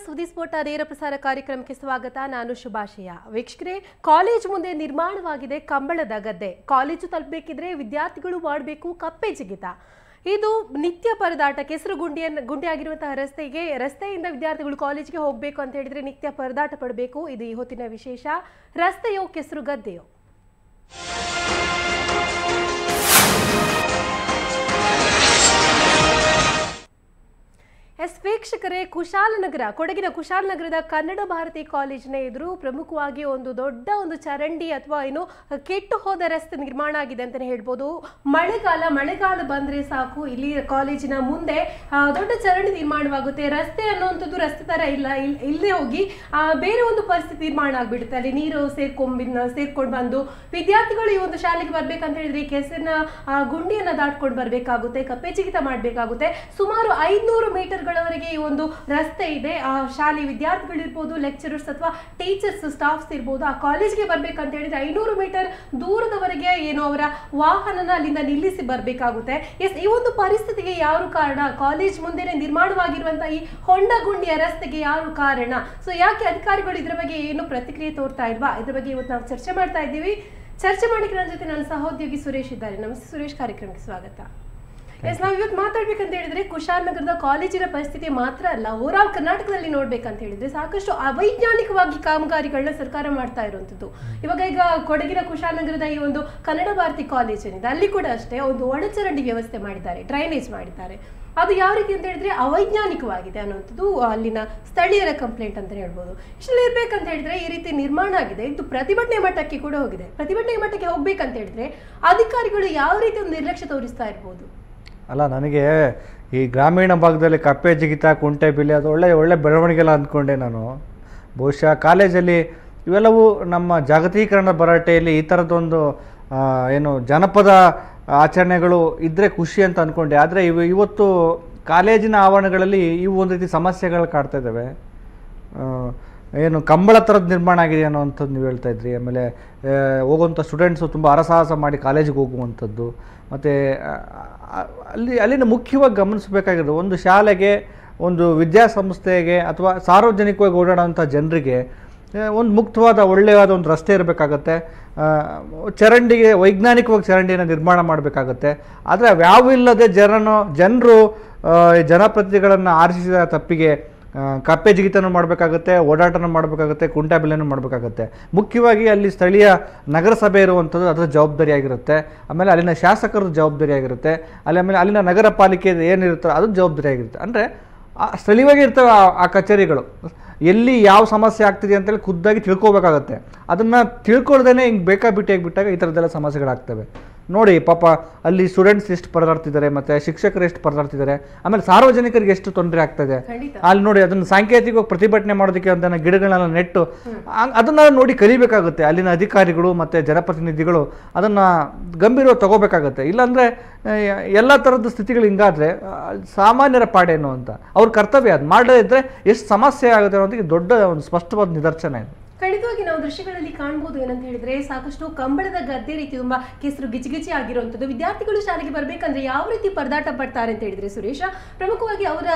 ಸುದ್ದಿ ಸ್ಫೋಟ ನೇರ ಪ್ರಸಾರ ಕಾರ್ಯಕ್ರಮಕ್ಕೆ ಸ್ವಾಗತ. ನಾನು ಶುಭಾಶಯ. ವೀಕ್ಷಕರೇ, ಕಾಲೇಜು ಮುಂದೆ ನಿರ್ಮಾಣವಾಗಿದೆ ಕಂಬಳದ ಗದ್ದೆ. ಕಾಲೇಜು ತಲುಪಬೇಕಿದ್ರೆ ವಿದ್ಯಾರ್ಥಿಗಳು ಮಾಡಬೇಕು ಕಪ್ಪೆ ಜಿಗಿತ. ಇದು ನಿತ್ಯ ಪರದಾಟ. ಕೆಸರು ಗುಂಡಿಯಾಗಿರುವಂತಹ ರಸ್ತೆಯಿಂದ ವಿದ್ಯಾರ್ಥಿಗಳು ಕಾಲೇಜಿಗೆ ಹೋಗಬೇಕು ಅಂತ ಹೇಳಿದ್ರೆ ನಿತ್ಯ ಪರದಾಟ ಪಡಬೇಕು. ಇದು ಈ ಹೊತ್ತಿನ ವಿಶೇಷ. ರಸ್ತೆಯೋ ಕೆಸರು ಗದ್ದೆಯೋ? ವೀಕ್ಷಕರೇ, ಕುಶಾಲನಗರ, ಕೊಡಗಿನ ಕುಶಾಲನಗರದ ಕನ್ನಡ ಭಾರತಿ ಕಾಲೇಜಿನ ಎದುರು ಪ್ರಮುಖವಾಗಿ ಒಂದು ದೊಡ್ಡ ಚರಂಡಿ ಅಥವಾ ಏನು ಕೆಟ್ಟು ಹೋದ ರಸ್ತೆ ನಿರ್ಮಾಣ ಆಗಿದೆ ಅಂತಾನೆ ಹೇಳ್ಬೋದು. ಮಳೆಗಾಲ ಬಂದ್ರೆ ಸಾಕು, ಇಲ್ಲಿ ಕಾಲೇಜಿನ ಮುಂದೆ ದೊಡ್ಡ ಚರಂಡಿ ನಿರ್ಮಾಣವಾಗುತ್ತೆ. ರಸ್ತೆ ಅನ್ನುವಂಥದ್ದು ರಸ್ತೆ ತರ ಇಲ್ಲದೆ ಹೋಗಿ ಬೇರೆ ಒಂದು ಪರಿಸ್ಥಿತಿ ನಿರ್ಮಾಣ ಆಗ್ಬಿಡುತ್ತೆ. ಅಲ್ಲಿ ನೀರು ಸೇರ್ಕೊಂಡು ಬಂದು ವಿದ್ಯಾರ್ಥಿಗಳು ಈ ಒಂದು ಶಾಲೆಗೆ ಬರ್ಬೇಕಂತ ಹೇಳಿದ್ರೆ ಕೆಸರಿನ ಗುಂಡಿಯನ್ನ ದಾಟ್ಕೊಂಡು ಬರ್ಬೇಕಾಗುತ್ತೆ, ಕಪ್ಪೆ ಜಿಗಿತ ಮಾಡ್ಬೇಕಾಗುತ್ತೆ. ಸುಮಾರು 500 ಮೀಟರ್ಗಳವರೆಗೆ ಈ ಒಂದು ರಸ್ತೆ ಇದೆ. ಆ ಶಾಲೆ ವಿದ್ಯಾರ್ಥಿಗಳು ಇರ್ಬೋದು, ಲೆಕ್ಚರರ್ಸ್ ಅಥವಾ ಟೀಚರ್ಸ್, ಸ್ಟಾಫ್ಸ್ ಇರ್ಬೋದು. ಆ ಕಾಲೇಜ್ಗೆ ಬರ್ಬೇಕಂತ ಹೇಳಿದ್ರೆ 500 ಮೀಟರ್ ದೂರದವರೆಗೆ ಏನು ಅವರ ವಾಹನನ ಅಲ್ಲಿಂದ ನಿಲ್ಲಿಸಿ ಬರ್ಬೇಕಾಗುತ್ತೆ. ಈ ಒಂದು ಪರಿಸ್ಥಿತಿಗೆ ಯಾರು ಕಾರಣ? ಕಾಲೇಜ್ ಮುಂದೆನೆ ನಿರ್ಮಾಣವಾಗಿರುವಂತಹ ಈ ಹೊಂಡ ಗುಂಡಿಯ ರಸ್ತೆಗೆ ಯಾರು ಕಾರಣ? ಸೊ ಯಾಕೆ ಅಧಿಕಾರಿಗಳು ಇದ್ರ ಬಗ್ಗೆ ಏನು ಪ್ರತಿಕ್ರಿಯೆ ತೋರ್ತಾ ಇಲ್ವಾ? ಇದ್ರ ಬಗ್ಗೆ ಇವತ್ತು ನಾವು ಚರ್ಚೆ ಮಾಡ್ತಾ ಇದ್ದೀವಿ. ಚರ್ಚೆ ಮಾಡಿಕ್ಕೆ ನನ್ನ ಜೊತೆ ನನ್ನ ಸಹೋದ್ಯೋಗಿ ಸುರೇಶ್ ಇದ್ದಾರೆ. ನಮಸ್ತೆ ಸುರೇಶ್, ಕಾರ್ಯಕ್ರಮಕ್ಕೆ ಸ್ವಾಗತ. ನಾವು ಇವತ್ತು ಮಾತಾಡ್ಬೇಕಂತ ಹೇಳಿದ್ರೆ ಕುಶಾಲನಗರದ ಕಾಲೇಜಿನ ಪರಿಸ್ಥಿತಿ ಮಾತ್ರ ಅಲ್ಲ, ಓವರ್ ಆಲ್ ಕರ್ನಾಟಕದಲ್ಲಿ ನೋಡ್ಬೇಕಂತ ಹೇಳಿದ್ರೆ ಸಾಕಷ್ಟು ಅವೈಜ್ಞಾನಿಕವಾಗಿ ಕಾಮಗಾರಿಗಳನ್ನ ಸರ್ಕಾರ ಮಾಡ್ತಾ ಇರುವಂತದ್ದು. ಈಗ ಕೊಡಗಿನ ಕುಶಾಲನಗರದ ಈ ಒಂದು ಕನ್ನಡ ಭಾರತಿ ಕಾಲೇಜ್ ಏನಿದೆ ಅಲ್ಲಿ ಕೂಡ ಅಷ್ಟೇ ಒಂದು ಒಳಚರಂಡಿ ವ್ಯವಸ್ಥೆ ಮಾಡಿದ್ದಾರೆ, ಡ್ರೈನೇಜ್ ಮಾಡಿದ್ದಾರೆ. ಅದು ಯಾವ ರೀತಿ ಅಂತ ಹೇಳಿದ್ರೆ ಅವೈಜ್ಞಾನಿಕವಾಗಿದೆ ಅನ್ನುವಂಥದ್ದು ಅಲ್ಲಿನ ಸ್ಥಳೀಯರ ಕಂಪ್ಲೇಂಟ್ ಅಂತ ಹೇಳ್ಬೋದು. ಇಷ್ಟೆಲ್ಲ ಇರ್ಬೇಕಂತ ಹೇಳಿದ್ರೆ ಈ ರೀತಿ ನಿರ್ಮಾಣ ಆಗಿದೆ. ಇದು ಪ್ರತಿಭಟನೆ ಮಟ್ಟಕ್ಕೆ ಕೂಡ ಹೋಗಿದೆ. ಪ್ರತಿಭಟನೆ ಮಟ್ಟಕ್ಕೆ ಹೋಗ್ಬೇಕಂತ ಹೇಳಿದ್ರೆ ಅಧಿಕಾರಿಗಳು ಯಾವ ರೀತಿ ಒಂದು ನಿರ್ಲಕ್ಷ್ಯ ತೋರಿಸ್ತಾ ಇರ್ಬೋದು? ಅಲ್ಲ, ನನಗೆ ಈ ಗ್ರಾಮೀಣ ಭಾಗದಲ್ಲಿ ಕಪ್ಪೆ ಜಿಗಿತ, ಕುಂಟೆ ಬಿಲ್ಲೆ ಅದು ಒಳ್ಳೆ ಬೆಳವಣಿಗೆಲ್ಲ ಅಂದ್ಕೊಂಡೆ ನಾನು. ಬಹುಶಃ ಕಾಲೇಜಲ್ಲಿ ಇವೆಲ್ಲವೂ ನಮ್ಮ ಜಾಗತೀಕರಣ ಭರಾಟೆಯಲ್ಲಿ ಈ ಥರದ್ದೊಂದು ಏನು ಜನಪದ ಆಚರಣೆಗಳು ಇದ್ದರೆ ಖುಷಿ ಅಂತ ಅಂದ್ಕೊಂಡೆ. ಆದರೆ ಇವತ್ತು ಕಾಲೇಜಿನ ಆವರಣಗಳಲ್ಲಿ ಇವು ಒಂದು ರೀತಿ ಸಮಸ್ಯೆಗಳು ಕಾಡ್ತಾ ಇದ್ದಾವೆ. ಏನು ಕಂಬಳ ಥರದ್ದು ನಿರ್ಮಾಣ ಆಗಿದೆ ಅನ್ನೋವಂಥದ್ದು ನೀವು ಹೇಳ್ತಾ ಇದ್ರಿ. ಆಮೇಲೆ ಹೋಗುವಂಥ ಸ್ಟೂಡೆಂಟ್ಸು ತುಂಬ ಹರಸಾಹಸ ಮಾಡಿ ಕಾಲೇಜಿಗೆ ಹೋಗುವಂಥದ್ದು. ಮತ್ತು ಅಲ್ಲಿನ ಮುಖ್ಯವಾಗಿ ಗಮನಿಸಬೇಕಾಗಿರೋದು, ಒಂದು ಶಾಲೆಗೆ, ಒಂದು ವಿದ್ಯಾಸಂಸ್ಥೆಗೆ ಅಥವಾ ಸಾರ್ವಜನಿಕವಾಗಿ ಓಡಾಡೋಂಥ ಜನರಿಗೆ ಒಂದು ಮುಕ್ತವಾದ ಒಳ್ಳೆಯವಾದ ಒಂದು ರಸ್ತೆ ಇರಬೇಕಾಗತ್ತೆ. ಚರಂಡಿಗೆ ವೈಜ್ಞಾನಿಕವಾಗಿ ಚರಂಡಿಯನ್ನು ನಿರ್ಮಾಣ ಮಾಡಬೇಕಾಗತ್ತೆ. ಆದರೆ ಅವ್ಯಾವೂ ಇಲ್ಲದೆ ಜನರು ಜನಪ್ರತಿನಿಧಿಗಳನ್ನು ಆರಿಸಿದ ತಪ್ಪಿಗೆ ಕಪ್ಪೆ ಜಿಗಿತನೂ ಮಾಡಬೇಕಾಗತ್ತೆ, ಓಡಾಟನೂ ಮಾಡಬೇಕಾಗತ್ತೆ, ಕುಂಟೆ ಬಿಲ್ಲೆನೂ ಮಾಡಬೇಕಾಗತ್ತೆ. ಮುಖ್ಯವಾಗಿ ಅಲ್ಲಿ ಸ್ಥಳೀಯ ನಗರಸಭೆ ಇರುವಂಥದ್ದು ಅದರ ಜವಾಬ್ದಾರಿಯಾಗಿರುತ್ತೆ. ಆಮೇಲೆ ಅಲ್ಲಿನ ಶಾಸಕರ ಜವಾಬ್ದಾರಿಯಾಗಿರುತ್ತೆ. ಆಮೇಲೆ ಅಲ್ಲಿನ ನಗರ ಪಾಲಿಕೆ ಏನಿರುತ್ತೋ ಅದು ಜವಾಬ್ದಾರಿಯಾಗಿರುತ್ತೆ. ಅಂದರೆ ಸ್ಥಳೀಯವಾಗಿ ಇರ್ತವೆ ಆ ಕಚೇರಿಗಳು. ಎಲ್ಲಿ ಯಾವ ಸಮಸ್ಯೆ ಆಗ್ತಿದೆ ಅಂತೇಳಿ ಖುದ್ದಾಗಿ ತಿಳ್ಕೊಬೇಕಾಗತ್ತೆ. ಅದನ್ನು ತಿಳ್ಕೊಳ್ದೇ ಹಿಂಗೆ ಬೇಕಾಬಿಟ್ಟಿಯಾಗಿಬಿಟ್ಟಾಗ ಈ ಥರದ್ದೆಲ್ಲ ಸಮಸ್ಯೆಗಳಾಗ್ತವೆ. ನೋಡಿ ಪಾಪ ಅಲ್ಲಿ ಸ್ಟೂಡೆಂಟ್ಸ್ ಎಷ್ಟು ಪರದಾಡ್ತಿದ್ದಾರೆ, ಮತ್ತು ಶಿಕ್ಷಕರು ಎಷ್ಟು ಪರದಾಡ್ತಿದ್ದಾರೆ, ಆಮೇಲೆ ಸಾರ್ವಜನಿಕರಿಗೆ ಎಷ್ಟು ತೊಂದರೆ ಆಗ್ತದೆ. ಅಲ್ಲಿ ನೋಡಿ ಅದನ್ನು ಸಾಂಕೇತಿಕವಾಗಿ ಪ್ರತಿಭಟನೆ ಮಾಡೋದಕ್ಕೆ ಅಂತ ಗಿಡಗಳನ್ನೆಲ್ಲ ನೆಟ್ಟು ಅದನ್ನ ನೋಡಿ ಕಲಿಬೇಕಾಗುತ್ತೆ. ಅಲ್ಲಿನ ಅಧಿಕಾರಿಗಳು ಮತ್ತು ಜನಪ್ರತಿನಿಧಿಗಳು ಅದನ್ನು ಗಂಭೀರವಾಗಿ ತಗೋಬೇಕಾಗತ್ತೆ. ಇಲ್ಲಾಂದರೆ ಎಲ್ಲ ಥರದ ಸ್ಥಿತಿಗಳು ಹಿಂಗಾದರೆ ಸಾಮಾನ್ಯರ ಪಾಡೇನು ಅಂತ ಅವ್ರ ಕರ್ತವ್ಯ ಅದು ಮಾಡದೇ ಇದ್ದರೆ ಎಷ್ಟು ಸಮಸ್ಯೆ ಆಗುತ್ತೆ ಅನ್ನೋದಕ್ಕೆ ದೊಡ್ಡ ಒಂದು ಸ್ಪಷ್ಟವಾದ ನಿದರ್ಶನ ಇದೆ. ಖಂಡಿತವಾಗಿ ನಾವು ದೃಶ್ಯಗಳಲ್ಲಿ ಕಾಣಬಹುದು. ಏನಂತ ಹೇಳಿದ್ರೆ ಸಾಕಷ್ಟು ಕಂಬಳದ ಗದ್ದೆ ರೀತಿ ತುಂಬಾ ಕೆಸರು ಗಿಜಿ ಆಗಿರುವಂಥದ್ದು. ವಿದ್ಯಾರ್ಥಿಗಳು ಶಾಲೆಗೆ ಬರ್ಬೇಕಂದ್ರೆ ಯಾವ ರೀತಿ ಪರದಾಟ ಪಡ್ತಾರೆ ಅಂತ ಹೇಳಿದ್ರೆ ಸುರೇಶ, ಪ್ರಮುಖವಾಗಿ ಅವರ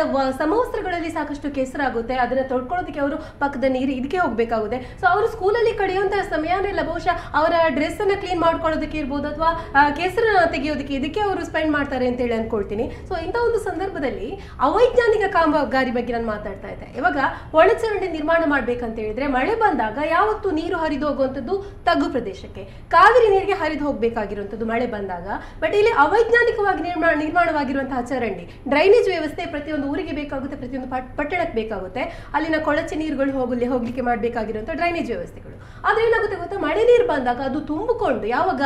ಸಮವಸ್ತ್ರಗಳಲ್ಲಿ ಸಾಕಷ್ಟು ಕೆಸರಾಗುತ್ತೆ. ಅದನ್ನ ತೊಳ್ಕೊಳ್ಳೋದಕ್ಕೆ ಅವರು ಪಕ್ಕದ ನೀರು ಇದಕ್ಕೆ ಹೋಗ್ಬೇಕಾಗುತ್ತೆ. ಸೊ ಅವರು ಸ್ಕೂಲಲ್ಲಿ ಕಳೆಯುವಂತಹ ಸಮಯನೆಲ್ಲ ಬಹುಶಃ ಅವರ ಡ್ರೆಸ್ ಅನ್ನ ಕ್ಲೀನ್ ಮಾಡ್ಕೊಳ್ಳೋದಕ್ಕೆ ಇರ್ಬೋದು ಅಥವಾ ಕೆಸರನ್ನ ತೆಗೆಯೋದಕ್ಕೆ ಇದಕ್ಕೆ ಅವರು ಸ್ಪೆಂಡ್ ಮಾಡ್ತಾರೆ ಅಂತ ಹೇಳಿ ಅನ್ಕೊಳ್ತೀನಿ. ಸೊ ಇಂಥ ಒಂದು ಸಂದರ್ಭದಲ್ಲಿ ಅವೈಜ್ಞಾನಿಕ ಕಾಮಗಾರಿ ಬಗ್ಗೆ ನಾನು ಮಾತಾಡ್ತಾ ಇದ್ದೆ. ಇವಾಗ ಒಳಚರಂಡಿ ನಿರ್ಮಾಣ ಮಾಡ್ಬೇಕಂತ ಹೇಳಿದ್ರೆ ಮಳೆ ಬಂದಾಗ ಯಾವತ್ತು ನೀರು ಹರಿದು ಹೋಗುವಂಥದ್ದು ತಗ್ಗು ಪ್ರದೇಶಕ್ಕೆ, ಕಾವೇರಿ ನೀರಿಗೆ ಹರಿದು ಹೋಗ್ಬೇಕಾಗಿರುವಂಥದ್ದು ಮಳೆ ಬಂದಾಗ. ಬಟ್ ಇಲ್ಲಿ ಅವೈಜ್ಞಾನಿಕವಾಗಿ ನಿರ್ಮಾಣವಾಗಿರುವಂತಹ ಚರಂಡಿ, ಡ್ರೈನೇಜ್ ವ್ಯವಸ್ಥೆ ಪ್ರತಿಯೊಂದು ಊರಿಗೆ ಬೇಕಾಗುತ್ತೆ, ಪ್ರತಿಯೊಂದು ಪಟ್ಟಣಕ್ಕೆ ಬೇಕಾಗುತ್ತೆ. ಅಲ್ಲಿನ ಕೊಳಚೆ ನೀರುಗಳು ಹೋಗ್ಲಿಕ್ಕೆ ಮಾಡಬೇಕಾಗಿರುವಂತಹ ಡ್ರೈನೇಜ್ ವ್ಯವಸ್ಥೆಗಳು. ಆದ್ರೆ ಏನಾಗುತ್ತೆ ಗೊತ್ತಾ, ಮಳೆ ನೀರು ಬಂದಾಗ ಅದು ತುಂಬಿಕೊಂಡು ಯಾವಾಗ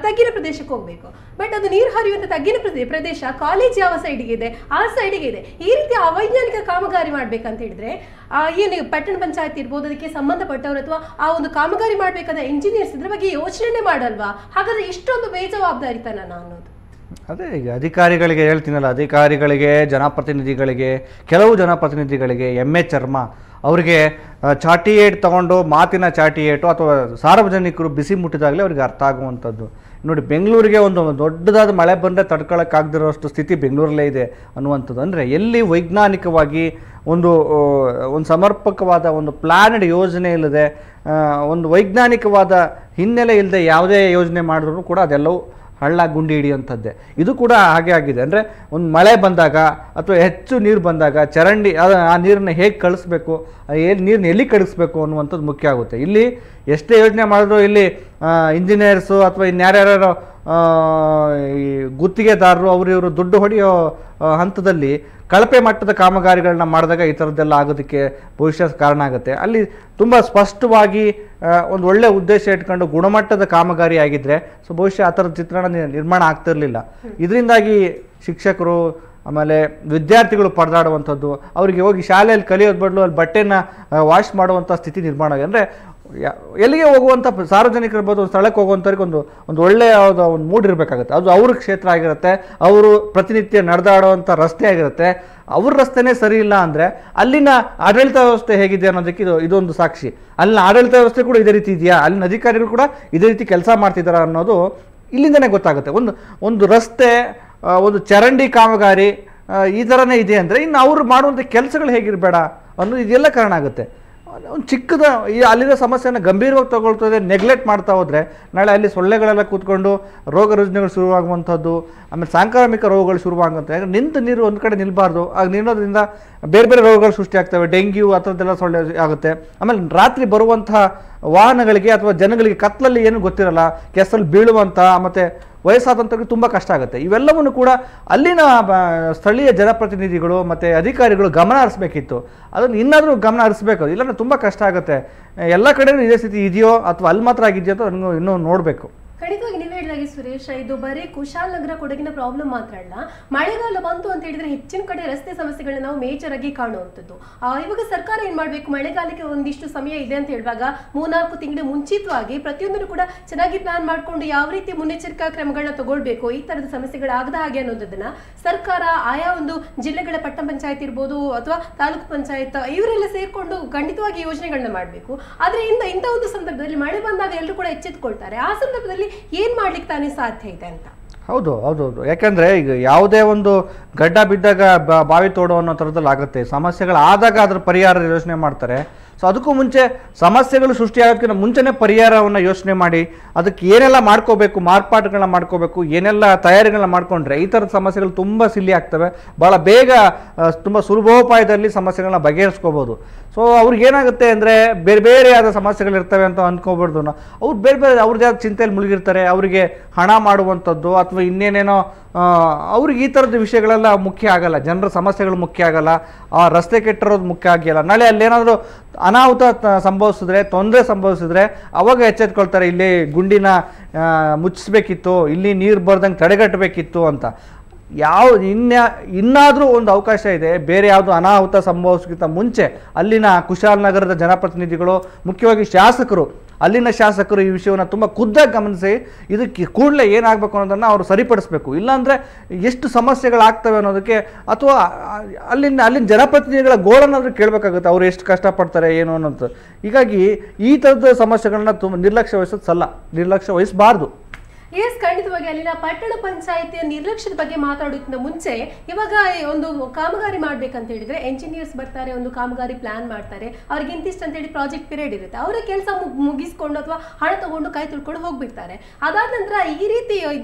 ತಗ್ಗಿನ ಪ್ರದೇಶಕ್ಕೆ ಹೋಗ್ಬೇಕು. ಬಟ್ ಅದು ನೀರು ಹರಿಯುವಂತ ತಗ್ಗಿನ ಪ್ರದೇಶ ಕಾಲೇಜ್ ಯಾವ ಸೈಡ್ಗೆ ಇದೆ ಆ ಸೈಡ್ಗೆ ಇದೆ. ಈ ರೀತಿ ಅವೈಜ್ಞಾನಿಕ ಕಾಮಗಾರಿ ಮಾಡ್ಬೇಕಂತ ಹೇಳಿದ್ರೆ ಏನು ಪಟ್ಟಣ ಪಂಚಾಯತ್ ಇರ್ಬೋದು, ಅದಕ್ಕೆ ಸಂಬಂಧಪಟ್ಟವರು ಅಥವಾ ಆ ಒಂದು ಕಾಮಗಾರಿ ಮಾಡ್ಬೇಕಾದ ಇಂಜಿನಿಯರ್ಸ್ ಇದ್ರ ಬಗ್ಗೆ ಯೋಚನೆ ಮಾಡಲ್ವಾ? ಹಾಗಾದ್ರೆ ಇಷ್ಟೊಂದು ಬೇಜವಾಬ್ದಾರಿತನ ಅನ್ನೋದು. ಅದೇ ಈಗ ಅಧಿಕಾರಿಗಳಿಗೆ ಹೇಳ್ತೀನಲ್ಲ, ಅಧಿಕಾರಿಗಳಿಗೆ, ಜನಪ್ರತಿನಿಧಿಗಳಿಗೆ, ಕೆಲವು ಜನಪ್ರತಿನಿಧಿಗಳಿಗೆ ಎಮ್ಮೆ ಚರ್ಮ ಅವರಿಗೆ ಚಾಟಿ ಏಟು ತಗೊಂಡು ಮಾತಿನ ಚಾಟಿ ಏಟು ಅಥವಾ ಸಾರ್ವಜನಿಕರು ಬಿಸಿ ಮುಟ್ಟಿದಾಗಲೇ ಅವರಿಗೆ ಅರ್ಥ ಆಗುವಂಥದ್ದು. ನೋಡಿ, ಬೆಂಗಳೂರಿಗೆ ಒಂದು ದೊಡ್ಡದಾದ ಮಳೆ ಬಂದರೆ ತಡ್ಕೊಳ್ಳೋಕ್ಕಾಗದಿರೋಷ್ಟು ಸ್ಥಿತಿ ಬೆಂಗಳೂರಲ್ಲೇ ಇದೆ ಅನ್ನುವಂಥದ್ದು. ಅಂದರೆ ಎಲ್ಲಿ ವೈಜ್ಞಾನಿಕವಾಗಿ ಒಂದು ಸಮರ್ಪಕವಾದ ಒಂದು ಪ್ಲ್ಯಾನ್ಡ್ ಯೋಜನೆ ಇಲ್ಲದೆ, ಒಂದು ವೈಜ್ಞಾನಿಕವಾದ ಹಿನ್ನೆಲೆ ಇಲ್ಲದೆ ಯಾವುದೇ ಯೋಜನೆ ಮಾಡಿದ್ರು ಕೂಡ ಅದೆಲ್ಲವೂ ಹಳ್ಳ ಗುಂಡಿ ಹಿಡಿಯುವಂಥದ್ದೇ. ಇದು ಕೂಡ ಹಾಗೆ ಆಗಿದೆ. ಅಂದರೆ ಒಂದು ಮಳೆ ಬಂದಾಗ ಅಥವಾ ಹೆಚ್ಚು ನೀರು ಬಂದಾಗ ಚರಂಡಿ ಆ ನೀರನ್ನು ಹೇಗೆ ಕಳಿಸ್ಬೇಕು, ನೀರನ್ನ ಎಲ್ಲಿ ಕಳಿಸ್ಬೇಕು ಅನ್ನುವಂಥದ್ದು ಮುಖ್ಯ ಆಗುತ್ತೆ. ಇಲ್ಲಿ ಎಷ್ಟೇ ಯೋಜನೆ ಮಾಡಿದ್ರು ಇಲ್ಲಿ ಇಂಜಿನಿಯರ್ಸು ಅಥವಾ ಇನ್ಯಾರ್ಯಾರೋ ಈ ಗುತ್ತಿಗೆದಾರರು ಇವರು ದುಡ್ಡು ಹೊಡೆಯೋ ಹಂತದಲ್ಲಿ ಕಳಪೆ ಮಟ್ಟದ ಕಾಮಗಾರಿಗಳನ್ನ ಮಾಡಿದಾಗ ಈ ಥರದ್ದೆಲ್ಲ ಆಗೋದಕ್ಕೆ ಬಹುಶಃ ಕಾರಣ ಆಗುತ್ತೆ. ಅಲ್ಲಿ ತುಂಬ ಸ್ಪಷ್ಟವಾಗಿ ಒಂದು ಒಳ್ಳೆ ಉದ್ದೇಶ ಇಟ್ಕೊಂಡು ಗುಣಮಟ್ಟದ ಕಾಮಗಾರಿ ಆಗಿದ್ದರೆ ಬಹುಶಃ ಆ ಥರದ ಚಿತ್ರಣ ನಿರ್ಮಾಣ ಆಗ್ತಿರಲಿಲ್ಲ. ಇದರಿಂದಾಗಿ ಶಿಕ್ಷಕರು ಆಮೇಲೆ ವಿದ್ಯಾರ್ಥಿಗಳು ಪರದಾಡುವಂಥದ್ದು, ಅವರಿಗೆ ಹೋಗಿ ಶಾಲೆಯಲ್ಲಿ ಕಲಿಯೋದು ಬದಲು ಅಲ್ಲಿ ಬಟ್ಟೆನ ವಾಶ್ ಮಾಡುವಂಥ ಸ್ಥಿತಿ ನಿರ್ಮಾಣ ಆಗಿದೆ. ಅಂದರೆ ಎಲ್ಲಿಗೆ ಹೋಗುವಂಥ ಸಾರ್ವಜನಿಕರಿರ್ಬೋದು, ಒಂದು ಸ್ಥಳಕ್ಕೆ ಹೋಗುವಂಥವ್ರಿಗೆ ಒಂದು ಒಳ್ಳೆಯ ಒಂದು ಮೂಡ್ ಇರಬೇಕಾಗುತ್ತೆ. ಅದು ಅವ್ರ ಕ್ಷೇತ್ರ ಆಗಿರುತ್ತೆ, ಅವರು ಪ್ರತಿನಿತ್ಯ ನಡೆದಾಡುವಂಥ ರಸ್ತೆ ಆಗಿರುತ್ತೆ. ಅವ್ರ ರಸ್ತೆನೇ ಸರಿ ಇಲ್ಲ ಅಂದರೆ ಅಲ್ಲಿನ ಆಡಳಿತ ವ್ಯವಸ್ಥೆ ಹೇಗಿದೆ ಅನ್ನೋದಕ್ಕೆ ಇದೊಂದು ಸಾಕ್ಷಿ. ಅಲ್ಲಿನ ಆಡಳಿತ ವ್ಯವಸ್ಥೆ ಕೂಡ ಇದೇ ರೀತಿ ಇದೆಯಾ, ಅಲ್ಲಿನ ಅಧಿಕಾರಿಗಳು ಕೂಡ ಇದೇ ರೀತಿ ಕೆಲಸ ಮಾಡ್ತಿದ್ದಾರೆ ಅನ್ನೋದು ಇಲ್ಲಿಂದನೇ ಗೊತ್ತಾಗುತ್ತೆ. ಒಂದು ರಸ್ತೆ, ಒಂದು ಚರಂಡಿ ಕಾಮಗಾರಿ ಈ ಥರನೇ ಇದೆ ಅಂದರೆ ಇನ್ನು ಅವ್ರು ಮಾಡುವಂಥ ಕೆಲಸಗಳು ಹೇಗಿರಬೇಡ ಅನ್ನೋದು ಇದೆಲ್ಲ ಕಾರಣ ಆಗುತ್ತೆ. ಒಂದು ಚಿಕ್ಕದ ಅಲ್ಲಿರೋ ಸಮಸ್ಯೆಯನ್ನು ಗಂಭೀರವಾಗಿ ತಗೊಳ್ತದೆ, ನೆಗ್ಲೆಕ್ಟ್ ಮಾಡ್ತಾ ಹೋದರೆ ನಾಳೆ ಅಲ್ಲಿ ಸೊಳ್ಳೆಗಳೆಲ್ಲ ಕೂತ್ಕೊಂಡು ರೋಗ ರುಜಿನಗಳು ಶುರುವಾಗುವಂಥದ್ದು, ಆಮೇಲೆ ಸಾಂಕ್ರಾಮಿಕ ರೋಗಗಳು ಶುರುವಾಗುವಂಥ. ಯಾಕಂದ್ರೆ ನಿಂತು ನೀರು ಒಂದು ಕಡೆ ನಿಲ್ಲಬಾರ್ದು, ಆಗ ನಿಲ್ಲೋದ್ರಿಂದ ಬೇರೆ ಬೇರೆ ರೋಗಗಳು ಸೃಷ್ಟಿಯಾಗ್ತವೆ, ಡೆಂಗ್ಯೂ ಆ ಥರದ್ದೆಲ್ಲ ಸೊಳ್ಳೆ ಆಗುತ್ತೆ. ಆಮೇಲೆ ರಾತ್ರಿ ಬರುವಂತಹ ವಾಹನಗಳಿಗೆ ಅಥವಾ ಜನಗಳಿಗೆ ಕತ್ತಲಲ್ಲಿ ಏನು ಗೊತ್ತಿರಲ್ಲ, ಕೆಸಲ್ಲಿ ಬೀಳುವಂಥ ಮತ್ತು ವಯಸ್ಸಾದಂಥವ್ರಿಗೆ ತುಂಬ ಕಷ್ಟ ಆಗುತ್ತೆ. ಇವೆಲ್ಲವನ್ನು ಕೂಡ ಅಲ್ಲಿನ ಸ್ಥಳೀಯ ಜನಪ್ರತಿನಿಧಿಗಳು ಮತ್ತು ಅಧಿಕಾರಿಗಳು ಗಮನ ಹರಿಸ್ಬೇಕಿತ್ತು. ಅದನ್ನು ಇನ್ನಾದರೂ ಗಮನ ಹರಿಸ್ಬೇಕು, ಇಲ್ಲಾಂದರೆ ತುಂಬ ಕಷ್ಟ ಆಗುತ್ತೆ. ಎಲ್ಲ ಕಡೆಯೂ ಇದೇ ಸ್ಥಿತಿ ಇದೆಯೋ ಅಥವಾ ಅಲ್ಲಿ ಮಾತ್ರ ಆಗಿದೆಯೋ ಅಂತ ನನಗೂ ಇನ್ನೂ ನೋಡಬೇಕು. ಖಂಡಿತವಾಗಿ ನೀವು ಹೇಳಿದಾಗೆ ಸುರೇಶ್, ಇದು ಬರೀ ಕುಶಾಲನಗರ ಕೊಡಗಿನ ಪ್ರಾಬ್ಲಮ್ ಮಾತ್ರ ಅಲ್ಲ, ಮಳೆಗಾಲ ಬಂತು ಅಂತ ಹೇಳಿದ್ರೆ ಹೆಚ್ಚಿನ ಕಡೆ ರಸ್ತೆ ಸಮಸ್ಯೆಗಳನ್ನ ನಾವು ಮೇಜರ್ ಆಗಿ ಕಾಣುವಂಥದ್ದು. ಇವಾಗ ಸರ್ಕಾರ ಏನ್ ಮಾಡ್ಬೇಕು, ಮಳೆಗಾಲಕ್ಕೆ ಒಂದಿಷ್ಟು ಸಮಯ ಇದೆ ಅಂತ ಹೇಳುವಾಗ 3-4 ತಿಂಗಳು ಮುಂಚಿತವಾಗಿ ಪ್ರತಿಯೊಂದನ್ನು ಕೂಡ ಚೆನ್ನಾಗಿ ಪ್ಲಾನ್ ಮಾಡ್ಕೊಂಡು ಯಾವ ರೀತಿ ಮುನ್ನೆಚ್ಚರಿಕಾ ಕ್ರಮಗಳನ್ನ ತಗೊಳ್ಬೇಕು, ಈ ತರದ ಸಮಸ್ಯೆಗಳಾಗದ ಹಾಗೆ ಅನ್ನೋದನ್ನ ಸರ್ಕಾರ ಆಯಾ ಒಂದು ಜಿಲ್ಲೆಗಳ ಪಟ್ಟಣ ಪಂಚಾಯತ್ ಇರ್ಬೋದು ಅಥವಾ ತಾಲೂಕು ಪಂಚಾಯತ್ ಇವರೆಲ್ಲ ಸೇರ್ಕೊಂಡು ಖಂಡಿತವಾಗಿ ಯೋಜನೆಗಳನ್ನ ಮಾಡಬೇಕು. ಆದ್ರೆ ಇಂಥ ಒಂದು ಸಂದರ್ಭದಲ್ಲಿ ಮಳೆ ಬಂದಾಗ ಎಲ್ಲರೂ ಕೂಡ ಎಚ್ಚೆತ್ತುಕೊಳ್ತಾರೆ. ಆ ಸಂದರ್ಭದಲ್ಲಿ ಏನ್ ಮಾಡ್ಲಿಕ್ಕೆ ತಾನೇ ಸಾಧ್ಯ ಇದೆ ಅಂತ. ಹೌದು. ಯಾಕಂದ್ರೆ ಈಗ ಯಾವುದೇ ಒಂದು ಗಡ್ಡ ಬಿದ್ದಾಗ ಬಾವಿ ತೋಡೋ ಅನ್ನೋ ಥರದಲ್ಲಿ ಆಗುತ್ತೆ. ಸಮಸ್ಯೆಗಳಾದಾಗ ಅದ್ರ ಪರಿಹಾರ ಯೋಚನೆ ಮಾಡ್ತಾರೆ. ಸೊ ಅದಕ್ಕೂ ಮುಂಚೆ ಸಮಸ್ಯೆಗಳು ಸೃಷ್ಟಿಯಾಗೋದಕ್ಕಿಂತ ಮುಂಚೆನೇ ಪರಿಹಾರವನ್ನು ಯೋಚನೆ ಮಾಡಿ ಅದಕ್ಕೆ ಏನೆಲ್ಲ ಮಾಡ್ಕೋಬೇಕು, ಮಾರ್ಪಾಟುಗಳನ್ನ ಮಾಡ್ಕೋಬೇಕು, ಏನೆಲ್ಲ ತಯಾರಿಗಳನ್ನ ಮಾಡ್ಕೊಂಡ್ರೆ ಈ ಥರದ ಸಮಸ್ಯೆಗಳು ತುಂಬ ಸಿಲ್ಲಿ ಆಗ್ತವೆ. ಭಾಳ ಬೇಗ ತುಂಬ ಸುಲಭೋಪಾಯದಲ್ಲಿ ಸಮಸ್ಯೆಗಳನ್ನ ಬಗೆಹರಿಸ್ಕೋಬೋದು. ಸೊ ಅವ್ರಿಗೇನಾಗುತ್ತೆ ಅಂದರೆ ಬೇರೆ ಬೇರೆಯಾದ ಸಮಸ್ಯೆಗಳಿರ್ತವೆ ಅಂತ ಅಂದ್ಕೋಬಾರ್ದು. ಅವ್ರು ಬೇರೆ ಬೇರೆ ಅವ್ರದ್ದೇ ಆದ ಚಿಂತೆಯಲ್ಲಿ ಮುಳುಗಿರ್ತಾರೆ. ಅವರಿಗೆ ಹಣ ಮಾಡುವಂಥದ್ದು ಅಥವಾ ಇನ್ನೇನೇನೋ ಅವ್ರಿಗೆ ಈ ಥರದ ವಿಷಯಗಳೆಲ್ಲ ಮುಖ್ಯ ಆಗಲ್ಲ. ಜನರ ಸಮಸ್ಯೆಗಳು ಮುಖ್ಯ ಆಗಲ್ಲ, ಆ ರಸ್ತೆ ಕೆಟ್ಟಿರೋದು ಮುಖ್ಯ ಆಗಿಲ್ಲ. ನಾಳೆ ಅಲ್ಲೇನಾದರೂ ಅನಾಹುತ ಸಂಭವಿಸಿದ್ರೆ, ತೊಂದರೆ ಸಂಭವಿಸಿದ್ರೆ ಅವಾಗ ಎಚ್ಚೆತ್ಕೊಳ್ತಾರೆ, ಇಲ್ಲಿ ಗುಂಡಿನ ಮುಚ್ಚಿಸ್ಬೇಕಿತ್ತು, ಇಲ್ಲಿ ನೀರು ಬರ್ದಂಗೆ ತಡೆಗಟ್ಟಬೇಕಿತ್ತು ಅಂತ. ಇನ್ನಾದರೂ ಒಂದು ಅವಕಾಶ ಇದೆ. ಬೇರೆ ಯಾವುದು ಅನಾಹುತ ಸಂಭವಿಸೋಕ್ಕಿಂತ ಮುಂಚೆ ಅಲ್ಲಿನ ಕುಶಾಲನಗರದ ಜನಪ್ರತಿನಿಧಿಗಳು, ಮುಖ್ಯವಾಗಿ ಶಾಸಕರು, ಅಲ್ಲಿನ ಶಾಸಕರು ಈ ವಿಷಯವನ್ನು ತುಂಬ ಖುದ್ದಾಗಿ ಗಮನಿಸಿ ಇದಕ್ಕೆ ಕೂಡಲೇ ಏನಾಗಬೇಕು ಅನ್ನೋದನ್ನು ಅವರು ಸರಿಪಡಿಸಬೇಕು. ಇಲ್ಲಾಂದರೆ ಎಷ್ಟು ಸಮಸ್ಯೆಗಳಾಗ್ತವೆ ಅನ್ನೋದಕ್ಕೆ, ಅಥವಾ ಅಲ್ಲಿನ ಜನಪ್ರತಿನಿಧಿಗಳ ಗೋಳನ್ನಾದರೂ ಕೇಳಬೇಕಾಗುತ್ತೆ, ಅವ್ರು ಎಷ್ಟು ಕಷ್ಟಪಡ್ತಾರೆ ಏನು ಅನ್ನೋದು. ಹೀಗಾಗಿ ಈ ಥರದ ಸಮಸ್ಯೆಗಳನ್ನ ತುಂಬ ನಿರ್ಲಕ್ಷ್ಯ ವಹಿಸಬಾರ್ದು. ಎಸ್, ಖಂಡಿತವಾಗಿ ಅಲ್ಲಿನ ಪಟ್ಟಣ ಪಂಚಾಯಿತಿಯ ನಿರ್ಲಕ್ಷ್ಯದ ಬಗ್ಗೆ ಮಾತಾಡೋದಕ್ಕಿಂತ ಮುಂಚೆ ಇವಾಗ ಒಂದು ಕಾಮಗಾರಿ ಮಾಡ್ಬೇಕಂತ ಹೇಳಿದ್ರೆ ಎಂಜಿನಿಯರ್ಸ್ ಬರ್ತಾರೆ, ಒಂದು ಕಾಮಗಾರಿ ಪ್ಲಾನ್ ಮಾಡ್ತಾರೆ, ಅವ್ರಿಗೆ ಇಂತಿಷ್ಟು ಅಂತ ಹೇಳಿ ಪ್ರಾಜೆಕ್ಟ್ ಪೀರಿಯಡ್ ಇರುತ್ತೆ, ಅವರ ಕೆಲಸ ಮುಗಿಸ್ಕೊಂಡು ಅಥವಾ ಹಣ ತಗೊಂಡು ಕೈ ತುಳ್ಕೊಂಡು ಹೋಗ್ಬಿಡ್ತಾರೆ. ಅದಾದ ನಂತರ ಈ ರೀತಿ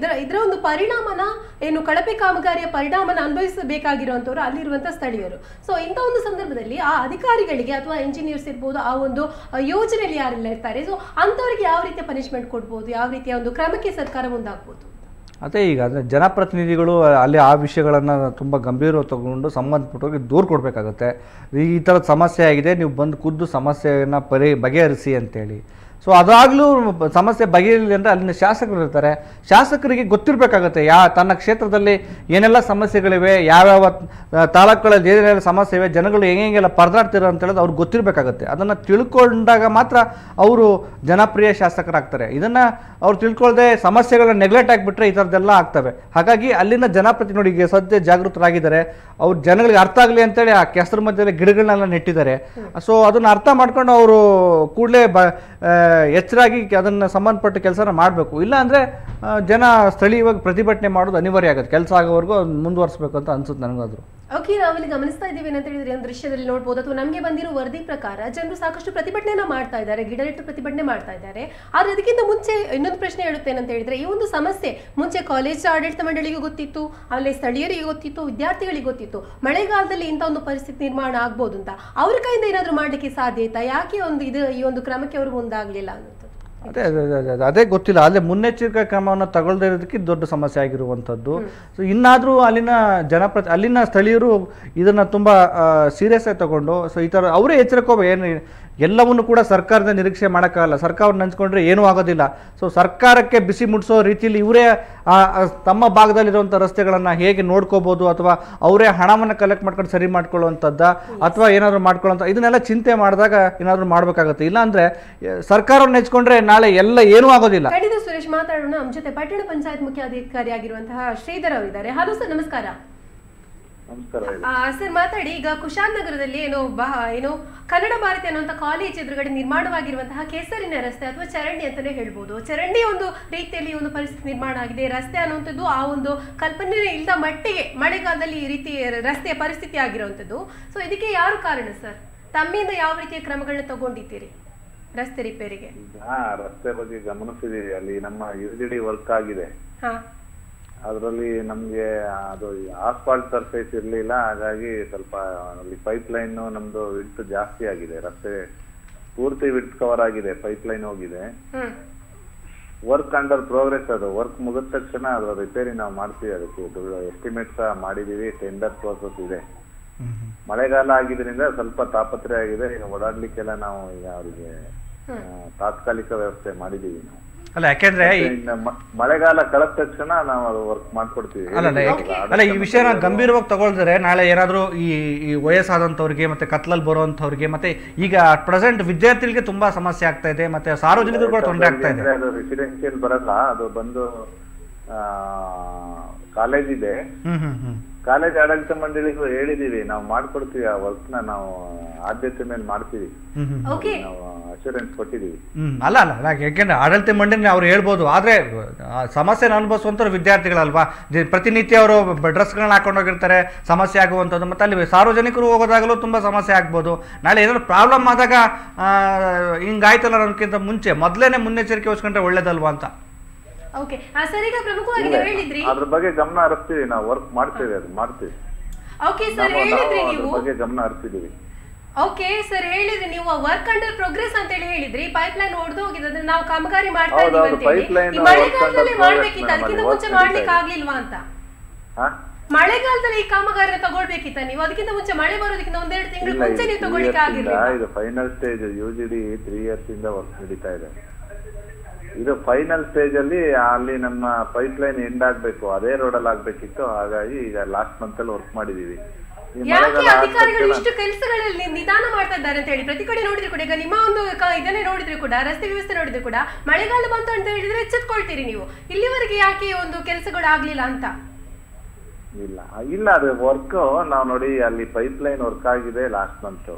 ಇದರ ಒಂದು ಪರಿಣಾಮನ ಏನು ಕಳಪೆ ಕಾಮಗಾರಿಯ ಪರಿಣಾಮನ ಅನುಭವಿಸಬೇಕಾಗಿರುವಂತವ್ರು ಅಲ್ಲಿರುವಂತಹ ಸ್ಥಳೀಯರು. ಸೊ ಇಂಥ ಒಂದು ಸಂದರ್ಭದಲ್ಲಿ ಆ ಅಧಿಕಾರಿಗಳಿಗೆ ಅಥವಾ ಎಂಜಿನಿಯರ್ಸ್ ಇರ್ಬೋದು, ಆ ಒಂದು ಯೋಜನೆಯಲ್ಲಿ ಯಾರೆಲ್ಲ ಇರ್ತಾರೆ, ಸೊ ಅಂತವರಿಗೆ ಯಾವ ರೀತಿಯ ಪನಿಷ್ಮೆಂಟ್ ಕೊಡ್ಬೋದು, ಯಾವ ರೀತಿಯ ಒಂದು ಕ್ರಮಕ್ಕೆ ಸರ್ಕಾರ ಮುಂದಾಗ್ಬೋದು? ಅದೇ ಈಗ ಅಂದರೆ ಜನಪ್ರತಿನಿಧಿಗಳು ಅಲ್ಲಿ ಆ ವಿಷಯಗಳನ್ನು ತುಂಬ ಗಂಭೀರವಾಗಿ ತಗೊಂಡು ಸಂಬಂಧಪಟ್ಟವ್ರಿಗೆ ದೂರು ಕೊಡಬೇಕಾಗುತ್ತೆ. ಈ ಥರದ ಸಮಸ್ಯೆ ಆಗಿದೆ, ನೀವು ಬಂದು ಖುದ್ದು ಸಮಸ್ಯೆಯನ್ನು ಬಗೆಹರಿಸಿ ಅಂತೇಳಿ. ಸೊ ಅದಾಗಲೂ ಸಮಸ್ಯೆ ಬಗೆಹರಿಲಿ ಅಂದರೆ ಅಲ್ಲಿನ ಶಾಸಕರು ಇರ್ತಾರೆ. ಶಾಸಕರಿಗೆ ಗೊತ್ತಿರಬೇಕಾಗತ್ತೆ ತನ್ನ ಕ್ಷೇತ್ರದಲ್ಲಿ ಏನೆಲ್ಲ ಸಮಸ್ಯೆಗಳಿವೆ, ಯಾವ್ಯಾವ ತಾಲೂಕುಗಳಲ್ಲಿ ಏನೆಲ್ಲ ಸಮಸ್ಯೆ ಇವೆ, ಜನಗಳು ಹೆಂಗೆಲ್ಲ ಪರದಾಡ್ತಿರೋ ಅಂತ ಹೇಳೋದು ಅವ್ರಿಗೆ ಗೊತ್ತಿರಬೇಕಾಗತ್ತೆ. ಅದನ್ನು ತಿಳ್ಕೊಂಡಾಗ ಮಾತ್ರ ಅವರು ಜನಪ್ರಿಯ ಶಾಸಕರಾಗ್ತಾರೆ. ಇದನ್ನು ಅವ್ರು ತಿಳ್ಕೊಳ್ದೆ ಸಮಸ್ಯೆಗಳನ್ನ ನೆಗ್ಲೆಕ್ಟ್ ಆಗಿಬಿಟ್ರೆ ಈ ಥರದ್ದೆಲ್ಲ ಆಗ್ತವೆ. ಹಾಗಾಗಿ ಅಲ್ಲಿನ ಜನಪ್ರತಿನಿಧಿಗೆ ಸದ್ಯ ಜಾಗೃತರಾಗಿದ್ದಾರೆ. ಅವ್ರು ಜನಗಳಿಗೆ ಅರ್ಥ ಆಗಲಿ ಅಂತೇಳಿ ಆ ಕೆಸರು ಮಧ್ಯದಲ್ಲಿ ಗಿಡಗಳನ್ನೆಲ್ಲ ನೆಟ್ಟಿದ್ದಾರೆ. ಸೊ ಅದನ್ನು ಅರ್ಥ ಮಾಡ್ಕೊಂಡು ಅವರು ಕೂಡಲೇ ಎಚ್ಚರಾಗಿ ಅದನ್ನು ಸಂಬಂಧಪಟ್ಟ ಕೆಲಸನ ಮಾಡಬೇಕು. ಇಲ್ಲ ಅಂದರೆ ಜನ ಸ್ಥಳೀಯವಾಗಿ ಪ್ರತಿಭಟನೆ ಮಾಡೋದು ಅನಿವಾರ್ಯ ಆಗುತ್ತೆ. ಕೆಲಸ ಆಗೋವರೆಗೂ ಮುಂದುವರಿಸಬೇಕು ಅಂತ ಅನ್ಸುತ್ತೆ ನನಗಾದ್ರು. ಓಕೆ, ನಾವಿಲ್ಲಿ ಗಮನಿಸ್ತಾ ಇದ್ದೀವಿ ಅಂತ ಹೇಳಿದ್ರೆ ಒಂದು ದೃಶ್ಯದಲ್ಲಿ ನೋಡ್ಬೋದು, ಅಥವಾ ನಮಗೆ ಬಂದಿರೋ ವರದಿ ಪ್ರಕಾರ ಜನರು ಸಾಕಷ್ಟು ಪ್ರತಿಭಟನೆಯನ್ನ ಮಾಡ್ತಾ ಇದ್ದಾರೆ, ಗಿಡ ನೆಟ್ಟು ಪ್ರತಿಭಟನೆ ಮಾಡ್ತಾ ಇದ್ದಾರೆ. ಆದ್ರೆ ಅದಕ್ಕಿಂತ ಮುಂಚೆ ಇನ್ನೊಂದು ಪ್ರಶ್ನೆ ಹೇಳುತ್ತೇನೆ ಅಂತ ಹೇಳಿದ್ರೆ, ಈ ಒಂದು ಸಮಸ್ಯೆ ಮುಂಚೆ ಕಾಲೇಜ್ ಆಡಳಿತ ಮಂಡಳಿಗೆ ಗೊತ್ತಿತ್ತು, ಆಮೇಲೆ ಸ್ಥಳೀಯರಿಗೆ ಗೊತ್ತಿತ್ತು, ವಿದ್ಯಾರ್ಥಿಗಳಿಗೆ ಗೊತ್ತಿತ್ತು. ಮಳೆಗಾಲದಲ್ಲಿ ಇಂಥ ಒಂದು ಪರಿಸ್ಥಿತಿ ನಿರ್ಮಾಣ ಆಗ್ಬೋದು ಅಂತ ಅವ್ರ ಕೈಯಿಂದ ಏನಾದರೂ ಮಾಡ್ಲಿಕ್ಕೆ ಸಾಧ್ಯ ಆಯ್ತಾ? ಯಾಕೆ ಈ ಒಂದು ಕ್ರಮಕ್ಕೆ ಅವರು ಮುಂದಾಗಲಿಲ್ಲ ಅನ್ನೋದು ಅದೇ ಗೊತ್ತಿಲ್ಲ. ಅಲ್ಲೇ ಮುನ್ನೆಚ್ಚರಿಕೆ ಕ್ರಮವನ್ನು ತಗೊಳ್ಳದೇ ಇರೋದಕ್ಕೆ ದೊಡ್ಡ ಸಮಸ್ಯೆ ಆಗಿರುವಂಥದ್ದು. ಸೊ ಇನ್ನಾದರೂ ಅಲ್ಲಿನ ಸ್ಥಳೀಯರು ಇದನ್ನು ತುಂಬ ಸೀರಿಯಸ್ ಆಗಿ ತಗೊಂಡು, ಸೊ ಈ ಥರ ಅವರೇ ಎಚ್ಚರಿಕೋಬೇಕು. ಏನು ಎಲ್ಲವನ್ನು ಕೂಡ ಸರ್ಕಾರದ ನಿರೀಕ್ಷೆ ಮಾಡೋಕ್ಕಾಗಲ್ಲ. ಸರ್ಕಾರವನ್ನು ನೆಂಚ್ಕೊಂಡ್ರೆ ಏನೂ ಆಗೋದಿಲ್ಲ. ಸೊ ಸರ್ಕಾರಕ್ಕೆ ಬಿಸಿ ಮುಟ್ಟಿಸೋ ರೀತಿಯಲ್ಲಿ ಇವರೇ ತಮ್ಮ ಭಾಗದಲ್ಲಿರುವಂಥ ರಸ್ತೆಗಳನ್ನು ಹೇಗೆ ನೋಡ್ಕೋಬೋದು, ಅಥವಾ ಅವರೇ ಹಣವನ್ನು ಕಲೆಕ್ಟ್ ಮಾಡ್ಕೊಂಡು ಸರಿ ಮಾಡ್ಕೊಳ್ಳುವಂಥದ್ದ, ಅಥವಾ ಏನಾದರೂ ಮಾಡ್ಕೊಳ್ಳೋಂಥ ಇದನ್ನೆಲ್ಲ ಚಿಂತೆ ಮಾಡಿದಾಗ ಏನಾದರೂ ಮಾಡಬೇಕಾಗುತ್ತೆ. ಇಲ್ಲಾಂದರೆ ಸರ್ಕಾರವನ್ನು ನೆಚ್ಕೊಂಡ್ರೆ ನಾಳೆ ಎಲ್ಲ ಏನೂ ಆಗೋದಿಲ್ಲ. ಖಂಡಿತ ಸುರೇಶ್, ಮಾತಾಡೋಣ. ನಮ್ಮ ಜೊತೆ ಪಟ್ಟಣ ಪಂಚಾಯತ್ ಮುಖ್ಯ ಅಧಿಕಾರಿಯಾಗಿರುವಂತಹ ಶ್ರೀಧರ್ ಅವರಿದ್ದಾರೆ. ಹಲೋ ಸರ್, ನಮಸ್ಕಾರ. ಸರ್ ಮಾತಾಡಿ. ಈಗ ಕುಶಾಲನಗರದಲ್ಲಿ ಏನೋ ಕನ್ನಡ ಭಾರತಿ ಅನ್ನುವಂಥ ಕಾಲೇಜ್ ಎದುರುಗಡೆ ನಿರ್ಮಾಣವಾಗಿರುವಂತಹ ಕೆಸರಿನ ರಸ್ತೆ ಅಥವಾ ಚರಂಡಿ ಅಂತಾನೆ ಹೇಳ್ಬೋದು. ಚರಂಡಿ ಒಂದು ರೀತಿಯಲ್ಲಿ ಒಂದು ಪರಿಸ್ಥಿತಿ ನಿರ್ಮಾಣ ಆಗಿದೆ. ರಸ್ತೆ ಅನ್ನುವಂಥದ್ದು ಆ ಒಂದು ಕಲ್ಪನೆ ಇಲ್ಲದ ಮಟ್ಟಿಗೆ ಮಳೆಗಾಲದಲ್ಲಿ ಈ ರೀತಿ ರಸ್ತೆಯ ಪರಿಸ್ಥಿತಿ ಆಗಿರುವಂಥದ್ದು. ಸೊ ಇದಕ್ಕೆ ಯಾರು ಕಾರಣ ಸರ್? ತಮ್ಮಿಂದ ಯಾವ ರೀತಿಯ ಕ್ರಮಗಳನ್ನ ತಗೊಂಡಿದ್ದೀರಿ ರಸ್ತೆ ರಿಪೇರಿಗೆ? ರಸ್ತೆ ಬಗ್ಗೆ ಗಮನಿಸಿದೀವಿ. ಅಲ್ಲಿ ನಮ್ಮ ಯುಜಿಡಿ ವರ್ಕ್ ಆಗಿದೆ. ಅದರಲ್ಲಿ ನಮ್ಗೆ ಅದು ಆಸ್ಫಾಲ್ಟ್ ಸರ್ಫೇಸ್ ಇರ್ಲಿಲ್ಲ. ಹಾಗಾಗಿ ಸ್ವಲ್ಪ ಅಲ್ಲಿ ಪೈಪ್ ಲೈನ್ ನಮ್ದು ವಿಡ್ತ್ ಜಾಸ್ತಿ ಆಗಿದೆ. ರಸ್ತೆ ಪೂರ್ತಿ ವಿಡ್ತ್ ಕವರ್ ಆಗಿದೆ, ಪೈಪ್ ಲೈನ್ ಹೋಗಿದೆ. Work under progress. ಅದು ವರ್ಕ್ ಮುಗಿದ ತಕ್ಷಣ ಅದರ ರಿಪೇರಿ ನಾವು ಮಾಡ್ತೀವಿ. ಅದಕ್ಕೆ ಎಸ್ಟಿಮೇಟ್ ಸಹ ಮಾಡಿದೀವಿ. ಟೆಂಡರ್ ಪ್ರೋಸೆಸ್ ಇದೆ. ಮಳೆಗಾಲ ಆಗಿದ್ರಿಂದ ಸ್ವಲ್ಪ ತಾಪತ್ರೆ ಆಗಿದೆ. ಈಗ ಓಡಾಡ್ಲಿಕ್ಕೆಲ್ಲ ನಾವು ಈಗ ಅವರಿಗೆ ತಾತ್ಕಾಲಿಕ ವ್ಯವಸ್ಥೆ ಮಾಡಿದೀವಿ ನಾವು. ಅಲ್ಲ, ಯಾಕೆಂದ್ರೆ ಮಳೆಗಾಲ ಕಳೆದ ತಕ್ಷಣ ನಾವು ಅದು ವರ್ಕ್ ಮಾಡ್ಕೊಡ್ತೀವಿ. ಅಲ್ಲ, ಈ ವಿಷಯನ ಗಂಭೀರವಾಗಿ ತಗೊಳ್ತಾರೆ. ನಾಳೆ ಏನಾದ್ರು ಈ ವಯಸ್ಸಾದಂಥವ್ರಿಗೆ ಮತ್ತೆ ಕತ್ಲಲ್ಲಿ ಬರುವಂತವ್ರಿಗೆ ಮತ್ತೆ ಈಗ ಪ್ರೆಸೆಂಟ್ ವಿದ್ಯಾರ್ಥಿಗಳಿಗೆ ತುಂಬಾ ಸಮಸ್ಯೆ ಆಗ್ತಾ ಇದೆ, ಮತ್ತೆ ಸಾರ್ವಜನಿಕರು ಕೂಡ ತೊಂದರೆ ಆಗ್ತಾ ಇದೆ. ಅದು ರೆಸಿಡೆನ್ಷಿಯಲ್ ಬರಲ್ಲ. ಅದು ಬಂದು ಕಾಲೇಜ್ ಇದೆ. ಕಾಲೇಜ್ ಆಡಳಿತ ಮಂಡಳಿಗೂ ಹೇಳಿದೀವಿ, ನಾವು ಮಾಡ್ಕೊಡ್ತೀವಿ. ಆ ವರ್ಕ್ ನಾವು ಆದ್ಯತೆ ಮೇಲೆ ಮಾಡ್ತೀವಿ. ನಾವು ಅಶ್ಯೂರೆನ್ಸ್ ಕೊಟ್ಟಿದೀವಿ. ಅಲ್ಲ, ಯಾಕೆಂದ್ರೆ ಆಡಳಿತ ಮಂಡಳಿ ಅವ್ರು ಹೇಳ್ಬೋದು, ಆದ್ರೆ ಸಮಸ್ಯೆನ ಅನುಭವಿಸುವಂತವ್ರು ವಿದ್ಯಾರ್ಥಿಗಳಲ್ವಾ. ಪ್ರತಿನಿತ್ಯ ಅವರು ಡ್ರೆಸ್ಗಳನ್ನ ಹಾಕೊಂಡು ಹೋಗಿರ್ತಾರೆ, ಸಮಸ್ಯೆ ಆಗುವಂಥದ್ದು. ಮತ್ತೆ ಅಲ್ಲಿ ಸಾರ್ವಜನಿಕರು ಹೋಗೋದಾಗಲೂ ತುಂಬಾ ಸಮಸ್ಯೆ ಆಗ್ಬೋದು. ನಾಳೆ ಏನಾದ್ರು ಪ್ರಾಬ್ಲಮ್ ಆದಾಗ ಹಿಂಗಾಯ್ತಲ್ಲ ಅನ್ನೋದಕ್ಕಿಂತ ಮುಂಚೆ ಮೊದಲೇನೆ ಮುನ್ನೆಚ್ಚರಿಕೆ ವಹಿಸ್ಕೊಂಡ್ರೆ ಒಳ್ಳೇದಲ್ವಾ ಅಂತ. ಓಕೆ ಸರ್, ಈಗ ಪ್ರಮುಖವಾಗಿ ನೀವು ಹೇಳಿದ್ರಿ ಅದ್ರ ಬಗ್ಗೆ ಗಮನ ಹರಿಸ್ತೀವಿ. ನಾವು ವರ್ಕ್ ಮಾಡ್ತೀವಿ, ಅದು ಮಾಡ್ತೀವಿ. ಓಕೆ ಸರ್, ಹೇಳಿದ್ರಿ ನೀವು ಬಗ್ಗೆ ಗಮನ ಹರಿಸ್ತಿದ್ದೀವಿ. ಓಕೆ ಸರ್, ಹೇಳಿದ್ರಿ ನೀವು ವರ್ಕ್ ಅಂಡರ್ ಪ್ರೋಗ್ರೆಸ್ ಅಂತ ಹೇಳಿದ್ರಿ. ಪೈಪ್ ಲೈನ್ ಹೊಡೆದು ಹೋಗಿದೆ, ನಾವು ಕಾಮಗಾರಿ ಮಾಡ್ತಾ ಇದೀವಿ ಅಂತ ಹೇಳಿ. ಮಳೆಗಾಲದಲ್ಲಿ ಮಾಡ್ಬೇಕಿತ್ತ, ಅದಕ್ಕಿಂತ ಮುಂಚೆ ಮಾಡ್ಲಿಕ್ಕೆ ಆಗ್ಲಿಲ್ವಾ ಅಂತ? ಮಳೆಗಾಲದಲ್ಲಿ ಈ ಕಾಮಗಾರಿನ ತಗೊಳ್ಬೇಕಿತ್ತ ನೀವು? ಅದಕ್ಕಿಂತ ಮುಂಚೆ ಮಳೆ ಬರೋದಕ್ಕಿಂತ ಒಂದೆರಡು ತಿಂಗಳು ಮುಂಚೆ ನೀವು ತಗೊಳ್ಳಿಕ್ಕೆ ಆಗಿಲ್ಲ. ಇದು ಫೈನಲ್ ಸ್ಟೇಜ್. ಯುಜಿಡಿ 3 years ಇಂದ ವರ್ಕ್ ನಡೀತಾ ಇದೆ. ಇದು ಫೈನಲ್ ಸ್ಟೇಜ್ ಅಲ್ಲಿ ಅಲ್ಲಿ ನಮ್ಮ ಪೈಪ್ ಲೈನ್ ಎಂಡ್ ಆಗ್ಬೇಕು, ಅದೇ ರೋಡ್ ಅಲ್ಲಿ ಆಗ್ಬೇಕಿತ್ತು. ಹಾಗಾಗಿ ಈಗ ಲಾಸ್ಟ್ ಮಂತ್ ಅಲ್ಲಿ ವರ್ಕ್ ಮಾಡಿದೀವಿ. ಯಾಕೆ ಅಧಿಕಾರಿಗಳು ಇಷ್ಟು ಕೆಲಸಗಳಲ್ಲಿ ನಿಧಾನ ಮಾಡ್ತಾ ಇದ್ದಾರೆ ಅಂತ ಹೇಳಿ ಪ್ರತಿ ಕಡೆ ನೋಡಿದ್ರು ಕೂಡ, ಈಗ ನಿಮ್ಮ ಒಂದು ಇದನ್ನೇ ನೋಡಿದ್ರು ಕೂಡ, ರಸ್ತೆ ವ್ಯವಸ್ಥೆ ನೋಡಿದ್ರು ಕೂಡ, ಮಳೆಗಾಲ ಬಂತು ಅಂತ ಹೇಳಿದ್ರೆ ಎಚ್ಚೆತ್ಕೊಳ್ತೀರಿ ನೀವು. ಇಲ್ಲಿವರೆಗೆ ಯಾಕೆ ಒಂದು ಕೆಲಸಗಳು ಆಗ್ಲಿಲ್ಲ ಅಂತ? ಇಲ್ಲ ಅದು ವರ್ಕ್ ನಾವು ನೋಡಿ, ಅಲ್ಲಿ ಪೈಪ್ ಲೈನ್ ವರ್ಕ್ ಆಗಿದೆ ಲಾಸ್ಟ್ ಮಂತ್.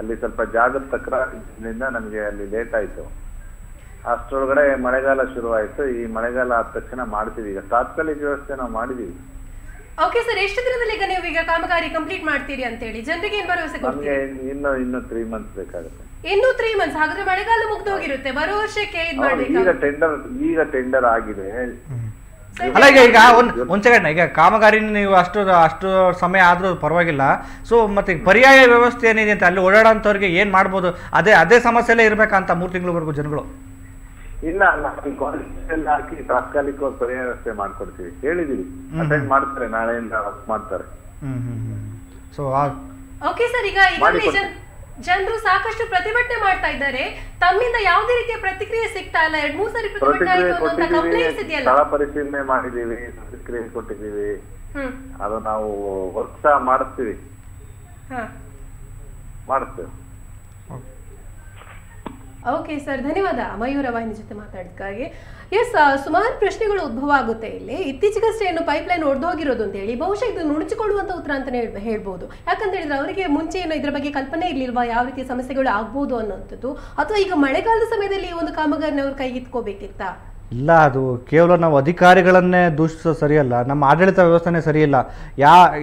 ಅಲ್ಲಿ ಸ್ವಲ್ಪ ಜಾಗದ ತಕರಾರಿಂದ ನಮ್ಗೆ ಅಲ್ಲಿ ಲೇಟ್ ಆಯ್ತು. ಅಷ್ಟರೊಳಗಡೆ ಮಳೆಗಾಲ ಶುರುವಾಯ್ತು. ಈ ಮಳೆಗಾಲ ಆದ ತಕ್ಷಣ ಮಾಡ್ತೀವಿ. ಈಗ ತಾತ್ಕಾಲಿಕ ವ್ಯವಸ್ಥೆ ನಾವು ಮಾಡಿದೀವಿ. ಓಕೆ ಸರ್, ಎಷ್ಟು ದಿನದಲ್ಲಿ ಈಗ ನೀವು ಈಗ ಕಾಮಗಾರಿ ಕಂಪ್ಲೀಟ್ ಮಾಡ್ತೀರಿ ಅಂತ ಹೇಳಿ ಜನರಿಗೆ ಏನ್ ಭರವಸೆ ಕೊಡ್ತೀರಿ? ಇನ್ನು 3 months ಬೇಕಾಗುತ್ತೆ. ಇನ್ನು 3 months? ಹಾಗಾದ್ರೆ ಮಳೆಗಾಲ ಮುಗ್ದು ಹೋಗಿರುತ್ತೆ, ಬರೋ ವರ್ಷಕ್ಕೆ ಇದು ಮಾಡ್ಬೇಕು. ಈಗ ಟೆಂಡರ್ ಆಗಿದೆ. ಅಲ್ಲ, ಈಗ ಒಂದ್ ಸೆಕೆಂಡ್, ಈಗ ಕಾಮಗಾರಿ ನೀವು ಅಷ್ಟು ಸಮಯ ಆದ್ರೂ ಪರವಾಗಿಲ್ಲ. ಸೊ ಮತ್ತೆ ಪರ್ಯಾಯ ವ್ಯವಸ್ಥೆ ಏನಿದೆ ಅಂತ ಅಲ್ಲಿ ಓಡಾಡೋಂಥವ್ರಿಗೆ ಏನ್ ಮಾಡ್ಬೋದು? ಅದೇ ಸಮಸ್ಯೆಲ್ಲೇ ಇರ್ಬೇಕಂತ 3 ತಿಂಗಳವರೆಗೂ ಜನಗಳು? ಇಲ್ಲ, ಹಾಕಿ ತಾತ್ಕಾಲಿಕವಾಗಿ ಪರ್ಯಾಯ ವ್ಯವಸ್ಥೆ ಮಾಡ್ಕೊಡ್ತೀವಿ. ಹೇಳಿದೀವಿ, ಅಟೆಂಡ್ ಮಾಡ್ತಾರೆ, ನಾಳೆಯಿಂದ ವರ್ಕ್ ಮಾಡ್ತಾರೆ. ಓಕೆ ಸರ್, ಈಗ ಜನರು ಸಾಕಷ್ಟು ಪ್ರತಿಭಟನೆ ಮಾಡ್ತಾ ಇದ್ದಾರೆ, ತಮ್ಮಿಂದ ಯಾವುದೇ ರೀತಿಯ ಪ್ರತಿಕ್ರಿಯೆ ಸಿಗ್ತಾ ಇಲ್ಲ. 2-3 ಸರಿ ಪ್ರತಿಭಟನೆ ಆಯ್ತು ಅಂತ ಕಂಪ್ಲೇಂಟ್ಸ್ ಇದೆಯಲ್ಲ. ಸ್ಥಳ ಪರಿಶೀಲನೆ ಮಾಡಿದೀವಿ, ಪ್ರತಿಕ್ರಿಯೆ ಕೊಟ್ಟಿದ್ದೀವಿ, ಅದು ನಾವು ವರ್ಕ್ ಮಾಡಿಸ್ತೀವಿ. ಓಕೆ ಸರ್, ಧನ್ಯವಾದ ಮಯೂರ ವಾಹಿನಿ ಜೊತೆ ಮಾತಾಡಿದಕ್ಕಾಗಿ. ಎಸ್, ಸುಮಾರು ಪ್ರಶ್ನೆಗಳು ಉದ್ಭವ ಆಗುತ್ತೆ ಇಲ್ಲಿ. ಇತ್ತೀಚೆಗಷ್ಟೇ ಏನು ಪೈಪ್ಲೈನ್ ಒಡೆದೋಗಿರೋದು ಅಂತ ಹೇಳಿ ಬಹುಶಃ ಇದು ನುಣುಚಿಕೊಳ್ಳುವಂತ ಉತ್ತರ ಅಂತಾನೆ ಹೇಳ್ಬೋದು. ಯಾಕಂತ ಹೇಳಿದ್ರೆ ಅವರಿಗೆ ಮುಂಚೆ ಏನು ಇದ್ರ ಬಗ್ಗೆ ಕಲ್ಪನೆ ಇರ್ಲಿಲ್ವಾ, ಯಾವ ರೀತಿಯ ಸಮಸ್ಯೆಗಳು ಆಗ್ಬೋದು ಅನ್ನೋಂಥದ್ದು, ಅಥವಾ ಈಗ ಮಳೆಗಾಲದ ಸಮಯದಲ್ಲಿ ಈ ಒಂದು ಕಾಮಗಾರಿನ ಅವ್ರು ಕೈಗೆತ್ಕೋಬೇಕಿತ್ತಾ? ಇಲ್ಲ, ಅದು ಕೇವಲ ನಾವು ಅಧಿಕಾರಿಗಳನ್ನೇ ದೂಷಿಸೋದು ಸರಿಯಲ್ಲ, ನಮ್ಮ ಆಡಳಿತ ವ್ಯವಸ್ಥೆನೇ ಸರಿಯಿಲ್ಲ.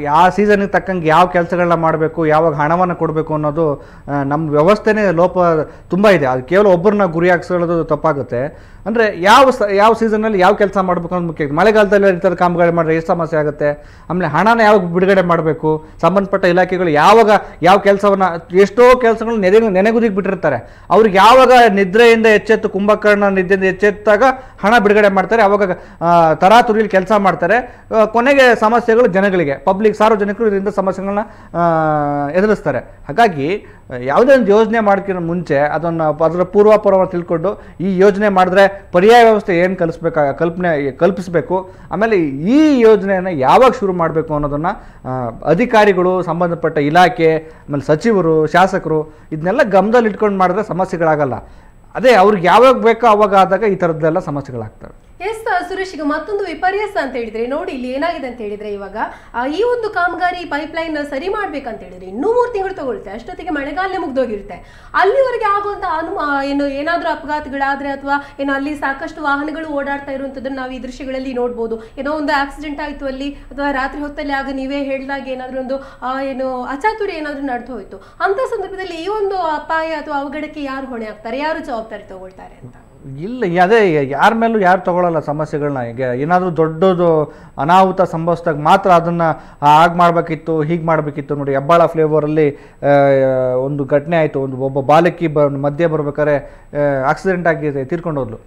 ಯಾವ ಸೀಸನ್ಗೆ ತಕ್ಕಂಗೆ ಯಾವ ಕೆಲಸಗಳನ್ನ ಮಾಡಬೇಕು, ಯಾವಾಗ ಹಣವನ್ನು ಕೊಡಬೇಕು ಅನ್ನೋದು ನಮ್ಮ ವ್ಯವಸ್ಥೆನೇ ಲೋಪ ತುಂಬ ಇದೆ. ಅದು ಕೇವಲ ಒಬ್ಬರನ್ನ ಗುರಿ ಹಾಕ್ಸೋದು ತಪ್ಪಾಗುತ್ತೆ. ಅಂದರೆ ಯಾವ ಸೀಸನಲ್ಲಿ ಯಾವ ಕೆಲಸ ಮಾಡಬೇಕು ಅನ್ನೋದು ಮುಖ್ಯ. ಮಳೆಗಾಲದಲ್ಲಿ ಈ ಥರ ಕಾಮಗಾರಿ ಮಾಡಿದ್ರೆ ಎಷ್ಟು ಸಮಸ್ಯೆ ಆಗುತ್ತೆ. ಆಮೇಲೆ ಹಣನ ಯಾವಾಗ ಬಿಡುಗಡೆ ಮಾಡಬೇಕು, ಸಂಬಂಧಪಟ್ಟ ಇಲಾಖೆಗಳು ಯಾವಾಗ ಯಾವ ಕೆಲಸವನ್ನು, ಎಷ್ಟೋ ಕೆಲಸಗಳನ್ನ ನೆನೆಗುದಿಗೆ ಬಿಟ್ಟಿರ್ತಾರೆ. ಅವ್ರಿಗೆ ಯಾವಾಗ ನಿದ್ರೆಯಿಂದ ಎಚ್ಚೆತ್ತು, ಕುಂಭಕರ್ಣ ನಿದ್ದೆಯಿಂದ ಎಚ್ಚೆತ್ತಾಗ ಹಣ ಬಿಡುಗಡೆ ಮಾಡ್ತಾರೆ, ಅವಾಗ ತರಾತುರಿಯಲ್ಲಿ ಕೆಲಸ ಮಾಡ್ತಾರೆ. ಕೊನೆಗೆ ಸಮಸ್ಯೆಗಳು ಜನಗಳಿಗೆ, ಸಾರ್ವಜನಿಕರು ಇದರಿಂದ ಸಮಸ್ಯೆಗಳನ್ನ ಎದುರಿಸ್ತಾರೆ. ಹಾಗಾಗಿ ಯಾವುದೇ ಒಂದು ಯೋಜನೆ ಮಾಡ್ಕಿರೋ ಮುಂಚೆ ಅದರ ಪೂರ್ವಾಪರವ ತಿಳ್ಕೊಂಡು ಈ ಯೋಜನೆ ಮಾಡಿದ್ರೆ ಪರ್ಯಾಯ ವ್ಯವಸ್ಥೆ ಏನು ಕಲ್ಪಿಸಬೇಕು, ಆಮೇಲೆ ಈ ಯೋಜನೆಯನ್ನು ಯಾವಾಗ ಶುರು ಮಾಡಬೇಕು ಅನ್ನೋದನ್ನು ಅಧಿಕಾರಿಗಳು, ಸಂಬಂಧಪಟ್ಟ ಇಲಾಖೆ, ಆಮೇಲೆ ಸಚಿವರು, ಶಾಸಕರು ಇದನ್ನೆಲ್ಲ ಗಮನದಲ್ಲಿ ಇಟ್ಕೊಂಡು ಮಾಡಿದ್ರೆ ಸಮಸ್ಯೆಗಳಾಗಲ್ಲ. ಅದೇ ಅವ್ರಿಗೆ ಯಾವಾಗ ಬೇಕೋ ಅವಾಗ ಆದಾಗ ಈ ಥರದ್ದೆಲ್ಲ ಸಮಸ್ಯೆಗಳಾಗ್ತವೆ. ಎಸ್ ಸುರೇಶ್, ಈಗ ಮತ್ತೊಂದು ವಿಪರ್ಯಾಸ ಅಂತ ಹೇಳಿದ್ರೆ ನೋಡಿ, ಇಲ್ಲಿ ಏನಾಗಿದೆ ಅಂತ ಹೇಳಿದ್ರೆ ಇವಾಗ ಈ ಒಂದು ಕಾಮಗಾರಿ ಪೈಪ್ಲೈನ್ ಸರಿ ಮಾಡ್ಬೇಕಂತ ಹೇಳಿದ್ರೆ ಇನ್ನೂ 3 ತಿಂಗಳು ತಗೊಳುತ್ತೆ. ಅಷ್ಟೊತ್ತಿಗೆ ಮಳೆಗಾಲನೇ ಮುಗ್ದೋಗಿರುತ್ತೆ. ಅಲ್ಲಿವರೆಗೆ ಆಗುವಂತ ಏನಾದ್ರೂ ಅಪಘಾತಗಳಾದ್ರೆ ಅಥವಾ ಏನೋ ಅಲ್ಲಿ ಸಾಕಷ್ಟು ವಾಹನಗಳು ಓಡಾಡ್ತಾ ಇರುವಂತದ್ದನ್ನು ನಾವು ಈ ದೃಶ್ಯಗಳಲ್ಲಿ ನೋಡ್ಬೋದು. ಏನೋ ಒಂದು ಆಕ್ಸಿಡೆಂಟ್ ಆಯ್ತು ಅಲ್ಲಿ, ಅಥವಾ ರಾತ್ರಿ ಹೊತ್ತಲ್ಲಿ ಆಗ ನೀವೇ ಹೇಳಿದಾಗ ಏನಾದ್ರೂ ಒಂದು ಏನು ಅಚಾತುರ್ಯ ಏನಾದ್ರೂ ನಡೆದು ಹೋಯ್ತು ಅಂತ ಸಂದರ್ಭದಲ್ಲಿ ಈ ಒಂದು ಅಪಾಯ ಅಥವಾ ಅವಘಡಕ್ಕೆ ಯಾರು ಹೊಣೆ ಆಗ್ತಾರೆ, ಯಾರು ಜವಾಬ್ದಾರಿ ತಗೊಳ್ತಾರೆ ಅಂತ? ಇಲ್ಲ, ಅದೇ ಯಾರ ಮೇಲೂ ಯಾರು ತಗೊಳ್ಳಲ್ಲ ಸಮಸ್ಯೆಗಳನ್ನ. ಈಗ ಏನಾದರೂ ದೊಡ್ಡದು ಅನಾಹುತ ಸಂಭವಿಸಿದಾಗ ಮಾತ್ರ ಅದನ್ನು ಹಾಗೆ ಮಾಡಬೇಕಿತ್ತು, ಹೀಗೆ ಮಾಡಬೇಕಿತ್ತು. ನೋಡಿ, ಹೆಬ್ಬಾಳ ಫ್ಲೇವರಲ್ಲಿ ಒಂದು ಘಟನೆ ಆಯಿತು. ಒಬ್ಬ ಬಾಲಕಿ ಮಧ್ಯೆ ಬರ್ಬೇಕಾದ್ರೆ ಆಕ್ಸಿಡೆಂಟ್ ಆಗಿದೆ, ತೀರ್ಕೊಂಡು ಹೋದ್ಲು.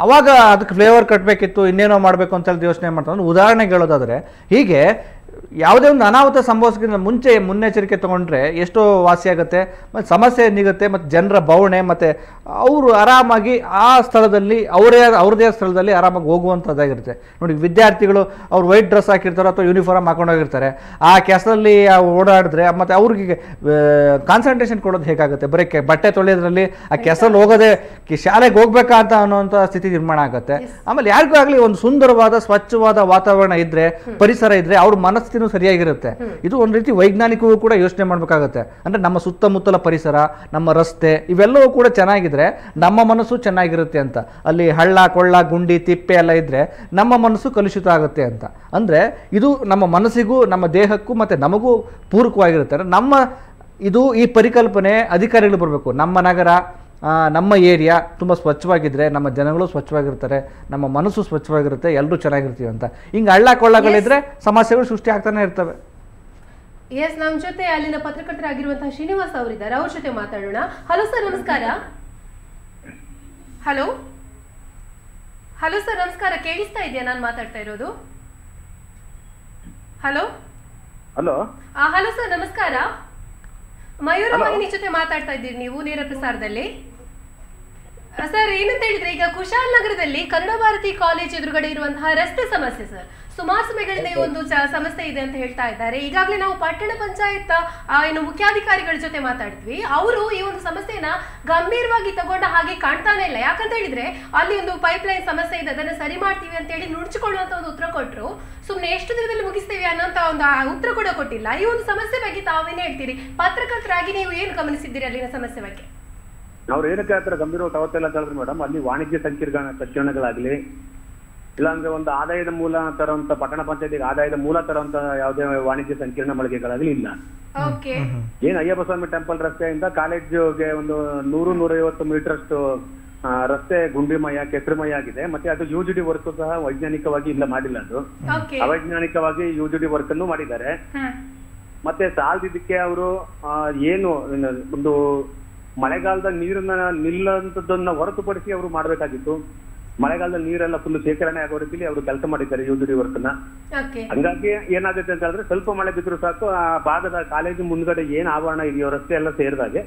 ಅವಾಗ ಅದಕ್ಕೆ ಫ್ಲೇವರ್ ಕಟ್ಟಬೇಕಿತ್ತು, ಇನ್ನೇನೋ ಮಾಡಬೇಕು ಅಂತ ಹೇಳಿ ಯೋಚನೆ ಮಾಡ್ತಾರೆ. ಉದಾಹರಣೆಗೆ ಹೇಳೋದಾದರೆ ಹೀಗೆ ಯಾವುದೇ ಒಂದು ಅನಾಹುತ ಸಂಭವಿಸೋಕ್ಕಿಂತ ಮುಂಚೆ ಮುನ್ನೆಚ್ಚರಿಕೆ ತೊಗೊಂಡ್ರೆ ಎಷ್ಟೋ ವಾಸಿಯಾಗುತ್ತೆ, ಮತ್ತು ಸಮಸ್ಯೆ ನಿಗುತ್ತೆ, ಮತ್ತು ಜನರ ಬವಣೆ, ಮತ್ತು ಅವರು ಆರಾಮಾಗಿ ಆ ಸ್ಥಳದಲ್ಲಿ ಅವ್ರದೇ ಸ್ಥಳದಲ್ಲಿ ಆರಾಮಾಗಿ ಹೋಗುವಂಥದ್ದಾಗಿರುತ್ತೆ. ನೋಡಿ, ವಿದ್ಯಾರ್ಥಿಗಳು ಅವ್ರು ವೈಟ್ ಡ್ರೆಸ್ ಹಾಕಿರ್ತಾರೆ ಅಥವಾ ಯೂನಿಫಾರ್ಮ್ ಹಾಕೊಂಡೋಗಿರ್ತಾರೆ. ಆ ಕೆಸರಲ್ಲಿ ಓಡಾಡಿದ್ರೆ ಮತ್ತು ಅವ್ರಿಗೆ ಕಾನ್ಸಂಟ್ರೇಷನ್ ಕೊಡೋದು ಹೇಗಾಗುತ್ತೆ? ಬರೀ ಬಟ್ಟೆ ತೊಳೆಯೋದ್ರಲ್ಲಿ ಆ ಕೆಸರಲ್ಲಿ ಹೋಗೋದೇ ಶಾಲೆಗೆ ಹೋಗ್ಬೇಕಾ ಅಂತ ಅನ್ನೋಂಥ ಸ್ಥಿತಿ ನಿರ್ಮಾಣ ಆಗುತ್ತೆ. ಆಮೇಲೆ ಯಾರಿಗೂ ಆಗಲಿ ಒಂದು ಸುಂದರವಾದ ಸ್ವಚ್ಛವಾದ ವಾತಾವರಣ ಇದ್ದರೆ, ಪರಿಸರ ಇದ್ದರೆ ಅವ್ರ ಮನಸ್ಥಿತಿನೂ ಸರಿಯಾಗಿರುತ್ತೆ. ಇದು ಒಂದು ರೀತಿ ವೈಜ್ಞಾನಿಕವೂ ಕೂಡ ಯೋಚನೆ ಮಾಡಬೇಕಾಗುತ್ತೆ. ಅಂದರೆ ನಮ್ಮ ಸುತ್ತಮುತ್ತಲ ಪರಿಸರ, ನಮ್ಮ ರಸ್ತೆ ಇವೆಲ್ಲವೂ ಕೂಡ ಚೆನ್ನಾಗಿದ್ರೆ ನಮ್ಮ ಮನಸ್ಸು ಚೆನ್ನಾಗಿರುತ್ತೆ ಅಂತ. ಅಲ್ಲಿ ಹಳ್ಳ ಕೊಳ್ಳ ಗುಂಡಿ ತಿಪ್ಪೆ ಎಲ್ಲ ಇದ್ದರೆ ನಮ್ಮ ಮನಸ್ಸು ಕಲುಷಿತ ಆಗುತ್ತೆ ಅಂತ. ಅಂದರೆ ಇದು ನಮ್ಮ ಮನಸ್ಸಿಗೂ ನಮ್ಮ ದೇಹಕ್ಕೂ ಮತ್ತು ನಮಗೂ ಪೂರಕವಾಗಿರುತ್ತೆ. ಈ ಪರಿಕಲ್ಪನೆ ಅಧಿಕಾರಿಗಳು ಬರಬೇಕು. ನಮ್ಮ ನಗರ, ನಮ್ಮ ಏರಿಯಾ ತುಂಬ ಸ್ವಚ್ಛವಾಗಿದ್ದರೆ ನಮ್ಮ ಜನಗಳು ಸ್ವಚ್ಛವಾಗಿರ್ತಾರೆ, ನಮ್ಮ ಮನಸ್ಸು ಸ್ವಚ್ಛವಾಗಿರುತ್ತೆ, ಎಲ್ಲರೂ ಚೆನ್ನಾಗಿರ್ತೀವಿ ಅಂತ. ಹಿಂಗೆ ಹಳ್ಳ ಕೊಳ್ಳಗಳಿದ್ರೆ ಸಮಸ್ಯೆಗಳು ಸೃಷ್ಟಿ ಆಗ್ತಾನೆ ಇರ್ತವೆ. ಎಸ್, ನಮ್ಮ ಜೊತೆ ಅಲ್ಲಿನ ಪತ್ರಕರ್ತರಾಗಿರುವಂತಹ ಶ್ರೀನಿವಾಸ್ ಅವರಿದ್ದಾರೆ, ಅವ್ರ ಜೊತೆ ಮಾತಾಡೋಣ. ಹಲೋ ಸರ್, ನಮಸ್ಕಾರ. ಹಲೋ ಸರ್, ನಮಸ್ಕಾರ. ಕೇಳಿಸ್ತಾ ಇದೆಯಾ ನಾನು ಮಾತಾಡ್ತಾ ಇರೋದು? ಹಲೋ ಹಲೋ ಸರ್, ನಮಸ್ಕಾರ. ಮಯೂರ ವಾಹಿನಿ ಜೊತೆ ಮಾತಾಡ್ತಾ ಇದ್ದೀರಿ ನೀವು ನೇರ ಪ್ರಸಾರದಲ್ಲಿ. ಸರ್, ಏನಂತ ಹೇಳಿದ್ರೆ ಈಗ ಕುಶಾಲನಗರದಲ್ಲಿ ಕನ್ನಡ ಭಾರತಿ ಕಾಲೇಜ್ ಎದುರುಗಡೆ ಇರುವಂತಹ ರಸ್ತೆ ಸಮಸ್ಯೆ ಸರ್, ಸುಮಾರು ಸಮಯಗಳಿಂದ ಈ ಒಂದು ಸಮಸ್ಯೆ ಇದೆ ಅಂತ ಹೇಳ್ತಾ ಇದ್ದಾರೆ. ಈಗಾಗಲೇ ನಾವು ಪಟ್ಟಣ ಪಂಚಾಯತ್ ಏನು ಮುಖ್ಯಾಧಿಕಾರಿಗಳ ಜೊತೆ ಮಾತಾಡಿದ್ವಿ. ಅವರು ಈ ಒಂದು ಸಮಸ್ಯೆನ ಗಂಭೀರವಾಗಿ ತಗೊಂಡ ಹಾಗೆ ಕಾಣ್ತಾನೆ ಇಲ್ಲ. ಯಾಕಂತ ಹೇಳಿದ್ರೆ ಅಲ್ಲಿ ಒಂದು ಪೈಪ್ಲೈನ್ ಸಮಸ್ಯೆ ಇದೆ, ಅದನ್ನ ಸರಿ ಮಾಡ್ತೀವಿ ಅಂತ ಹೇಳಿ ನುಡ್ಚಿಕೊಳ್ಳುವಂತ ಒಂದು ಉತ್ತರ ಕೊಟ್ಟರು. ಸುಮ್ನೆ ಎಷ್ಟು ದಿನದಲ್ಲಿ ಮುಗಿಸ್ತೇವೆ ಅನ್ನೋಂತ ಒಂದು ಉತ್ತರ ಕೂಡ ಕೊಟ್ಟಿಲ್ಲ. ಈ ಒಂದು ಸಮಸ್ಯೆ ಬಗ್ಗೆ ತಾವೇನು ಹೇಳ್ತೀರಿ? ಪತ್ರಕರ್ತರಾಗಿ ನೀವು ಏನು ಗಮನಿಸಿದ್ದೀರಿ ಅಲ್ಲಿನ ಸಮಸ್ಯೆ ಬಗ್ಗೆ? ಅವ್ರು ಏನಕ್ಕೆ ಆತರ ಗಂಭೀರವಾಗಿ ತಗೋತಿಲ್ಲ ಅಂತ ಹೇಳಿದ್ರೆ ಮೇಡಮ್, ಅಲ್ಲಿ ವಾಣಿಜ್ಯ ಸಂಕೀರ್ಣಗಳಾಗ್ಲಿ, ಇಲ್ಲಾಂದ್ರೆ ಒಂದು ಆದಾಯದ ಮೂಲ ತರುವಂತ ಪಟ್ಟಣ ಪಂಚಾಯತಿಗೆ ಆದಾಯದ ಮೂಲ ತರುವಂತ ಯಾವುದೇ ವಾಣಿಜ್ಯ ಸಂಕೀರ್ಣ ಮಳಿಗೆಗಳಾಗ್ಲಿ ಇಲ್ಲ. ಏನ್ ಅಯ್ಯಪ್ಪ ಸ್ವಾಮಿ ಟೆಂಪಲ್ ರಸ್ತೆಯಿಂದ ಕಾಲೇಜಿಗೆ ಒಂದು 100-150 ಮೀಟರ್ ಅಷ್ಟು ರಸ್ತೆ ಗುಂಡಿಮಯ, ಕೆಸರುಮಯ ಆಗಿದೆ. ಮತ್ತೆ ಅದು UGD ವರ್ಕ್ ಸಹ ವೈಜ್ಞಾನಿಕವಾಗಿ ಇಲ್ಲ, ಮಾಡಿಲ್ಲ. ಅದು ಅವೈಜ್ಞಾನಿಕವಾಗಿ UGD ವರ್ಕ್ ಅನ್ನು ಮಾಡಿದ್ದಾರೆ. ಮತ್ತೆ ಸಾಲದಿದ್ದಕ್ಕೆ ಅವರು ಏನು ಒಂದು ಮಳೆಗಾಲದ ನೀರನ್ನ ನಿಲ್ಲಂತದನ್ನ ಹೊರತುಪಡಿಸಿ ಅವರು ಮಾಡ್ಬೇಕಾಗಿತ್ತು. ಮಳೆಗಾಲದಲ್ಲಿ ನೀರೆಲ್ಲ ಫುಲ್ ಶೇಖರಣೆ ಆಗೋ ರೀತಿಲಿ ಅವರು ಕೆಲಸ ಮಾಡಿದ್ದಾರೆ ಯುಜಿಡಿ ವರ್ಕ್ ನ. ಹಂಗಾಗಿ ಏನಾಗುತ್ತೆ ಅಂತ ಹೇಳಿದ್ರೆ ಸ್ವಲ್ಪ ಮಳೆ ಬಿದ್ರು ಸಾಕು ಆ ಭಾಗದ ಕಾಲೇಜು ಮುಂದ್ಗಡೆ ಏನ್ ಆವರಣ ಇದೆಯೋ ರಸ್ತೆ ಎಲ್ಲ ಸೇರಿದಾಗೆ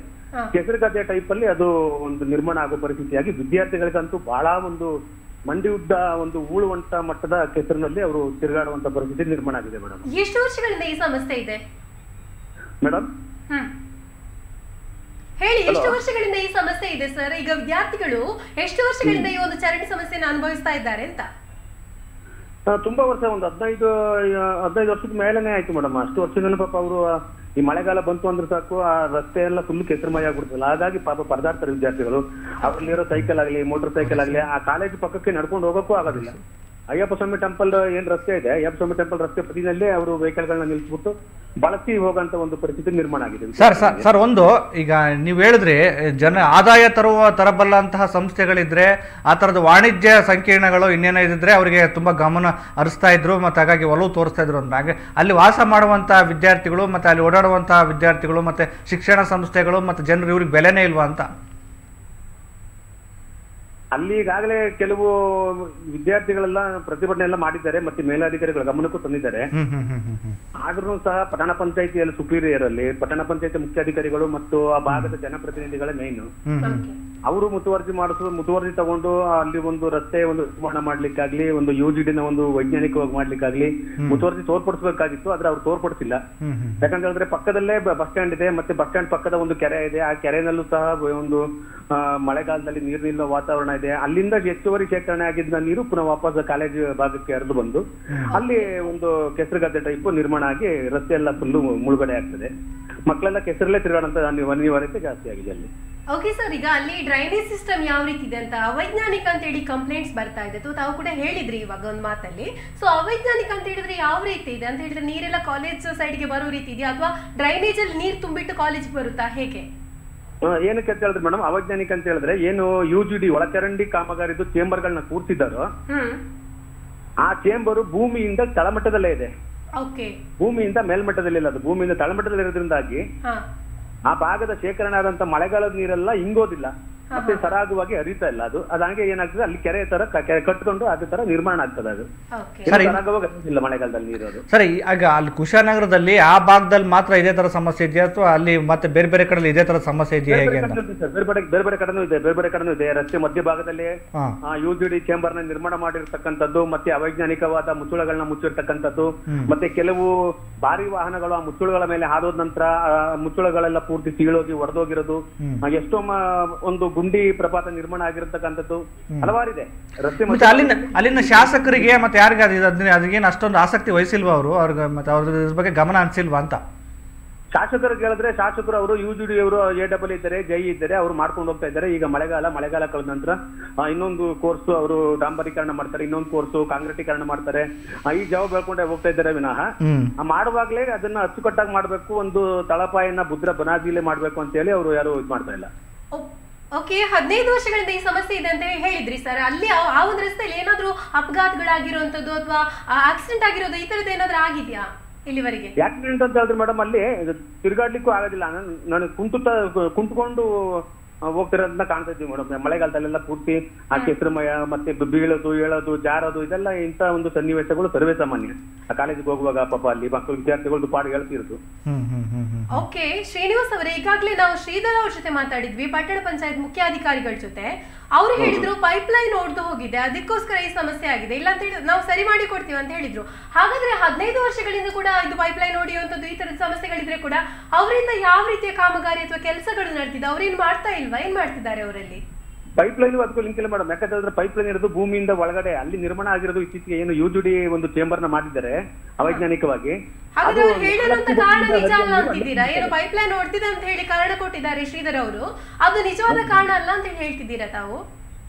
ಕೆಸರು ಗದ್ದೆ ಟೈಪ್ ಅಲ್ಲಿ ಅದು ಒಂದು ನಿರ್ಮಾಣ ಆಗೋ ಪರಿಸ್ಥಿತಿಯಾಗಿ ವಿದ್ಯಾರ್ಥಿಗಳಿಗಂತೂ ಬಹಳ ಒಂದು ಮಂಡಿ ಉದ್ದ ಒಂದು ಉಳುವಂತ ಮಟ್ಟದ ಕೆಸರಿನಲ್ಲಿ ಅವರು ತಿರುಗಾಡುವಂತ ಪರಿಸ್ಥಿತಿ ನಿರ್ಮಾಣ ಆಗಿದೆ ಮೇಡಮ್. ಎಷ್ಟು ವರ್ಷಗಳಿಂದ ಈ ಸಮಸ್ಯೆ ಇದೆ ಮೇಡಮ್? ಹೇಳಿ, ಎಷ್ಟು ವರ್ಷಗಳಿಂದ ಈ ಸಮಸ್ಯೆ ಇದೆ ಸರ್? ಈಗ ವಿದ್ಯಾರ್ಥಿಗಳು ಎಷ್ಟು ವರ್ಷಗಳಿಂದ ಈ ಒಂದು ಚರಂಡಿ ಸಮಸ್ಯೆಯನ್ನು ಅನುಭವಿಸ್ತಾ ಇದ್ದಾರೆ ಅಂತ? ತುಂಬಾ ವರ್ಷ, ಒಂದು 15 ವರ್ಷದ ಮೇಲೆನೆ ಆಯ್ತು ಮೇಡಮ್. ಅಷ್ಟು ವರ್ಷದಿಂದ ಪಾಪ ಅವರು ಈ ಮಳೆಗಾಲ ಬಂತು ಅಂದ್ರೆ ಸಾಕು ಆ ರಸ್ತೆ ಎಲ್ಲ ಫುಲ್ ಕೆಸರುಮಯ ಆಗ್ಬಿಡ್ತಲ್ಲ. ಹಾಗಾಗಿ ಪಾಪ ಪರದಾಡ್ತಾರೆ ವಿದ್ಯಾರ್ಥಿಗಳು. ಅವರಲ್ಲಿರೋ ಸೈಕಲ್ ಆಗ್ಲಿ ಮೋಟರ್ ಸೈಕಲ್ ಆಗ್ಲಿ ಆ ಕಾಲೇಜ್ ಪಕ್ಕಕ್ಕೆ ನಡ್ಕೊಂಡು ಹೋಗೋಕ್ಕೂ ಆಗೋದಿಲ್ಲ. ಅಯ್ಯಪ್ಪ ಸ್ವಾಮಿ ಟೆಂಪಲ್ ಏನ್ ರಸ್ತೆ ಇದೆ, ಅಯ್ಯಪ್ಪ ಸ್ವಾಮಿ ಟೆಂಪಲ್ ರಸ್ತೆ ಬದಿನಲ್ಲೇ ಅವರು ವೆಹಿಕಲ್ ಗಳನ್ನ ನಿಲ್ಸ್ಬಿಟ್ಟು ಬಳಸಿ ಹೋಗಂತ ಒಂದು ಪರಿಸ್ಥಿತಿ ನಿರ್ಮಾಣ ಆಗಿದೆ. ಸರ್ ಒಂದು ಈಗ ನೀವು ಹೇಳಿದ್ರಿ ಆದಾಯ ತರಬಲ್ಲ ಅಂತಹ ಸಂಸ್ಥೆಗಳಿದ್ರೆ ಆ ತರದ ವಾಣಿಜ್ಯ ಸಂಕೀರ್ಣಗಳು ಇನ್ನೇನೋ ಇದ್ರೆ ಅವರಿಗೆ ತುಂಬಾ ಗಮನ ಹರಿಸ್ತಾ ಇದ್ರು ಮತ್ತೆ ಹಾಗಾಗಿ ಒಲವು ತೋರಿಸ್ತಾ ಇದ್ರು ಅಂತ. ಹಾಗೆ ಅಲ್ಲಿ ವಾಸ ಮಾಡುವಂತಹ ವಿದ್ಯಾರ್ಥಿಗಳು ಮತ್ತೆ ಅಲ್ಲಿ ಓಡಾಡುವಂತಹ ವಿದ್ಯಾರ್ಥಿಗಳು ಮತ್ತೆ ಶಿಕ್ಷಣ ಸಂಸ್ಥೆಗಳು ಮತ್ತೆ ಜನರು ಇವ್ರಿಗೆ ಬೆಲೆನೇ ಇಲ್ವಾ ಅಂತ? ಅಲ್ಲಿ ಈಗಾಗಲೇ ಕೆಲವು ವಿದ್ಯಾರ್ಥಿಗಳೆಲ್ಲ ಪ್ರತಿಭಟನೆ ಎಲ್ಲ ಮಾಡಿದ್ದಾರೆ ಮತ್ತೆ ಮೇಲಾಧಿಕಾರಿಗಳ ಗಮನಕ್ಕೂ ತಂದಿದ್ದಾರೆ. ಆದ್ರೂ ಸಹ ಪಟ್ಟಣ ಪಂಚಾಯತಿಯಲ್ಲಿ ಸುಪೀರಿಯರ್ ಅಲ್ಲಿ ಪಟ್ಟಣ ಪಂಚಾಯತಿ ಮುಖ್ಯಾಧಿಕಾರಿಗಳು ಮತ್ತು ಆ ಭಾಗದ ಜನಪ್ರತಿನಿಧಿಗಳೇ ಮೇನ್. ಅವರು ಮುತುವರ್ಜಿ ತಗೊಂಡು ಅಲ್ಲಿ ಒಂದು ರಸ್ತೆ ಒಂದು ನಿರ್ಮಾಣ ಮಾಡ್ಲಿಕ್ಕಾಗ್ಲಿ ಒಂದು ಯುಜಿಡಿನ ಒಂದು ವೈಜ್ಞಾನಿಕವಾಗಿ ಮಾಡ್ಲಿಕ್ಕಾಗ್ಲಿ ಮುತುವರ್ಜಿ ತೋರ್ಪಡಿಸಬೇಕಾಗಿತ್ತು. ಆದ್ರೆ ಅವ್ರು ತೋರ್ಪಡಿಸಿಲ್ಲ. ಯಾಕಂತ ಹೇಳಿದ್ರೆ ಪಕ್ಕದಲ್ಲೇ ಬಸ್ ಸ್ಟ್ಯಾಂಡ್ ಇದೆ ಮತ್ತೆ ಬಸ್ ಸ್ಟ್ಯಾಂಡ್ ಪಕ್ಕದ ಒಂದು ಕೆರೆ ಇದೆ. ಆ ಕೆರೆನಲ್ಲೂ ಸಹ ಒಂದು ಮಳೆಗಾಲದಲ್ಲಿ ನೀರು ನಿಲ್ಲೋ ವಾತಾವರಣ ಇದೆ. ಅಲ್ಲಿಂದ ಹೆಚ್ಚುವರಿ ಶೇಖರಣೆ ಆಗಿದ್ದ ನೀರು ಪುನಃ ವಾಪಸ್ ಕಾಲೇಜ್ ಭಾಗಕ್ಕೆ ಹರಿದು ಬಂದು ಅಲ್ಲಿ ಒಂದು ಕೆಸರು ಗದ್ದೆ ಟೈಪ್ ನಿರ್ಮಾಣ ಆಗಿ ರಸ್ತೆ ಎಲ್ಲ ಫುಲ್ಲು ಮುಳುಗಡೆ ಆಗ್ತದೆ. ಮಕ್ಕಳೆಲ್ಲ ಕೆಸರಲ್ಲೇ ತಿರುಗಾಡಂತ ಅನಿವಾರ್ಯತೆ ಜಾಸ್ತಿ ಆಗಿದೆ ಅಲ್ಲಿ. ಓಕೆ ಸರ್, ಈಗ ಅಲ್ಲಿ ಡ್ರೈನೇಜ್ ಸಿಸ್ಟಮ್ ಯಾವ ರೀತಿ ಇದೆ ಅಂತ ಅವೈಜ್ಞಾನಿಕ ಅಂತ ಹೇಳಿ ಕಂಪ್ಲೇಂಟ್ಸ್ ಬರ್ತಾ ಇದೆ. ತಾವು ಕೂಡ ಹೇಳಿದ್ರಿ ಇವಾಗ ಒಂದು ಮಾತಲ್ಲಿ. ಸೊ ಅವೈಜ್ಞಾನಿಕ ಅಂತ ಹೇಳಿದ್ರೆ ಯಾವ ರೀತಿ ಇದೆ ಅಂತ ಹೇಳಿದ್ರೆ ನೀರೆಲ್ಲ ಕಾಲೇಜ್ ಸೈಡ್ಗೆ ಬರೋ ರೀತಿ ಇದೆಯಾ ಅಥವಾ ಡ್ರೈನೇಜ್ ಅಲ್ಲಿ ನೀರು ತುಂಬಿಟ್ಟು ಕಾಲೇಜ್ ಬರುತ್ತಾ, ಹೇಗೆ? ಏನಕ್ಕೆ ಅಂತ ಹೇಳಿದ್ರೆ ಮೇಡಮ್ ಅವೈಜ್ಞಾನಿಕ ಅಂತ ಹೇಳಿದ್ರೆ ಏನು ಯುಜಿಡಿ ಒಳಚರಂಡಿ ಕಾಮಗಾರಿದು ಚೇಂಬರ್ ಗಳನ್ನ ಕೂರ್ಸಿದಾರೋ ಆ ಚೇಂಬರ್ ಭೂಮಿಯಿಂದ ತಳಮಟ್ಟದಲ್ಲೇ ಇದೆ. ಭೂಮಿಯಿಂದ ಮೇಲ್ಮಟ್ಟದಲ್ಲಿ ಇಲ್ಲ, ಅದು ಭೂಮಿಯಿಂದ ತಳಮಟ್ಟದಲ್ಲಿ ಇರೋದ್ರಿಂದಾಗಿ ಆ ಭಾಗದ ಶೇಖರಣೆ ಆದಂತ ಮಳೆಗಾಲದ ನೀರೆಲ್ಲ ಇಂಗೋದಿಲ್ಲ ಮತ್ತೆ ಸರಾಗವಾಗಿ ಹರಿತಾ ಇಲ್ಲ. ಅದು ಹಂಗೆ ಏನಾಗ್ತದೆ ಅಲ್ಲಿ ಕೆರೆ ತರ ಕಟ್ಕೊಂಡು ಅದೇ ತರ ನಿರ್ಮಾಣ ಆಗ್ತದೆ. ಅದು ಸರಾಗವಾಗಿ ಮಳೆಗಾಲದಲ್ಲಿ ನೀರು. ಅದು ಸರಿ, ಆಗ ಅಲ್ಲಿ ಕುಶಾನಗರದಲ್ಲಿ ಆ ಭಾಗದಲ್ಲಿ ಮಾತ್ರ ಇದೇ ತರ ಸಮಸ್ಯೆ ಇದೆಯಾ ಅಥವಾ ಅಲ್ಲಿ ಮತ್ತೆ ಬೇರೆ ಬೇರೆ ಕಡೆ ಇದೇ ತರ ಸಮಸ್ಯೆ ಇದೆಯಾ ಹೇಗೆ ಅಂತ? ಬೇರೆ ಬೇರೆ ಕಡೆನೂ ಇದೆ, ಬೇರೆ ಬೇರೆ ಕಡೆನೂ ಇದೆ. ರಸ್ತೆ ಮಧ್ಯ ಭಾಗದಲ್ಲಿ ಯುಜಿಡಿ ಚೇಂಬರ್ ನ ನಿರ್ಮಾಣ ಮಾಡಿರ್ತಕ್ಕಂಥದ್ದು ಮತ್ತೆ ಅವೈಜ್ಞಾನಿಕವಾದ ಮುಚ್ಚುಳಗಳನ್ನ ಮುಚ್ಚಿರ್ತಕ್ಕಂಥದ್ದು ಮತ್ತೆ ಕೆಲವು ಭಾರಿ ವಾಹನಗಳು ಆ ಮುಚ್ಚುಳಗಳ ಮೇಲೆ ಹಾದೋದ ನಂತರ ಮುಚ್ಚುಳಗಳೆಲ್ಲ ಪೂರ್ತಿ ಸೀಳೋಗಿ ಒಡೆದೋಗಿರೋದು, ಎಷ್ಟೋ ಒಂದು ಗುಂಡಿ ಪ್ರಪಾತ ನಿರ್ಮಾಣ ಆಗಿರತಕ್ಕಂಥದ್ದು ಹಲವಾರಿದೆ. ರಸ್ತೆ ಅಲ್ಲಿನ ಶಾಸಕರಿಗೆ ಮತ್ತೆ ಯಾರಿಗೆ ಅದಕ್ಕೇನು ಅಷ್ಟೊಂದು ಆಸಕ್ತಿ ವಹಿಸಿಲ್ವಾ ಅವ್ರಿಗೆ ಮತ್ತೆ ಅವ್ರ ಬಗ್ಗೆ ಗಮನ ಅನ್ಸಿಲ್ವಾ ಅಂತ? ಶಾಸಕರು ಕೇಳಿದ್ರೆ ಶಾಸಕರು ಅವರು ಯುಜಿಡಿ ಅವರು AW ಇದ್ದಾರೆ, ಜೈ ಇದ್ದಾರೆ, ಅವ್ರು ಮಾಡ್ಕೊಂಡು ಹೋಗ್ತಾ ಇದ್ದಾರೆ. ಈಗ ಮಳೆಗಾಲ ಕಳೆದ ನಂತರ ಇನ್ನೊಂದು ಕೋರ್ಸ್ ಅವರು ಡಾಂಬರೀಕರಣ ಮಾಡ್ತಾರೆ, ಇನ್ನೊಂದು ಕೋರ್ಸ್ ಕಾಂಕ್ರೀಟೀಕರಣ ಮಾಡ್ತಾರೆ. ಈ ಜಾಬ್ ಬೆಳ್ಕೊಂಡೆ ಹೋಗ್ತಾ ಇದ್ದಾರೆ ವಿನಃ ಮಾಡುವಾಗ್ಲೇ ಅದನ್ನ ಅಚ್ಚುಕಟ್ಟಾಗಿ ಮಾಡ್ಬೇಕು, ಒಂದು ತಳಪಾಯನ್ನ ಭದ್ರ ಬನಾದಿಲೆ ಮಾಡ್ಬೇಕು ಅಂತ ಹೇಳಿ ಅವರು ಯಾರು ಇದು ಮಾಡ್ತಾ ಇಲ್ಲ. ಓಕೆ, 15 ವರ್ಷಗಳಿಂದ ಈ ಸಮಸ್ಯೆ ಇದೆ ಅಂತ ಹೇಳಿದ್ರಿ ಸರ್. ಅಲ್ಲಿ ಆ ಒಂದು ರಸ್ತೆಯಲ್ಲಿ ಏನಾದ್ರೂ ಅಪಘಾತಗಳಾಗಿರುವಂತದ್ದು ಅಥವಾ ಆಕ್ಸಿಡೆಂಟ್ ಆಗಿರೋದು ಈ ತರದ್ದು ಏನಾದ್ರೂ ಆಗಿದ್ಯಾ ಇಲ್ಲಿವರೆಗೆ? ಆಕ್ಸಿಡೆಂಟ್ ಅಂತ ಹೇಳಿದ್ರೆ ಮೇಡಮ್ ಅಲ್ಲಿ ತಿರುಗಾಡ್ಲಿಕ್ಕೂ ಆಗೋದಿಲ್ಲ. ನಾನು ಕುಂತ್ಕೊಂಡು ಹೋಗ್ತಿರೋದನ್ನ ಕಾಣ್ತಾ ಇದ್ವಿ ಮೇಡಮ್. ಮಳೆಗಾಲದಲ್ಲೆಲ್ಲ ಪೂರ್ತಿ ಆ ಕೆಸರುಮಯ ಮತ್ತೆ ಬೀಳೋದು ಏಳೋದು ಜಾರೋದು ಇದೆಲ್ಲ ಇಂತ ಒಂದು ಸನ್ನಿವೇಶಗಳು ಸರ್ವೇ ಸಾಮಾನ್ಯ. ಆ ಕಾಲೇಜಿಗೆ ಹೋಗುವಾಗ ಪಾಪ ಅಲ್ಲಿ ಮಕ್ಕಳು ವಿದ್ಯಾರ್ಥಿಗಳು ಪಾಡು ಹೇಳ್ತಿರೋದು. ಓಕೆ ಶ್ರೀನಿವಾಸ್ ಅವರೇ, ಈಗಾಗಲೇ ನಾವು ಶ್ರೀಧರ್ ಅವ್ರ ಜೊತೆ ಮಾತಾಡಿದ್ವಿ, ಪಟ್ಟಣ ಪಂಚಾಯತ್ ಮುಖ್ಯಾಧಿಕಾರಿಗಳ ಜೊತೆ. ಅವರು ಹೇಳಿದ್ರು ಪೈಪ್ ಲೈನ್ ಒಡೆದು ಹೋಗಿದೆ, ಅದಕ್ಕೋಸ್ಕರ ಈ ಸಮಸ್ಯೆ ಆಗಿದೆ, ಇಲ್ಲ ಅಂತ ಹೇಳಿ ನಾವು ಸರಿ ಮಾಡಿ ಕೊಡ್ತೀವಿ ಅಂತ ಹೇಳಿದ್ರು. ಹಾಗಾದ್ರೆ 15 ವರ್ಷಗಳಿಂದ ಕೂಡ ಇದು ಪೈಪ್ ಲೈನ್ ಹೊಡೆಯುವಂತದ್ದು ಈ ತರದ ಸಮಸ್ಯೆಗಳಿದ್ರೆ ಕೂಡ ಅವರಿಂದ ಯಾವ ರೀತಿಯ ಕಾಮಗಾರಿ ಅಥವಾ ಕೆಲಸಗಳು ನಡೆದಿದೆ? ಅವ್ರೇನ್ ಮಾಡ್ತಾ ಇಲ್ವಾ? ಏನ್ ಮಾಡ್ತಿದ್ದಾರೆ ಅವರಲ್ಲಿ? ಪೈಪ್ ಲೈನ್ ಅದಕ್ಕೂ ಲಿಂಕ್ ಇಲ್ಲ ಮೇಡಮ್. ಯಾಕಂದ್ರೆ ಪೈಪ್ ಲೈನ್ ಇರೋದು ಭೂಮಿಯಿಂದ ಒಳಗಡೆ ಅಲ್ಲಿ ನಿರ್ಮಾಣ ಆಗಿರೋದು. ಇತ್ತೀಚೆಗೆ ಏನು ಯುಜಿಡಿ ಒಂದು ಚೇಂಬರ್ ನ ಮಾಡಿದ್ದಾರೆ ಅವೈಜ್ಞಾನಿಕವಾಗಿ. ಏನು ಪೈಪ್ ಲೈನ್ ಹೊಡ್ತಿದೆ ಅಂತ ಹೇಳಿ ಕಾರಣ ಕೊಟ್ಟಿದ್ದಾರೆ ಶ್ರೀಧರ್ ಅವರು, ಅದು ನಿಜವಾದ ಕಾರಣ ಅಲ್ಲ ಅಂತ ಹೇಳ್ತಿದ್ದೀರಾ ತಾವು?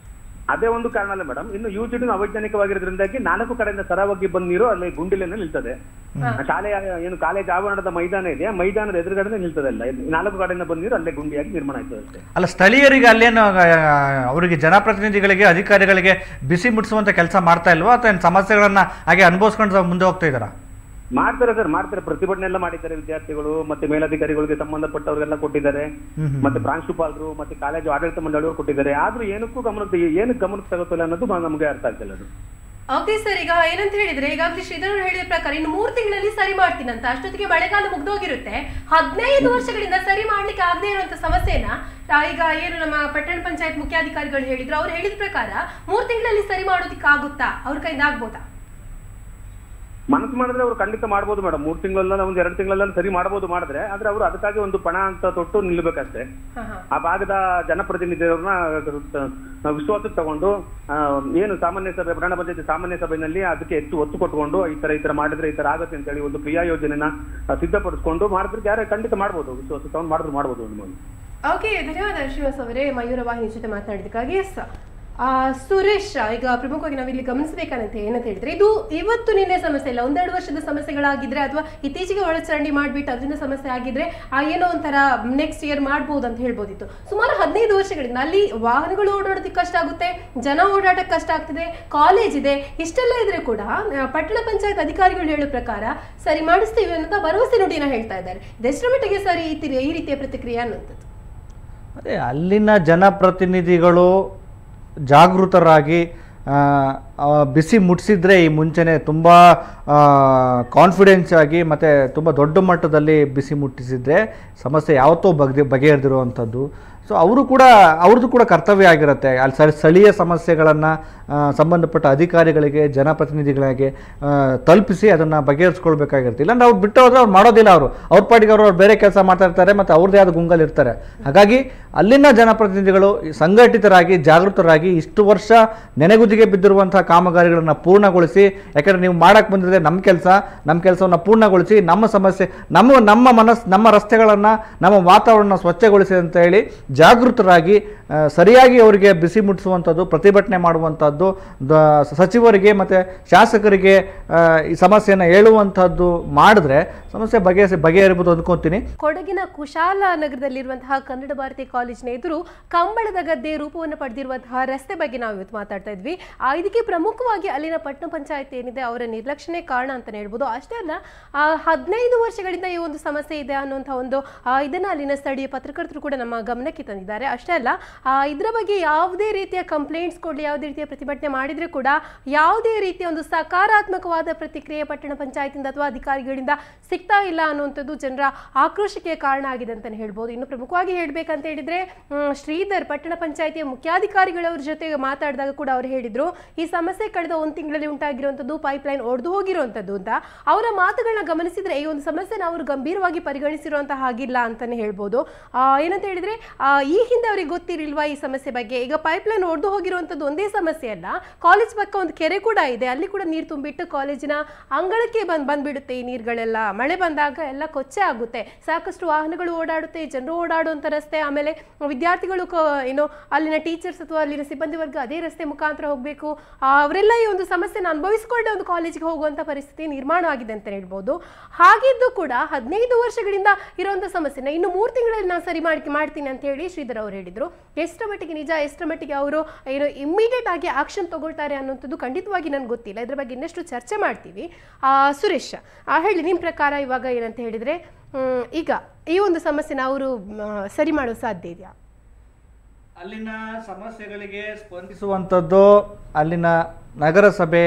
ಅದೇ ಒಂದು ಕಾರಣ ಅಲ್ಲ ಮೇಡಮ್. ಇನ್ನು ಯುಜಿಡಿ ಅವೈಜ್ಞಾನಿಕವಾಗಿರೋದ್ರಿಂದಾಗಿ 4 ಕಡೆಯಿಂದ ಸರವಾಗಿ ಬಂದ ನೀರು ಅಲ್ಲಿ ಗುಂಡಿಲೇನೆ ನಿಲ್ತದೆ. ಶಾಲೆಯ ಏನು ಕಾಲೇಜ್ ಆವರಣದ ಮೈದಾನ ಇದೆ, ಮೈದಾನದ ಎದುರುಗಡೆ ನಿಲ್ತದೆ. ಅಲ್ಲ 4 ಕಡೆಯಿಂದ ಬಂದ ನೀರು ಅಲ್ಲೇ ಗುಂಡಿಯಾಗಿ ನಿರ್ಮಾಣ ಆಗ್ತದೆ. ಅಲ್ಲ ಸ್ಥಳೀಯರಿಗೆ ಅಲ್ಲೇನು ಅವರಿಗೆ ಜನಪ್ರತಿನಿಧಿಗಳಿಗೆ ಅಧಿಕಾರಿಗಳಿಗೆ ಬಿಸಿ ಮುಟ್ಟಿಸುವಂತ ಕೆಲಸ ಮಾಡ್ತಾ ಇಲ್ವಾ ಅಥವಾ ಸಮಸ್ಯೆಗಳನ್ನ ಹಾಗೆ ಅನುಭವಿಸ್ಕೊಂಡು ಮುಂದೆ ಹೋಗ್ತಾ ಇದಾರಾ? ಮಾಡ್ತಾರೆ ಸರ್, ಮಾಡ್ತಾರೆ. ಪ್ರತಿಭಟನೆ ಎಲ್ಲ ಮಾಡಿದ್ದಾರೆ ವಿದ್ಯಾರ್ಥಿಗಳು, ಮತ್ತೆ ಮೇಲಧಿಕಾರಿಗಳಿಗೆ ಸಂಬಂಧಪಟ್ಟವ್ರಿಗೆಲ್ಲ ಕೊಟ್ಟಿದ್ದಾರೆ, ಮತ್ತೆ ಪ್ರಾಂಶುಪಾಲರು ಮತ್ತೆ ಕಾಲೇಜು ಆಡಳಿತ ಮಂಡಳಿಯವರು ಕೊಟ್ಟಿದ್ದಾರೆ. ಆದ್ರೂ ಏನಕ್ಕೂ ಗಮನಕ್ಕೆ ತಗೋತಿಲ್ಲ ಅನ್ನೋದು ನಮಗೆ ಅರ್ಥ ಆಗ್ತಿಲ್ಲ ಅದು. ಓಕೆ ಸರ್, ಈಗ ಏನಂತ ಹೇಳಿದ್ರೆ ಈಗಾಗಲೇ ಶ್ರೀಧರ್ ಹೇಳಿದ ಪ್ರಕಾರ ಇನ್ನು 3 ತಿಂಗಳಲ್ಲಿ ಸರಿ ಮಾಡ್ತೀನಂತ, ಅಷ್ಟೊತ್ತಿಗೆ ಮಳೆಗಾಲ ಮುಗ್ದೋಗಿರುತ್ತೆ. 15 ವರ್ಷಗಳಿಂದ ಸರಿ ಮಾಡ್ಲಿಕ್ಕೆ ಆಗದೆ ಇರುವಂತ ಸಮಸ್ಯೆನ ಈಗ ಏನು ನಮ್ಮ ಪಟ್ಟಣ ಪಂಚಾಯತ್ ಮುಖ್ಯಾಧಿಕಾರಿಗಳು ಹೇಳಿದ್ರು, ಅವ್ರು ಹೇಳಿದ ಪ್ರಕಾರ 3 ತಿಂಗಳಲ್ಲಿ ಸರಿ ಮಾಡೋದಕ್ಕೆ ಆಗುತ್ತಾ, ಅವ್ರ ಕೈಯಿಂದ ಆಗ್ಬೋದಾ? ಮನಸ್ಸು ಮಾಡಿದ್ರೆ ಅವ್ರು ಖಂಡಿತ ಮಾಡ್ಬೋದು ಮೇಡಮ್. 3 ತಿಂಗಳಲ್ಲ, ಒಂದು 2 ತಿಂಗಳಲ್ಲ ಸರಿ ಮಾಡ್ಬೋದು ಮಾಡಿದ್ರೆ. ಆದ್ರೆ ಅವರು ಅದಕ್ಕಾಗಿ ಒಂದು ಪಣ ಅಂತ ತೊಟ್ಟು ನಿಲ್ಬೇಕಷ್ಟೇ. ಆ ಭಾಗದ ಜನಪ್ರತಿನಿಧಿಯವ್ರನ್ನ ವಿಶ್ವಾಸಕ್ಕೆ ತಗೊಂಡು ಏನು ಸಾಮಾನ್ಯ ಸಭೆ, ಪಟ್ಟಣ ಪಂಚಾಯತ್ ಸಾಮಾನ್ಯ ಸಭೆಯಲ್ಲಿ ಅದಕ್ಕೆ ಹೆಚ್ಚು ಒತ್ತು ಕೊಟ್ಕೊಂಡು ಈ ತರ ಮಾಡಿದ್ರೆ ಈ ತರ ಆಗುತ್ತೆ ಅಂತ ಹೇಳಿ ಒಂದು ಕ್ರಿಯಾ ಯೋಜನೆನ ಸಿದ್ಧಪಡಿಸ್ಕೊಂಡು ಮಾಡಿದ್ರೆ ಯಾರೇ ಖಂಡಿತ ಮಾಡ್ಬೋದು. ವಿಶ್ವಾಸ ತಗೊಂಡು ಮಾಡಿದ್ರು ಮಾಡ್ಬೋದು. ಓಕೆ, ಧನ್ಯವಾದ ಶ್ರೀನಿವಾಸ್ ಅವರೇ ಮಯೂರ ವಾಹಿನಿ ಜೊತೆ ಮಾತನಾಡಿದಕ್ಕಾಗಿ. ಸುರೇಶ್, ಈಗ ಪ್ರಮುಖವಾಗಿ ನಾವಿಲ್ಲಿ ಗಮನಿಸಬೇಕಂತ ಏನಂತ ಹೇಳಿದ್ರೆ, ಇದು ಇವತ್ತು ನಿನ್ನೆ ಸಮಸ್ಯೆ ಇಲ್ಲ, 1-2 ವರ್ಷದ ಸಮಸ್ಯೆಗಳಾಗಿದ್ರೆ ಅಥವಾ ಇತ್ತೀಚೆಗೆ ಒಳಚರಂಡಿ ಮಾಡಿಬಿಟ್ಟು ಅದರಿಂದ ಸಮಸ್ಯೆ ಆಗಿದ್ರೆ ಏನೋ ಒಂಥರ ನೆಕ್ಸ್ಟ್ ಇಯರ್ ಮಾಡ್ಬೋದು ಅಂತ ಹೇಳ್ಬೋದಿತ್ತು. ಸುಮಾರು 15 ವರ್ಷಗಳಿಂದ ಅಲ್ಲಿ ವಾಹನಗಳು ಓಡಾಡೋದಕ್ಕೆ ಕಷ್ಟ ಆಗುತ್ತೆ, ಜನ ಓಡಾಟಕ್ಕೆ ಕಷ್ಟ ಆಗ್ತಿದೆ, ಕಾಲೇಜ್ ಇದೆ, ಇಷ್ಟೆಲ್ಲ ಇದ್ರೆ ಕೂಡ ಪಟ್ಟಣ ಪಂಚಾಯತ್ ಅಧಿಕಾರಿಗಳು ಹೇಳೋ ಪ್ರಕಾರ ಸರಿ ಮಾಡಿಸ್ತೀವಿ ಅನ್ನೋ ಭರವಸೆ ನುಡಿನ ಹೇಳ್ತಾ ಇದ್ದಾರೆ. ಇದೆಷ್ಟರ ಮಟ್ಟಿಗೆ ಸರಿ ಈ ರೀತಿಯ ಪ್ರತಿಕ್ರಿಯೆ ಅನ್ನುವಂಥದ್ದು? ಅದೇ ಅಲ್ಲಿನ ಜನಪ್ರತಿನಿಧಿಗಳು ಜಾಗೃತರಾಗಿ ಬಿಸಿ ಮುಟ್ಟಿಸಿದ್ರೆ ಈ ಮುಂಚೆನೇ ತುಂಬ ಕಾನ್ಫಿಡೆನ್ಸ್ ಆಗಿ ಮತ್ತು ತುಂಬ ದೊಡ್ಡ ಮಟ್ಟದಲ್ಲಿ ಬಿಸಿ ಮುಟ್ಟಿಸಿದ್ರೆ ಸಮಸ್ಯೆ ಯಾವತ್ತೋ ಬಗೆಹರಿದಿರುವಂಥದ್ದು. ಸೊ ಅವ್ರದ್ದು ಕೂಡ ಕರ್ತವ್ಯ ಆಗಿರುತ್ತೆ ಅಲ್ಲಿ ಸ್ಥಳೀಯ ಸಮಸ್ಯೆಗಳನ್ನು ಸಂಬಂಧಪಟ್ಟ ಅಧಿಕಾರಿಗಳಿಗೆ, ಜನಪ್ರತಿನಿಧಿಗಳಿಗೆ ತಲುಪಿಸಿ ಅದನ್ನು ಬಗೆಹರಿಸ್ಕೊಳ್ಬೇಕಾಗಿರುತ್ತೆ. ಇಲ್ಲಾಂದ್ರೆ ಅವ್ರು ಬಿಟ್ಟು ಹೋದ್ರೆ ಅವ್ರು ಮಾಡೋದಿಲ್ಲ. ಅವ್ರ ಪಾಟಿಗೆ ಅವ್ರು ಬೇರೆ ಕೆಲಸ ಮಾಡ್ತಾ ಇರ್ತಾರೆ ಮತ್ತು ಅವ್ರದ್ದೇ ಆದ ಗುಂಗಲ್ಲಿ ಇರ್ತಾರೆ. ಹಾಗಾಗಿ ಅಲ್ಲಿನ ಜನಪ್ರತಿನಿಧಿಗಳು ಸಂಘಟಿತರಾಗಿ, ಜಾಗೃತರಾಗಿ ಇಷ್ಟು ವರ್ಷ ನೆನೆಗುದಿಗೆ ಬಿದ್ದಿರುವಂಥ ಕಾಮಗಾರಿಗಳನ್ನು ಪೂರ್ಣಗೊಳಿಸಿ, ಯಾಕಂದರೆ ನೀವು ಮಾಡೋಕ್ಕೆ ಬಂದಿದ್ರೆ ನಮ್ಮ ಕೆಲಸವನ್ನು ಪೂರ್ಣಗೊಳಿಸಿ, ನಮ್ಮ ಸಮಸ್ಯೆ, ನಮ್ಮ ರಸ್ತೆಗಳನ್ನು, ನಮ್ಮ ವಾತಾವರಣ ಸ್ವಚ್ಛಗೊಳಿಸಿ ಅಂತ ಹೇಳಿ ಜಾಗೃತರಾಗಿ ಸರಿಯಾಗಿ ಅವರಿಗೆ ಬಿಸಿ ಮುಟ್ಟಿಸುವಂಥದ್ದು, ಪ್ರತಿಭಟನೆ ಮಾಡುವಂಥದ್ದು, ಸಚಿವರಿಗೆ ಮತ್ತು ಶಾಸಕರಿಗೆ ಈ ಸಮಸ್ಯೆಯನ್ನು ಹೇಳುವಂಥದ್ದು ಮಾಡಿದ್ರೆ ಸಮಸ್ಯೆ ಬಗೆಹರಿಬಹುದು ಅಂದ್ಕೊತೀನಿ. ಕೊಡಗಿನ ಕುಶಾಲನಗರದಲ್ಲಿರುವಂತಹ ಕನ್ನಡ ಭಾರತಿ ಕಾಲೇಜಿನ ಎದುರು ಕಂಬಳದ ಗದ್ದೆ ರೂಪವನ್ನು ಪಡೆದಿರುವಂತಹ ರಸ್ತೆ ಬಗ್ಗೆ ನಾವು ಇವತ್ತು ಮಾತಾಡ್ತಾ ಇದ್ವಿ. ಇದಕ್ಕೆ ಪ್ರಮುಖವಾಗಿ ಅಲ್ಲಿನ ಪಟ್ಟಣ ಪಂಚಾಯತ್ ಏನಿದೆ ಅವರ ನಿರ್ಲಕ್ಷ್ಯನೇ ಕಾರಣ ಅಂತಾನೆ ಹೇಳ್ಬೋದು. ಅಷ್ಟೇ ಅಲ್ಲ, 15 ವರ್ಷಗಳಿಂದ ಈ ಒಂದು ಸಮಸ್ಯೆ ಇದೆ ಅನ್ನುವಂಥ ಒಂದು ಇದನ್ನ ಅಲ್ಲಿನ ಸ್ಥಳೀಯ ಪತ್ರಕರ್ತರು ಕೂಡ ನಮ್ಮ ಗಮನಕ್ಕೆ ತಂದಿದ್ದಾರೆ. ಅಷ್ಟೇ ಅಲ್ಲ, ಇದರ ಬಗ್ಗೆ ಯಾವುದೇ ರೀತಿಯ ಕಂಪ್ಲೇಂಟ್ಸ್ ಕೊಡಲಿ, ಯಾವುದೇ ರೀತಿಯ ಪ್ರತಿಭಟನೆ ಮಾಡಿದ್ರೆ ಕೂಡ ಯಾವುದೇ ರೀತಿಯ ಒಂದು ಸಕಾರಾತ್ಮಕವಾದ ಪ್ರತಿಕ್ರಿಯೆ ಪಟ್ಟಣ ಪಂಚಾಯತಿಂದ ಅಥವಾ ಅಧಿಕಾರಿಗಳಿಂದ ಸಿಗ್ತಾ ಇಲ್ಲ ಅನ್ನುವಂಥದ್ದು ಜನರ ಆಕ್ರೋಶಕ್ಕೆ ಕಾರಣ ಆಗಿದೆ ಅಂತಾನೆ ಹೇಳ್ಬೋದು. ಇನ್ನು ಪ್ರಮುಖವಾಗಿ ಹೇಳ್ಬೇಕಂತ ಹೇಳಿದ್ರೆ, ಶ್ರೀಧರ್ ಪಟ್ಟಣ ಪಂಚಾಯತಿಯ ಮುಖ್ಯಾಧಿಕಾರಿಗಳವ್ರ ಜೊತೆ ಮಾತಾಡಿದಾಗ ಕೂಡ ಅವರು ಹೇಳಿದ್ರು, ಈ ಸಮಸ್ಯೆ ಕಳೆದ 1 ತಿಂಗಳಲ್ಲಿ ಉಂಟಾಗಿರುವಂಥದ್ದು ಪೈಪ್ಲೈನ್ ಒಡೆದು ಹೋಗಿರುವಂಥದ್ದು ಅಂತ. ಅವರ ಮಾತುಗಳನ್ನ ಗಮನಿಸಿದ್ರೆ ಈ ಒಂದು ಸಮಸ್ಯೆನ ಅವರು ಗಂಭೀರವಾಗಿ ಪರಿಗಣಿಸಿರುವಂತಹ ಹಾಗಿಲ್ಲ ಅಂತಾನೆ ಹೇಳ್ಬೋದು. ಏನಂತ ಹೇಳಿದ್ರೆ, ಈ ಹಿಂದೆ ಅವ್ರಿಗೆ ಗೊತ್ತಿರಲಿಲ್ವಾ ಈ ಸಮಸ್ಯೆ ಬಗ್ಗೆ? ಈಗ ಪೈಪ್ಲೈನ್ ಒಡೆದು ಹೋಗಿರುವಂಥದ್ದು ಒಂದೇ ಸಮಸ್ಯೆ ಅಲ್ಲ, ಕಾಲೇಜ್ ಪಕ್ಕ ಒಂದು ಕೆರೆ ಕೂಡ ಇದೆ, ಅಲ್ಲಿ ಕೂಡ ನೀರು ತುಂಬಿಟ್ಟು ಕಾಲೇಜಿನ ಅಂಗಳಕ್ಕೆ ಬಂದ್ಬಿಡುತ್ತೆ ಈ ನೀರುಗಳೆಲ್ಲ. ಮಳೆ ಬಂದಾಗ ಎಲ್ಲ ಕೊಚ್ಚೆ ಆಗುತ್ತೆ, ಸಾಕಷ್ಟು ವಾಹನಗಳು ಓಡಾಡುತ್ತೆ, ಜನರು ಓಡಾಡುವಂಥ ರಸ್ತೆ, ಆಮೇಲೆ ವಿದ್ಯಾರ್ಥಿಗಳು ಏನು ಅಲ್ಲಿನ ಟೀಚರ್ಸ್ ಅಥವಾ ಅಲ್ಲಿನ ಸಿಬ್ಬಂದಿ ವರ್ಗ ಅದೇ ರಸ್ತೆ ಮುಖಾಂತರ ಹೋಗಬೇಕು. ಅವರೆಲ್ಲ ಈ ಒಂದು ಸಮಸ್ಯೆನ ಅನುಭವಿಸಿಕೊಂಡೇ ಒಂದು ಕಾಲೇಜಿಗೆ ಹೋಗುವಂಥ ಪರಿಸ್ಥಿತಿ ನಿರ್ಮಾಣ ಆಗಿದೆ ಅಂತ ಹೇಳ್ಬೋದು. ಹಾಗಿದ್ದು ಕೂಡ 15 ವರ್ಷಗಳಿಂದ ಇರುವಂಥ ಸಮಸ್ಯೆನ ಇನ್ನು 3 ತಿಂಗಳಲ್ಲಿ ನಾನು ಸರಿ ಮಾಡ್ತೀನಿ ಅಂತ ಹೇಳಿ ಶ್ರೀಧರ್ ಅವರು ಹೇಳಿದ್ರು. ಎಷ್ಟರ ಮಟ್ಟಿಗೆ ನಿಜ, ಎಷ್ಟರ ಮಟ್ಟಿಗೆ ಅವರು ಏನು ಇಮ್ಮಿಡಿಯೇಟ್ ಆಗಿ ಆಕ್ಷನ್ ತಗೊಳ್ತಾರೆ ಅನ್ನೋಂಥದ್ದು ಖಂಡಿತವಾಗಿ ನನಗೆ ಗೊತ್ತಿಲ್ಲ. ಇದ್ರ ಬಗ್ಗೆ ಇನ್ನಷ್ಟು ಚರ್ಚೆ ಮಾಡ್ತೀವಿ. ಸುರೇಶ್, ಹೇಳಿ ನಿಮ್ಮ ಪ್ರಕಾರ ಇವಾಗ ಏನಂತ ಹೇಳಿದ್ರೆ, ಈಗ ಈ ಒಂದು ಸಮಸ್ಯೆನ ಅವರು ಸರಿ ಮಾಡೋ ಸಾಧ್ಯ ಇದೆಯಾ? ಅಲ್ಲಿನ ಸಮಸ್ಯೆಗಳಿಗೆ ಸ್ಪಂದಿಸುವಂಥದ್ದು ಅಲ್ಲಿನ ನಗರಸಭೆ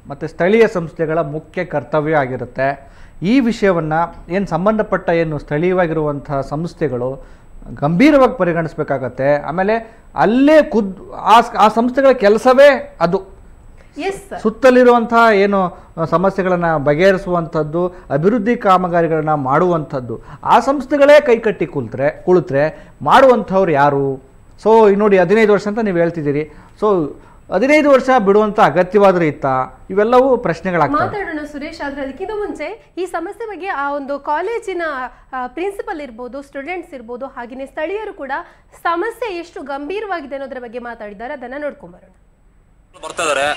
ಮತ್ತು ಸ್ಥಳೀಯ ಸಂಸ್ಥೆಗಳ ಮುಖ್ಯ ಕರ್ತವ್ಯ ಆಗಿರುತ್ತೆ. ಈ ವಿಷಯವನ್ನು ಸಂಬಂಧಪಟ್ಟ ಸ್ಥಳೀಯವಾಗಿರುವಂಥ ಸಂಸ್ಥೆಗಳು ಗಂಭೀರವಾಗಿ ಪರಿಗಣಿಸಬೇಕಾಗತ್ತೆ. ಆಮೇಲೆ ಅಲ್ಲೇ ಆ ಸಂಸ್ಥೆಗಳ ಕೆಲಸವೇ ಅದು ಸುತ್ತಲಿರುವಂತಹ ಸಮಸ್ಯೆಗಳನ್ನು ಬಗೆಹರಿಸುವಂಥದ್ದು, ಅಭಿವೃದ್ಧಿ ಕಾಮಗಾರಿಗಳನ್ನ ಮಾಡುವಂಥದ್ದು. ಆ ಸಂಸ್ಥೆಗಳೇ ಕೈಕಟ್ಟಿ ಕುಳಿತರೆ ಮಾಡುವಂಥವ್ರು ಯಾರು? ಸೊ ನೋಡಿ, 15 ವರ್ಷ ಅಂತ ನೀವು ಹೇಳ್ತಿದ್ದೀರಿ. ಸೊ 15 ವರ್ಷ ಬಿಡುವಂತ ಅಗತ್ಯವಾದ್ರೆ ಇತ್ತಾ? ಇವೆಲ್ಲವೂ ಪ್ರಶ್ನೆಗಳಾಗ್ತವೆ. ಮಾತಾಡೋಣ ಸುರೇಶ್. ಆದ್ರೆ ಅದಕ್ಕಿಂತ ಮುಂಚೆ ಈ ಸಮಸ್ಯೆ ಬಗ್ಗೆ ಆ ಒಂದು ಕಾಲೇಜಿನ ಪ್ರಿನ್ಸಿಪಲ್ ಇರ್ಬೋದು, ಸ್ಟೂಡೆಂಟ್ಸ್ ಇರ್ಬೋದು, ಹಾಗೆಯೇ ಸ್ಥಳೀಯರು ಕೂಡ ಸಮಸ್ಯೆ ಎಷ್ಟು ಗಂಭೀರವಾಗಿದೆ ಅನ್ನೋದ್ರ ಬಗ್ಗೆ ಮಾತಾಡಿದ್ದಾರೆ. ಅದನ್ನ ನೋಡ್ಕೊಂಡ್ಬರೋಣ. ಬರ್ತಾ ಇದ್ದಾರೆ,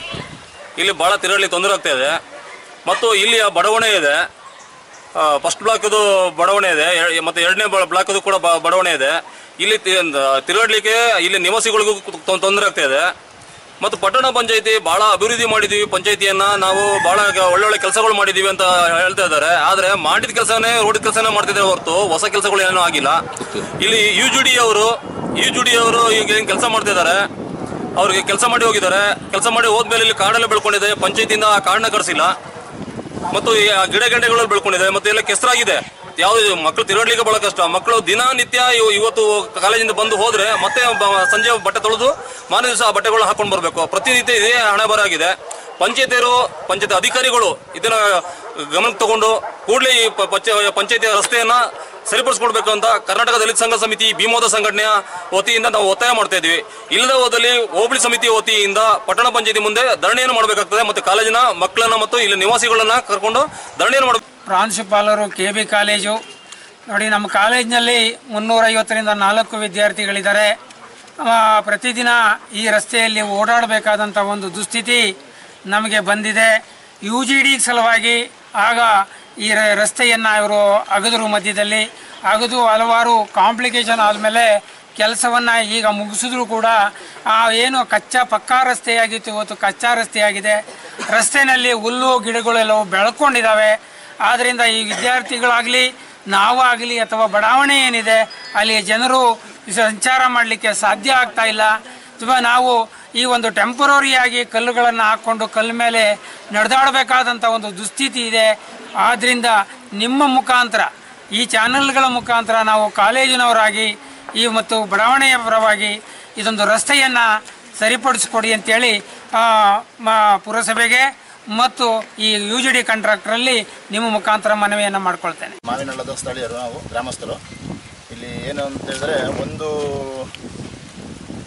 ಇಲ್ಲಿ ಬಹಳ ತಿರುಗಲಿ ತೊಂದರೆ ಆಗ್ತಾ ಇದೆ. ಮತ್ತು ಇಲ್ಲಿ ಬಡಾವಣೆ ಇದೆ, ಫಸ್ಟ್ ಬ್ಲಾಕ್ ಬಡಾವಣೆ ಇದೆ, ಮತ್ತೆ 2ನೇ ಬ್ಲಾಕ್ ಕೂಡ ಬಡಾವಣೆ ಇದೆ. ಇಲ್ಲಿ ತಿರುಗಲಿಕ್ಕೆ ಇಲ್ಲಿ ನಿವಾಸಿಗಳಿಗೂ ತೊಂದರೆ ಆಗ್ತಾ ಇದೆ. ಮತ್ತು ಪಟ್ಟಣ ಪಂಚಾಯತಿ ಬಹಳ ಅಭಿವೃದ್ಧಿ ಮಾಡಿದೀವಿ, ಪಂಚಾಯತಿಯನ್ನ ನಾವು ಬಹಳ ಒಳ್ಳೊಳ್ಳೆ ಕೆಲಸಗಳು ಮಾಡಿದೀವಿ ಅಂತ ಹೇಳ್ತಾ ಇದ್ದಾರೆ. ಆದ್ರೆ ಮಾಡಿದ ಕೆಲಸನೇ ರೋಡ್ ಕೆಲಸನೇ ಮಾಡ್ತಿದ್ದಾರೆ ಹೊರತು ಹೊಸ ಕೆಲಸಗಳು ಏನೂ ಆಗಿಲ್ಲ. ಇಲ್ಲಿ UGD ಅವರು ಈಗ ಏನು ಕೆಲಸ ಮಾಡ್ತಿದ್ದಾರೆ, ಅವ್ರಿಗೆ ಕೆಲಸ ಮಾಡಿ ಹೋಗಿದ್ದಾರೆ. ಕೆಲಸ ಮಾಡಿ ಹೋದ್ಮೇಲೆ ಇಲ್ಲಿ ಕಾಡೆಲ್ಲ ಬೆಳ್ಕೊಂಡಿದೆ, ಪಂಚಾಯತಿಯಿಂದ ಆ ಕಾಡನ್ನ ಕಡಿಸಿಲ್ಲ. ಮತ್ತು ಗಿಡ ಗಂಟೆಗಳು ಬೆಳ್ಕೊಂಡಿದೆ, ಮತ್ತೆ ಎಲ್ಲ ಕೆಸರಾಗಿದೆ. ಯಾವ್ದು ಮಕ್ಕಳು ತಿರುಗಾಡ್ಲಿಕ್ಕೆ ಬಹಳ ಕಷ್ಟ. ಮಕ್ಕಳು ದಿನನಿತ್ಯ ಇವತ್ತು ಕಾಲೇಜಿಂದ ಬಂದು ಹೋದ್ರೆ ಮತ್ತೆ ಸಂಜೆ ಬಟ್ಟೆ ತೊಳೆದು ಮಾರನೇ ದಿವಸ ಆ ಬಟ್ಟೆಗಳನ್ನ ಹಾಕೊಂಡು ಬರಬೇಕು. ಪ್ರತಿನಿತ್ಯ ಇದೇ ಹಣೆ ಬರ ಆಗಿದೆ. ಪಂಚಾಯತಿ ಅಧಿಕಾರಿಗಳು ಇದನ್ನ ಗಮನಕ್ಕೆ ತಗೊಂಡು ಕೂಡಲೇ ಈ ಪಂಚಾಯತಿ ರಸ್ತೆಯನ್ನ ಸರಿಪಡಿಸ್ಕೊಡ್ಬೇಕು ಅಂತ ಕರ್ನಾಟಕ ದಲಿತ ಸಂಘ ಸಮಿತಿ ಭೀಮೋದ ಸಂಘಟನೆಯ ವತಿಯಿಂದ ನಾವು ಒತ್ತಾಯ ಮಾಡ್ತಾ ಇದ್ವಿ. ಇಲ್ಲದ ಹೋದಲ್ಲಿ ಹೋಬಳಿ ಸಮಿತಿ ವತಿಯಿಂದ ಪಟ್ಟಣ ಪಂಚಾಯತಿ ಮುಂದೆ ಧರಣಿಯನ್ನು ಮಾಡಬೇಕಾಗ್ತದೆ. ಮತ್ತೆ ಕಾಲೇಜಿನ ಮಕ್ಕಳನ್ನ ಮತ್ತು ಇಲ್ಲಿ ನಿವಾಸಿಗಳನ್ನ ಕರ್ಕೊಂಡು ಧರಣಿಯನ್ನು ಮಾಡಬೇಕು. ಪ್ರಾಂಶುಪಾಲರು KB ಕಾಲೇಜು ನೋಡಿ, ನಮ್ಮ ಕಾಲೇಜಿನಲ್ಲಿ 350ರಿಂದ 4 ವಿದ್ಯಾರ್ಥಿಗಳಿದ್ದಾರೆ. ಪ್ರತಿದಿನ ಈ ರಸ್ತೆಯಲ್ಲಿ ಓಡಾಡಬೇಕಾದಂಥ ಒಂದು ದುಸ್ಥಿತಿ ನಮಗೆ ಬಂದಿದೆ. UGD ಸಲುವಾಗಿ ಆಗ ಈ ರಸ್ತೆಯನ್ನು ಇವರು ಅಗದರು, ಮಧ್ಯದಲ್ಲಿ ಅಗದು ಹಲವಾರು ಕಾಂಪ್ಲಿಕೇಶನ್ ಆದಮೇಲೆ ಕೆಲಸವನ್ನು ಈಗ ಮುಗಿಸಿದ್ರು ಕೂಡ ಏನು ಪಕ್ಕಾ ರಸ್ತೆಯಾಗಿತ್ತು, ಇವತ್ತು ಕಚ್ಚಾ ರಸ್ತೆಯಾಗಿದೆ. ರಸ್ತೆಯಲ್ಲಿ ಹುಲ್ಲು ಗಿಡಗಳೆಲ್ಲವೂ ಬೆಳ್ಕೊಂಡಿದ್ದಾವೆ. ಆದ್ದರಿಂದ ಈ ವಿದ್ಯಾರ್ಥಿಗಳಾಗಲಿ ನಾವಾಗಲಿ ಅಥವಾ ಬಡಾವಣೆ ಏನಿದೆ ಅಲ್ಲಿ ಜನರು ಸಂಚಾರ ಮಾಡಲಿಕ್ಕೆ ಸಾಧ್ಯ ಆಗ್ತಾ ಇಲ್ಲ. ನಾವು ಈ ಒಂದು ಟೆಂಪರರಿಯಾಗಿ ಕಲ್ಲುಗಳನ್ನು ಹಾಕ್ಕೊಂಡು ಕಲ್ಲ ಮೇಲೆ ನಡೆದಾಡಬೇಕಾದಂಥ ಒಂದು ದುಸ್ಥಿತಿ ಇದೆ. ಆದ್ದರಿಂದ ನಿಮ್ಮ ಮುಖಾಂತರ, ಈ ಚಾನೆಲ್ಗಳ ಮುಖಾಂತರ ನಾವು ಕಾಲೇಜಿನವರಾಗಿ ಮತ್ತು ಬಡಾವಣೆಯ ಪರವಾಗಿ ಇದೊಂದು ರಸ್ತೆಯನ್ನು ಸರಿಪಡಿಸಿಕೊಡಿ ಅಂತೇಳಿ ಪುರಸಭೆಗೆ ಮತ್ತು ಈ UGD ಕಾಂಟ್ರಾಕ್ಟರಲ್ಲಿ ನಿಮ್ಮ ಮುಖಾಂತರ ಮನವಿಯನ್ನು ಮಾಡ್ಕೊಳ್ತೇನೆ. ಮಾವಿನಹಳ್ಳದ ಸ್ಥಳೀಯರು, ನಾವು ಗ್ರಾಮಸ್ಥರು. ಇಲ್ಲಿ ಏನು ಅಂತ ಹೇಳಿದ್ರೆ,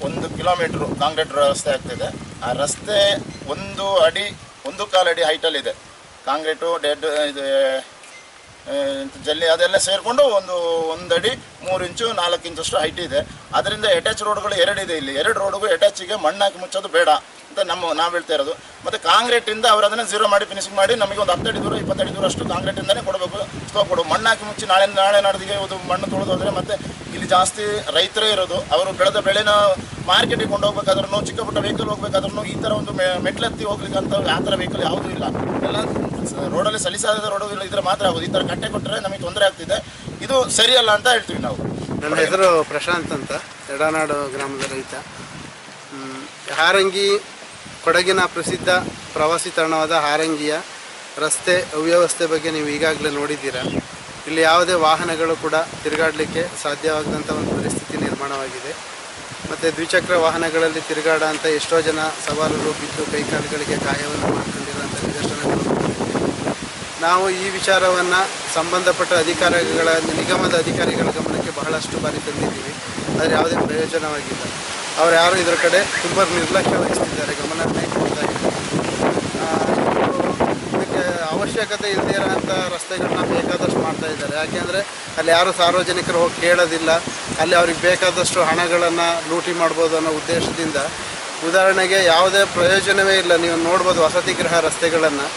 ಒಂದು ಕಿಲೋಮೀಟ್ರು ಕಾಂಕ್ರೀಟ್ ರಸ್ತೆ ಆಗ್ತಿದೆ. ಆ ರಸ್ತೆ 1 ಅಡಿ 1.25 ಅಡಿ ಹೈಟಲ್ಲಿದೆ. ಕಾಂಕ್ರೀಟು ಇದು ಜಲ್ಲಿ ಅದೆಲ್ಲ ಸೇರಿಕೊಂಡು 1 ಅಡಿ 3 ಇಂಚು 4 ಇಂಚಷ್ಟು ಹೈಟ್ ಇದೆ. ಅದರಿಂದ ಅಟ್ಯಾಚ್ ರೋಡ್ಗಳು 2 ಇದೆ. ಇಲ್ಲಿ 2 ರೋಡ್ಗೂ ಅಟ್ಯಾಚಿಗೆ ಮಣ್ಣು ಹಾಕಿ ಮುಚ್ಚೋದು ಬೇಡ ಅಂತ ನಾವು ಹೇಳ್ತಾ ಇರೋದು. ಮತ್ತು ಕಾಂಕ್ರೀಟಿಂದ ಅವರು ಅದನ್ನು ಝೀರೋ ಮಾಡಿ ಫಿನಿಶಿಂಗ್ ಮಾಡಿ ನಮಗೆ ಒಂದು 10 ಅಡಿ ದೂರ 20 ಅಡಿ ದೂರ ಅಷ್ಟು ಕಾಂಕ್ರೀಟಿಂದನೇ ಕೊಡಬೇಕು, ಸ್ಕೋಪ್ ಕೊಡು. ಮಣ್ಣು ಹಾಕಿ ಮುಚ್ಚಿ ನಾಳೆ ನಾಡಿಗೆ ಮಣ್ಣು ತೊಳೆದು ಹೋದರೆ ಮತ್ತೆ ಇಲ್ಲಿ ಜಾಸ್ತಿ ರೈತರೇ ಇರೋದು. ಅವರು ಬೆಳೆದ ಬೆಳೆನ ಮಾರ್ಕೆಟಿಗೆ ಕೊಂಡೋಗ್ಬೇಕಾದ್ರೂ, ಚಿಕ್ಕ ಪುಟ್ಟ ವೆಹಿಕಲ್ ಹೋಗ್ಬೇಕಾದ್ರೂ ಈ ಥರ ಒಂದು ಮೆಟ್ಲೆತ್ತಿ ಹೋಗ್ಲಿಕ್ಕೆ ಅಂತ ಆ ಥರ ವೆಹಿಕಲ್ ಯಾವುದೂ ಇಲ್ಲ. ಎಲ್ಲ ರೋಡಲ್ಲಿ ಸಲಿಸಾದ ರೋಡು ಇದ್ರೆ ಮಾತ್ರ ಆಗೋದು. ಈ ಥರ ಕಟ್ಟೆ ಕೊಟ್ಟರೆ ನಮಗೆ ತೊಂದರೆ ಆಗ್ತಿದೆ. ಇದು ಸರಿಯಲ್ಲ ಅಂತ ಹೇಳ್ತೀವಿ ನಾವು. ನನ್ನ ಹೆಸರು ಪ್ರಶಾಂತ್ ಅಂತ, ಎಡನಾಡು ಗ್ರಾಮದ ರೈತ. ಹಾರಂಗಿ ಕೊಡಗಿನ ಪ್ರಸಿದ್ಧ ಪ್ರವಾಸಿ ತಾಣವಾದ ಹಾರಂಗಿಯ ರಸ್ತೆ ಅವ್ಯವಸ್ಥೆ ಬಗ್ಗೆ ನೀವು ಈಗಾಗಲೇ ನೋಡಿದ್ದೀರಾ. ಇಲ್ಲಿ ಯಾವುದೇ ವಾಹನಗಳು ಕೂಡ ತಿರುಗಾಡಲಿಕ್ಕೆ ಸಾಧ್ಯವಾಗದಂಥ ಒಂದು ಪರಿಸ್ಥಿತಿ ನಿರ್ಮಾಣವಾಗಿದೆ. ಮತ್ತು ದ್ವಿಚಕ್ರ ವಾಹನಗಳಲ್ಲಿ ತಿರುಗಾಡೋಂಥ ಎಷ್ಟೋ ಜನ ಸವಾರರು ಬಿದ್ದು ಕೈಕಾಲುಗಳಿಗೆ ಗಾಯವನ್ನು ಮಾಡ್ಕೊಂಡಿರೋಂಥ ನಿದರ್ಶನಗಳು. ನಾವು ಈ ವಿಚಾರವನ್ನು ಸಂಬಂಧಪಟ್ಟ ನಿಗಮದ ಅಧಿಕಾರಿಗಳ ಗಮನಕ್ಕೆ ಬಹಳಷ್ಟು ಬಾರಿ ತಂದಿದ್ದೀವಿ, ಆದರೆ ಯಾವುದೇ ಪ್ರಯೋಜನವಾಗಿಲ್ಲ. ಅವರು ಯಾರು ಇದರ ಕಡೆ ತುಂಬ ನಿರ್ಲಕ್ಷ್ಯ ವಹಿಸ್ತಿದ್ದಾರೆ, ಗಮನನೇ ಕೊಡ್ತಾ ಇದ್ದಾರೆ. ಇದಕ್ಕೆ ಅವಶ್ಯಕತೆ ಇಲ್ಲದೇ ಇರೋಂಥ ರಸ್ತೆಗಳನ್ನ ಬೇಕಾದಷ್ಟು ಮಾಡ್ತಾ ಇದ್ದಾರೆ. ಯಾಕೆಂದರೆ ಅಲ್ಲಿ ಯಾರು ಸಾರ್ವಜನಿಕರು ಹೋಗಿ ಕೇಳೋದಿಲ್ಲ. ಅಲ್ಲಿ ಅವ್ರಿಗೆ ಬೇಕಾದಷ್ಟು ಹಣಗಳನ್ನು ಲೂಟಿ ಮಾಡ್ಬೋದು ಅನ್ನೋ ಉದ್ದೇಶದಿಂದ, ಉದಾಹರಣೆಗೆ ಯಾವುದೇ ಪ್ರಯೋಜನವೇ ಇಲ್ಲ. ನೀವು ನೋಡ್ಬೋದು ವಸತಿ ಗೃಹ ರಸ್ತೆಗಳನ್ನು,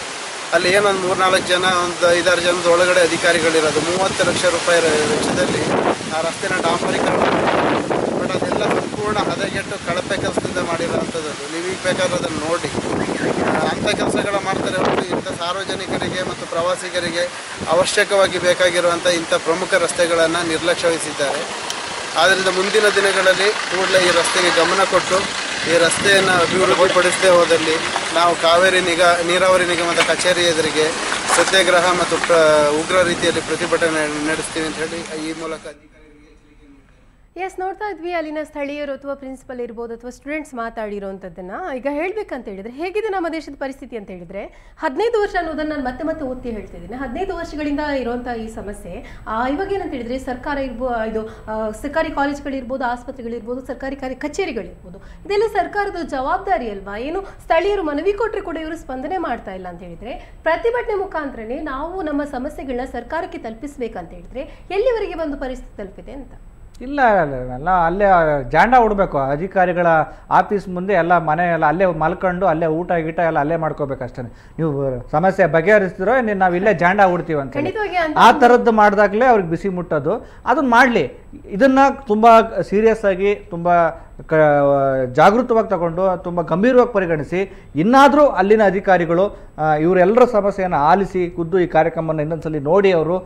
ಅಲ್ಲಿ ಏನೊಂದು 3-4 ಜನ, ಒಂದು 5-6 ಜನದ ಒಳಗಡೆ ಅಧಿಕಾರಿಗಳಿರೋದು. 30 ಲಕ್ಷ ರೂಪಾಯಿ ವೆಚ್ಚದಲ್ಲಿ ಆ ರಸ್ತೆನ ಡಾಂಬರೀಕರಣ. ಬಟ್ ಅದೆಲ್ಲ ಸಂಪೂರ್ಣ ಹದಗೆಟ್ಟು ಕಳಪೆ ಕೆಲಸದಿಂದ ಮಾಡಿರೋವಂಥದ್ದು. ನೀವೀಗ ಬೇಕಾದ್ರೆ ಅದನ್ನು ನೋಡಿ. ಅಂಥ ಕೆಲಸಗಳ ಮಾಡ್ತಾರೆ ಹೊರತು ಇಂಥ ಸಾರ್ವಜನಿಕರಿಗೆ ಮತ್ತು ಪ್ರವಾಸಿಗರಿಗೆ ಅವಶ್ಯಕವಾಗಿ ಬೇಕಾಗಿರುವಂಥ ಇಂಥ ಪ್ರಮುಖ ರಸ್ತೆಗಳನ್ನು ನಿರ್ಲಕ್ಷ್ಯ ವಹಿಸಿದ್ದಾರೆ. ಆದ್ದರಿಂದ ಮುಂದಿನ ದಿನಗಳಲ್ಲಿ ಕೂಡಲೇ ಈ ರಸ್ತೆಗೆ ಗಮನ ಕೊಟ್ಟು ಈ ರಸ್ತೆಯನ್ನು ಅಭಿವೃದ್ಧಿಪಡಿಸದೇ ಹೋದಲ್ಲಿ ನಾವು ಕಾವೇರಿ ನೀರಾವರಿ ನಿಗಮದ ಕಚೇರಿ ಎದುರಿಗೆ ಸತ್ಯಾಗ್ರಹ ಮತ್ತು ಉಗ್ರ ರೀತಿಯಲ್ಲಿ ಪ್ರತಿಭಟನೆ ನಡೆಸ್ತೀವಿ ಅಂತ ಹೇಳಿ ಈ ಮೂಲಕ ಎಸ್, ನೋಡ್ತಾ ಇದ್ವಿ ಅಲ್ಲಿನ ಸ್ಥಳೀಯರು ಅಥವಾ ಪ್ರಿನ್ಸಿಪಲ್ ಇರ್ಬೋದು ಅಥವಾ ಸ್ಟೂಡೆಂಟ್ಸ್ ಮಾತಾಡಿರೋಂಥದ್ದನ್ನು. ಈಗ ಹೇಳಬೇಕಂತ ಹೇಳಿದರೆ ಹೇಗಿದೆ ನಮ್ಮ ದೇಶದ ಪರಿಸ್ಥಿತಿ ಅಂತ ಹೇಳಿದರೆ, 15 ವರ್ಷ ಅನ್ನೋದನ್ನು ನಾನು ಮತ್ತೆ ಒತ್ತಿ ಹೇಳ್ತಿದ್ದೀನಿ. 15 ವರ್ಷಗಳಿಂದ ಇರುವಂಥ ಈ ಸಮಸ್ಯೆ ಇವಾಗ ಏನಂತ ಹೇಳಿದರೆ, ಸರ್ಕಾರ ಇದು ಸರ್ಕಾರಿ ಕಾಲೇಜ್ಗಳಿರ್ಬೋದು, ಆಸ್ಪತ್ರೆಗಳಿರ್ಬೋದು, ಸರ್ಕಾರಿ ಕಚೇರಿಗಳಿರ್ಬೋದು, ಇದೆಲ್ಲ ಸರ್ಕಾರದ ಜವಾಬ್ದಾರಿ ಅಲ್ವಾ? ಏನು ಸ್ಥಳೀಯರು ಮನವಿ ಕೊಟ್ಟರೆ ಕೂಡ ಇವರು ಸ್ಪಂದನೆ ಮಾಡ್ತಾ ಇಲ್ಲ ಅಂತ ಹೇಳಿದರೆ, ಪ್ರತಿಭಟನೆ ಮುಖಾಂತರನೇ ನಾವು ನಮ್ಮ ಸಮಸ್ಯೆಗಳನ್ನ ಸರ್ಕಾರಕ್ಕೆ ತಲುಪಿಸ್ಬೇಕಂತ ಹೇಳಿದರೆ ಎಲ್ಲಿವರೆಗೆ ಒಂದು ಪರಿಸ್ಥಿತಿ ತಲುಪಿದೆ ಅಂತ? ಇಲ್ಲ, ಅಲ್ಲೇ ಜಾಂಡ ಉಡಬೇಕು. ಅಧಿಕಾರಿಗಳ ಆಫೀಸ್ ಮುಂದೆ ಎಲ್ಲ ಮನೆ ಎಲ್ಲ ಅಲ್ಲೇ ಮಲ್ಕೊಂಡು ಅಲ್ಲೇ ಊಟ ಗೀಟ ಎಲ್ಲ ಅಲ್ಲೇ ಮಾಡ್ಕೋಬೇಕಷ್ಟೇ. ನೀವು ಸಮಸ್ಯೆ ಬಗೆಹರಿಸ್ತಿರೋ ನಾವು ಇಲ್ಲೇ ಜಾಂಡ ಉಡ್ತೀವಿ ಅಂತ ಆ ಥರದ್ದು ಮಾಡಿದಾಗಲೇ ಅವ್ರಿಗೆ ಬಿಸಿ ಮುಟ್ಟೋದು. ಅದನ್ನ ಮಾಡಲಿ. ಇದನ್ನು ತುಂಬ ಸೀರಿಯಸ್ ಆಗಿ ತುಂಬ ಜಾಗೃತವಾಗಿ ತಗೊಂಡು ತುಂಬ ಗಂಭೀರವಾಗಿ ಪರಿಗಣಿಸಿ ಇನ್ನಾದರೂ ಅಲ್ಲಿನ ಅಧಿಕಾರಿಗಳು ಇವರೆಲ್ಲರ ಸಮಸ್ಯೆಯನ್ನು ಆಲಿಸಿ ಖುದ್ದು ಈ ಕಾರ್ಯಕ್ರಮವನ್ನು ಇನ್ನೊಂದ್ಸಲಿ ನೋಡಿ ಅವರು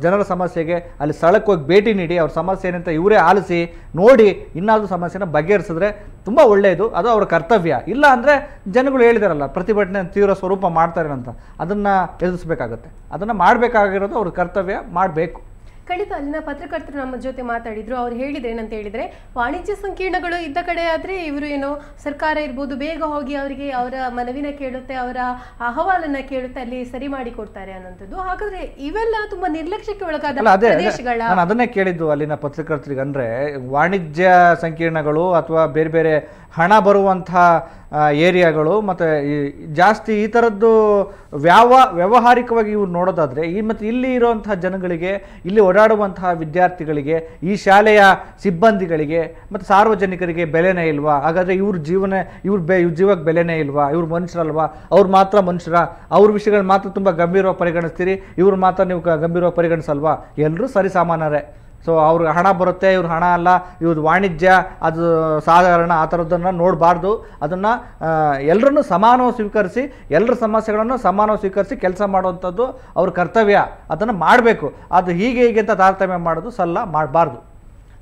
ಜನರ ಸಮಸ್ಯೆಗೆ ಅಲ್ಲಿ ಸ್ಥಳಕ್ಕೆ ಹೋಗಿ ಭೇಟಿ ನೀಡಿ ಅವ್ರ ಸಮಸ್ಯೆ ಏನಂತ ಇವರೇ ಆಲಿಸಿ ನೋಡಿ ಇನ್ನಾದರೂ ಸಮಸ್ಯೆನ ಬಗೆಹರಿಸಿದ್ರೆ ತುಂಬ ಒಳ್ಳೆಯದು, ಅದು ಅವರ ಕರ್ತವ್ಯ. ಇಲ್ಲ ಅಂದರೆ ಜನಗಳು ಹೇಳಿದಾರಲ್ಲ ಪ್ರತಿಭಟನೆ ತೀವ್ರ ಸ್ವರೂಪ ಮಾಡ್ತಾರೆ ಅಂತ, ಅದನ್ನು ಎದುರಿಸಬೇಕಾಗತ್ತೆ. ಅದನ್ನು ಮಾಡಬೇಕಾಗಿರೋದು ಅವ್ರ ಕರ್ತವ್ಯ, ಮಾಡಬೇಕು. ಖಂಡಿತ. ಅಲ್ಲಿನ ಪತ್ರಕರ್ತರು ನಮ್ಮ ಜೊತೆ ಮಾತಾಡಿದ್ರು. ಅವ್ರು ಹೇಳಿದ್ರೆ ಏನಂತ ಹೇಳಿದ್ರೆ, ವಾಣಿಜ್ಯ ಸಂಕೀರ್ಣಗಳು ಇದ್ದ ಕಡೆ ಆದ್ರೆ ಇವರು ಏನೋ ಸರ್ಕಾರ ಇರ್ಬೋದು ಬೇಗ ಹೋಗಿ ಅವರಿಗೆ ಅವರ ಮನವಿನ ಕೇಳುತ್ತೆ, ಅವರ ಅಹವಾಲನ್ನ ಕೇಳುತ್ತೆ, ಅಲ್ಲಿ ಸರಿ ಮಾಡಿ ಕೊಡ್ತಾರೆ ಅನ್ನೋಂಥದ್ದು. ಹಾಗಾದ್ರೆ ಇವೆಲ್ಲ ತುಂಬಾ ನಿರ್ಲಕ್ಷ್ಯಕ್ಕೆ ಒಳಗಾದ ಪ್ರದೇಶಗಳ. ನಾನು ಅದನ್ನೇ ಕೇಳಿದ್ದು ಅಲ್ಲಿನ ಪತ್ರಕರ್ತರಿಗೆ. ಅಂದ್ರೆ ವಾಣಿಜ್ಯ ಸಂಕೀರ್ಣಗಳು ಅಥವಾ ಬೇರೆ ಬೇರೆ ಹಣ ಬರುವಂತಹ ಏರಿಯಾಗಳು ಮತ್ತು ಜಾಸ್ತಿ ಈ ಥರದ್ದು ವ್ಯಾವಹಾರಿಕವಾಗಿ ಇವ್ರು ನೋಡೋದಾದರೆ ಮತ್ತು ಇಲ್ಲಿ ಇರುವಂತಹ ಜನಗಳಿಗೆ, ಇಲ್ಲಿ ಓಡಾಡುವಂತಹ ವಿದ್ಯಾರ್ಥಿಗಳಿಗೆ, ಈ ಶಾಲೆಯ ಸಿಬ್ಬಂದಿಗಳಿಗೆ ಮತ್ತು ಸಾರ್ವಜನಿಕರಿಗೆ ಬೆಲೆನೇ ಇಲ್ವಾ? ಹಾಗಾದರೆ ಇವ್ರ ಜೀವಕ್ಕೆ ಬೆಲೆನೇ ಇಲ್ವಾ? ಇವ್ರು ಮನುಷ್ಯರಲ್ವಾ? ಅವ್ರು ಮಾತ್ರ ಮನುಷ್ಯರ? ಅವ್ರ ವಿಷಯಗಳು ಮಾತ್ರ ತುಂಬ ಗಂಭೀರವಾಗಿ ಪರಿಗಣಿಸ್ತೀರಿ, ಇವ್ರು ಮಾತ್ರ ನೀವು ಗಂಭೀರವಾಗಿ ಪರಿಗಣಿಸಲ್ವಾ? ಎಲ್ಲರೂ ಸರಿಸಾಮಾನ್ಯರೇ. ಸೊ ಅವ್ರಿಗೆ ಹಣ ಬರುತ್ತೆ, ಇವ್ರ ಹಣ ಅಲ್ಲ, ಇವ್ರದ್ದು ವಾಣಿಜ್ಯ, ಅದು ಸಾಧಾರಣ, ಆ ಥರದ್ದನ್ನು ನೋಡಬಾರ್ದು. ಅದನ್ನು ಎಲ್ಲರನ್ನೂ ಸಮಾನವಾಗಿ ಸ್ವೀಕರಿಸಿ, ಎಲ್ಲರ ಸಮಸ್ಯೆಗಳನ್ನು ಸಮಾನವಾಗಿ ಸ್ವೀಕರಿಸಿ ಕೆಲಸ ಮಾಡುವಂಥದ್ದು ಅವ್ರ ಕರ್ತವ್ಯ. ಅದನ್ನು ಮಾಡಬೇಕು. ಅದು ಹೀಗೆ ಅಂತ ತಾರತಮ್ಯ ಮಾಡೋದು ಮಾಡಬಾರ್ದು.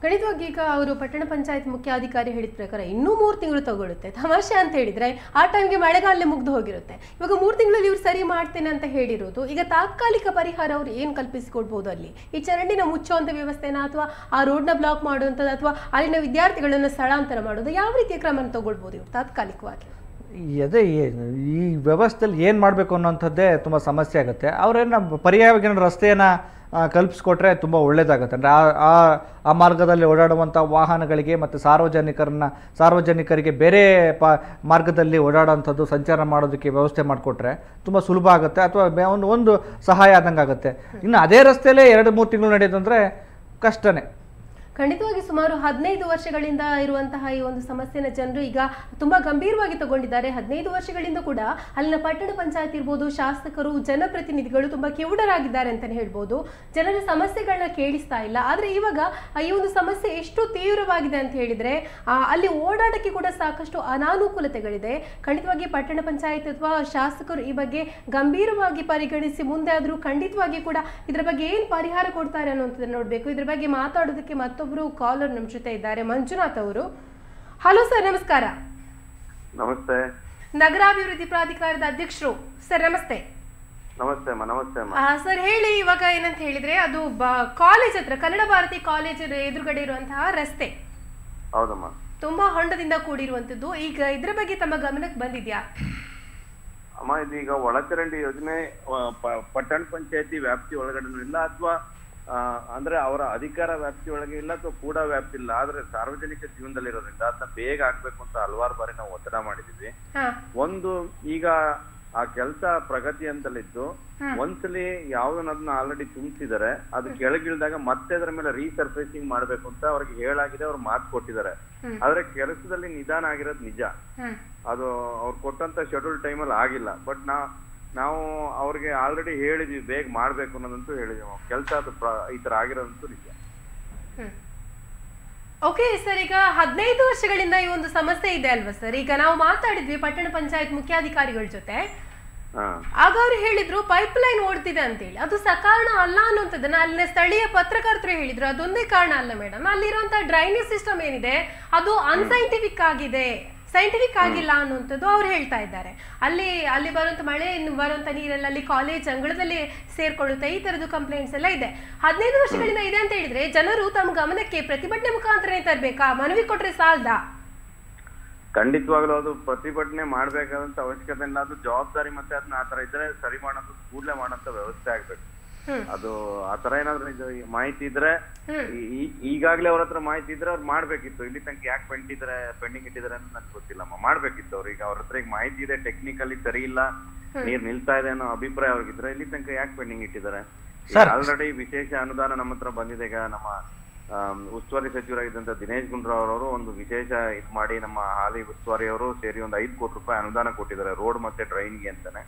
ಖಂಡಿತವಾಗಿ ಈಗ ಅವರು ಪಟ್ಟಣ ಪಂಚಾಯತ್ ಮುಖ್ಯಾಧಿಕಾರಿ ಹೇಳಿದ ಪ್ರಕಾರ ಇನ್ನೂ 3 ತಿಂಗಳು ತಗೊಳುತ್ತೆ. ತಮಾಷೆ ಅಂತ ಹೇಳಿದ್ರೆ ಆ ಟೈಮ್ಗೆ ಮಳೆಗಾಲೇ ಮುಗ್ದು ಹೋಗಿರುತ್ತೆ. ಇವಾಗ 3 ತಿಂಗಳಲ್ಲಿ ಇವ್ರು ಸರಿ ಮಾಡ್ತೇನೆ ಅಂತ ಹೇಳಿರೋದು. ಈಗ ತಾತ್ಕಾಲಿಕ ಪರಿಹಾರ ಅವ್ರು ಏನು ಕಲ್ಪಿಸಿಕೊಡ್ಬೋದು? ಅಲ್ಲಿ ಈ ಚರಂಡಿನ ಮುಚ್ಚುವಂಥ ವ್ಯವಸ್ಥೆನ ಅಥವಾ ಆ ರೋಡ್ನ ಬ್ಲಾಕ್ ಮಾಡುವಂಥದ್ದು ಅಥವಾ ಅಲ್ಲಿನ ವಿದ್ಯಾರ್ಥಿಗಳನ್ನು ಸ್ಥಳಾಂತರ ಮಾಡೋದು, ಯಾವ ರೀತಿಯ ಕ್ರಮ ತಗೊಳ್ಬೋದು ಇವ್ರು ತಾತ್ಕಾಲಿಕವಾಗಿ? ಅದೇ ಈ ವ್ಯವಸ್ಥೆಯಲ್ಲಿ ಏನು ಮಾಡಬೇಕು ಅನ್ನೋಂಥದ್ದೇ ತುಂಬ ಸಮಸ್ಯೆ ಆಗುತ್ತೆ. ಅವರೇನು ಪರ್ಯಾಯವಾಗಿ ರಸ್ತೆಯನ್ನು ಕಲ್ಪಿಸ್ಕೊಟ್ರೆ ತುಂಬ ಒಳ್ಳೆಯದಾಗುತ್ತೆ. ಅಂದರೆ ಆ ಮಾರ್ಗದಲ್ಲಿ ಓಡಾಡುವಂಥ ವಾಹನಗಳಿಗೆ ಮತ್ತು ಸಾರ್ವಜನಿಕರಿಗೆ ಬೇರೆ ಮಾರ್ಗದಲ್ಲಿ ಓಡಾಡೋವಂಥದ್ದು, ಸಂಚಾರ ಮಾಡೋದಕ್ಕೆ ವ್ಯವಸ್ಥೆ ಮಾಡಿಕೊಟ್ರೆ ತುಂಬ ಸುಲಭ ಆಗುತ್ತೆ, ಅಥವಾ ಒಂದು ಸಹಾಯ ಆದಂಗೆ ಆಗುತ್ತೆ. ಇನ್ನು ಅದೇ ರಸ್ತೆಯಲ್ಲೇ 2-3 ತಿಂಗಳು ನಡೆಯೋದಂದರೆ ಕಷ್ಟನೇ. ಖಂಡಿತವಾಗಿ ಸುಮಾರು 15 ವರ್ಷಗಳಿಂದ ಇರುವಂತಹ ಈ ಒಂದು ಸಮಸ್ಯೆನ ಜನರು ಈಗ ತುಂಬಾ ಗಂಭೀರವಾಗಿ ತಗೊಂಡಿದ್ದಾರೆ. 15 ವರ್ಷಗಳಿಂದ ಕೂಡ ಅಲ್ಲಿನ ಪಟ್ಟಣ ಪಂಚಾಯತ್ ಇರ್ಬೋದು, ಶಾಸಕರು, ಜನಪ್ರತಿನಿಧಿಗಳು ತುಂಬಾ ಕಿವುಡರಾಗಿದ್ದಾರೆ ಅಂತಾನೆ ಹೇಳ್ಬೋದು. ಜನರ ಸಮಸ್ಯೆಗಳನ್ನ ಕೇಳಿಸ್ತಾ ಇಲ್ಲ. ಆದ್ರೆ ಇವಾಗ ಈ ಒಂದು ಸಮಸ್ಯೆ ಎಷ್ಟು ತೀವ್ರವಾಗಿದೆ ಅಂತ ಹೇಳಿದ್ರೆ ಅಲ್ಲಿ ಓಡಾಟಕ್ಕೆ ಕೂಡ ಸಾಕಷ್ಟು ಅನಾನುಕೂಲತೆಗಳಿದೆ. ಖಂಡಿತವಾಗಿ ಪಟ್ಟಣ ಪಂಚಾಯತ್ ಅಥವಾ ಶಾಸಕರು ಈ ಬಗ್ಗೆ ಗಂಭೀರವಾಗಿ ಪರಿಗಣಿಸಿ ಮುಂದೆ ಆದ್ರೂ ಖಂಡಿತವಾಗಿ ಕೂಡ ಇದ್ರ ಬಗ್ಗೆ ಏನ್ ಪರಿಹಾರ ಕೊಡ್ತಾರೆ ಅನ್ನೋಂಥದ್ದನ್ನ ನೋಡ್ಬೇಕು. ಇದ್ರ ಬಗ್ಗೆ ಮಾತಾಡೋದಕ್ಕೆ ಮತ್ತೊಬ್ಬರು ಕಾಲರ್ ನಮ್ಮ ಜೊತೆ ಇದ್ದಾರೆ, ಮಂಜುನಾಥ್ ಅವರು. ಹಲೋ ಸರ್, ನಮಸ್ಕಾರ. ನಮಸ್ತೆ. ನಗರಾಭಿವೃದ್ಧಿ ಪ್ರಾಧಿಕಾರದ ಅಧ್ಯಕ್ಷರು ಸರ್, ನಮಸ್ತೆ. ನಮಸ್ತೆ ನಮಸ್ತೆ ಸರ್ ಹೇಳಿ, ಇವಾಗ ಏನಂತ ಹೇಳಿದ್ರೆ ಅದು ಕಾಲೇಜ್ ಹತ್ರ, ಕನ್ನಡ ಭಾರತಿ ಕಾಲೇಜ್ ಎದುರುಗಡೆ ಇರುವಂತಹ ರಸ್ತೆ ಹೌದಮ್ಮ, ತುಂಬಾ ಹೊಂಡದಿಂದ ಕೂಡಿರುವಂತದ್ದು. ಈಗ ಇದ್ರ ಬಗ್ಗೆ ತಮ್ಮ ಗಮನಕ್ಕೆ ಬಂದಿದ್ಯಾ? ಅಮ್ಮ, ಇದೀಗ ಒಳಚರಂಡಿ ಯೋಜನೆ ಪಟ್ಟಣ ಪಂಚಾಯತಿ ವ್ಯಾಪ್ತಿ ಒಳಗಡೆ ಇಲ್ಲ, ಅಥವಾ ಅಂದ್ರೆ ಅವರ ಅಧಿಕಾರ ವ್ಯಾಪ್ತಿ ಒಳಗೆ ಇಲ್ಲ ಅಥವಾ ಕೂಡ ವ್ಯಾಪ್ತಿ ಇಲ್ಲ. ಆದ್ರೆ ಸಾರ್ವಜನಿಕ ಜೀವನದಲ್ಲಿ ಇರೋದ್ರಿಂದ ಅದನ್ನ ಬೇಗ ಆಗ್ಬೇಕು ಅಂತ ಹಲವಾರು ಬಾರಿ ನಾವು ಒತ್ತಡ ಮಾಡಿದೀವಿ. ಒಂದು ಈಗ ಆ ಕೆಲಸ ಪ್ರಗತಿ ಅಂತಲಿದ್ದು ಒಂದ್ಸಲಿ ಯಾವ್ದನ್ನ ಆಲ್ರೆಡಿ ತುಂಬಿಸಿದಾರೆ, ಅದು ಕೆಳಗಿಳಿದಾಗ ಮತ್ತೆ ಅದರ ಮೇಲೆ ರೀಸರ್ಫೇಸಿಂಗ್ ಮಾಡ್ಬೇಕು ಅಂತ ಅವ್ರಿಗೆ ಹೇಳಾಗಿದೆ, ಅವ್ರು ಮಾತು ಕೊಟ್ಟಿದ್ದಾರೆ. ಆದ್ರೆ ಕೆಲಸದಲ್ಲಿ ನಿಧಾನ ಆಗಿರೋದು ನಿಜ. ಅದು ಅವ್ರು ಕೊಟ್ಟಂತ ಶೆಡ್ಯೂಲ್ ಟೈಮಲ್ಲಿ ಆಗಿಲ್ಲ. ಬಟ್ ನಾವು ಅವ್ರಿಗೆ ಆಲ್ರೆಡಿ ಹೇಳಿದ್ವಿ ಬೇಗ ಮಾಡ್ಬೇಕು ಅನ್ನೋದಂತೂ ಹೇಳಿದ್ವಿ. ಕೆಲಸ ಅದು ಈ ತರ ಆಗಿರೋದಂತೂ ನಿಜ. ಓಕೆ ಸರ್, ಈಗ 15 ವರ್ಷಗಳಿಂದ ಈ ಒಂದು ಸಮಸ್ಯೆ ಇದೆ ಅಲ್ವಾ ಸರ್? ಈಗ ನಾವು ಮಾತಾಡಿದ್ವಿ ಪಟ್ಟಣ ಪಂಚಾಯತ್ ಮುಖ್ಯಾಧಿಕಾರಿಗಳ ಜೊತೆ. ಆಗ ಅವ್ರು ಹೇಳಿದ್ರು ಪೈಪ್ ಲೈನ್ ಓಡ್ತಿದೆ ಅಂತೇಳಿ. ಅದು ಸಕಾರಣ ಅಲ್ಲ ಅನ್ನೋಂಥದ್ದನ್ನ ಅಲ್ಲಿನ ಸ್ಥಳೀಯ ಪತ್ರಕರ್ತರು ಹೇಳಿದ್ರು. ಅದೊಂದೇ ಕಾರಣ ಅಲ್ಲ ಮೇಡಮ್, ಅಲ್ಲಿರುವಂತಹ ಡ್ರೈನೇಜ್ ಸಿಸ್ಟಮ್ ಏನಿದೆ ಅದು ಅನ್ಸೈಂಟಿಫಿಕ್ ಆಗಿದೆ, ಸೈಂಟಿಫಿಕ್ ಆಗಿಲ್ಲ ಅನ್ನುವಂಥದ್ದು ಅವ್ರು ಹೇಳ್ತಾ ಇದ್ದಾರೆ. ಅಲ್ಲಿ ಬರುವಂಥ ಮಳೆ ಬರುವಂಥ ನೀರೆಲ್ಲ ಅಲ್ಲಿ ಕಾಲೇಜ್ ಅಂಗಳದಲ್ಲಿ ಸೇರ್ಕೊಳ್ಳುತ್ತೆ, ಈ ತರದ್ದು ಕಂಪ್ಲೇಂಟ್ಸ್ ಎಲ್ಲ ಇದೆ. 15 ವರ್ಷಗಳಿಂದ ಇದೆ ಅಂತ ಹೇಳಿದ್ರೆ ಜನರು ತಮ್ಮ ಗಮನಕ್ಕೆ ಪ್ರತಿಭಟನೆ ಮುಖಾಂತರನೇ ತರಬೇಕಾ? ಮನವಿ ಕೊಟ್ರೆ ಸಾಲದಾ? ಖಂಡಿತವಾಗ್ಲೂ ಅದು ಪ್ರತಿಭಟನೆ ಮಾಡ್ಬೇಕಾದಂತ ಅವಶ್ಯಕತೆ ಇಲ್ಲ. ಅದು ಜವಾಬ್ದಾರಿ ಮತ್ತೆ ಅದನ್ನ ಆತರ ಇದ್ರೆ ಸರಿ ಮಾಡೋದು, ಕೂಡಲೇ ಮಾಡೋಂತ ವ್ಯವಸ್ಥೆ ಆಗ್ಬೇಕು. ಅದು ಆತರ ಏನಾದ್ರು ಮಾಹಿತಿ ಇದ್ರೆ, ಈಗಾಗ್ಲೇ ಅವ್ರ ಹತ್ರ ಮಾಹಿತಿ ಇದ್ರೆ ಅವ್ರು ಮಾಡ್ಬೇಕಿತ್ತು. ಇಲ್ಲಿ ತನಕ ಯಾಕೆ ಪೆಂಡಿಂಗ್ ಇಟ್ಟಿದ್ದಾರೆ ಅಂತ ನನ್ಗೆ ಗೊತ್ತಿಲ್ಲಮ್ಮ. ಮಾಡ್ಬೇಕಿತ್ತು ಅವ್ರು. ಈಗ ಅವ್ರ ಹತ್ರ ಈಗ ಮಾಹಿತಿ ಇದೆ, ಟೆಕ್ನಿಕಲಿ ಸರಿ ಇಲ್ಲ, ನೀರ್ ನಿಲ್ತಾ ಇದೆ ಅನ್ನೋ ಅಭಿಪ್ರಾಯ ಅವ್ರಿಗಿದ್ರೆ ಇಲ್ಲಿ ತನಕ ಯಾಕೆ ಪೆಂಡಿಂಗ್ ಇಟ್ಟಿದ್ದಾರೆ? ಆಲ್ರೆಡಿ ವಿಶೇಷ ಅನುದಾನ ನಮ್ಮ ಹತ್ರ ಬಂದಿದೆ. ಈಗ ನಮ್ಮ ಉಸ್ತುವಾರಿ ಸಚಿವರಾಗಿದ್ದಂತ ದಿನೇಶ್ ಗುಂಡೂರಾವ್ ಅವರು ಒಂದು ವಿಶೇಷ ಇದ್ ಮಾಡಿ ನಮ್ಮ ಹಾಲಿ ಉಸ್ತುವಾರಿ ಅವರು ಸೇರಿ ಒಂದು 5 ಕೋಟಿ ರೂಪಾಯಿ ಅನುದಾನ ಕೊಟ್ಟಿದ್ದಾರೆ ರೋಡ್ ಮತ್ತೆ ಡ್ರೈನ್ಗೆ ಅಂತಾನೆ.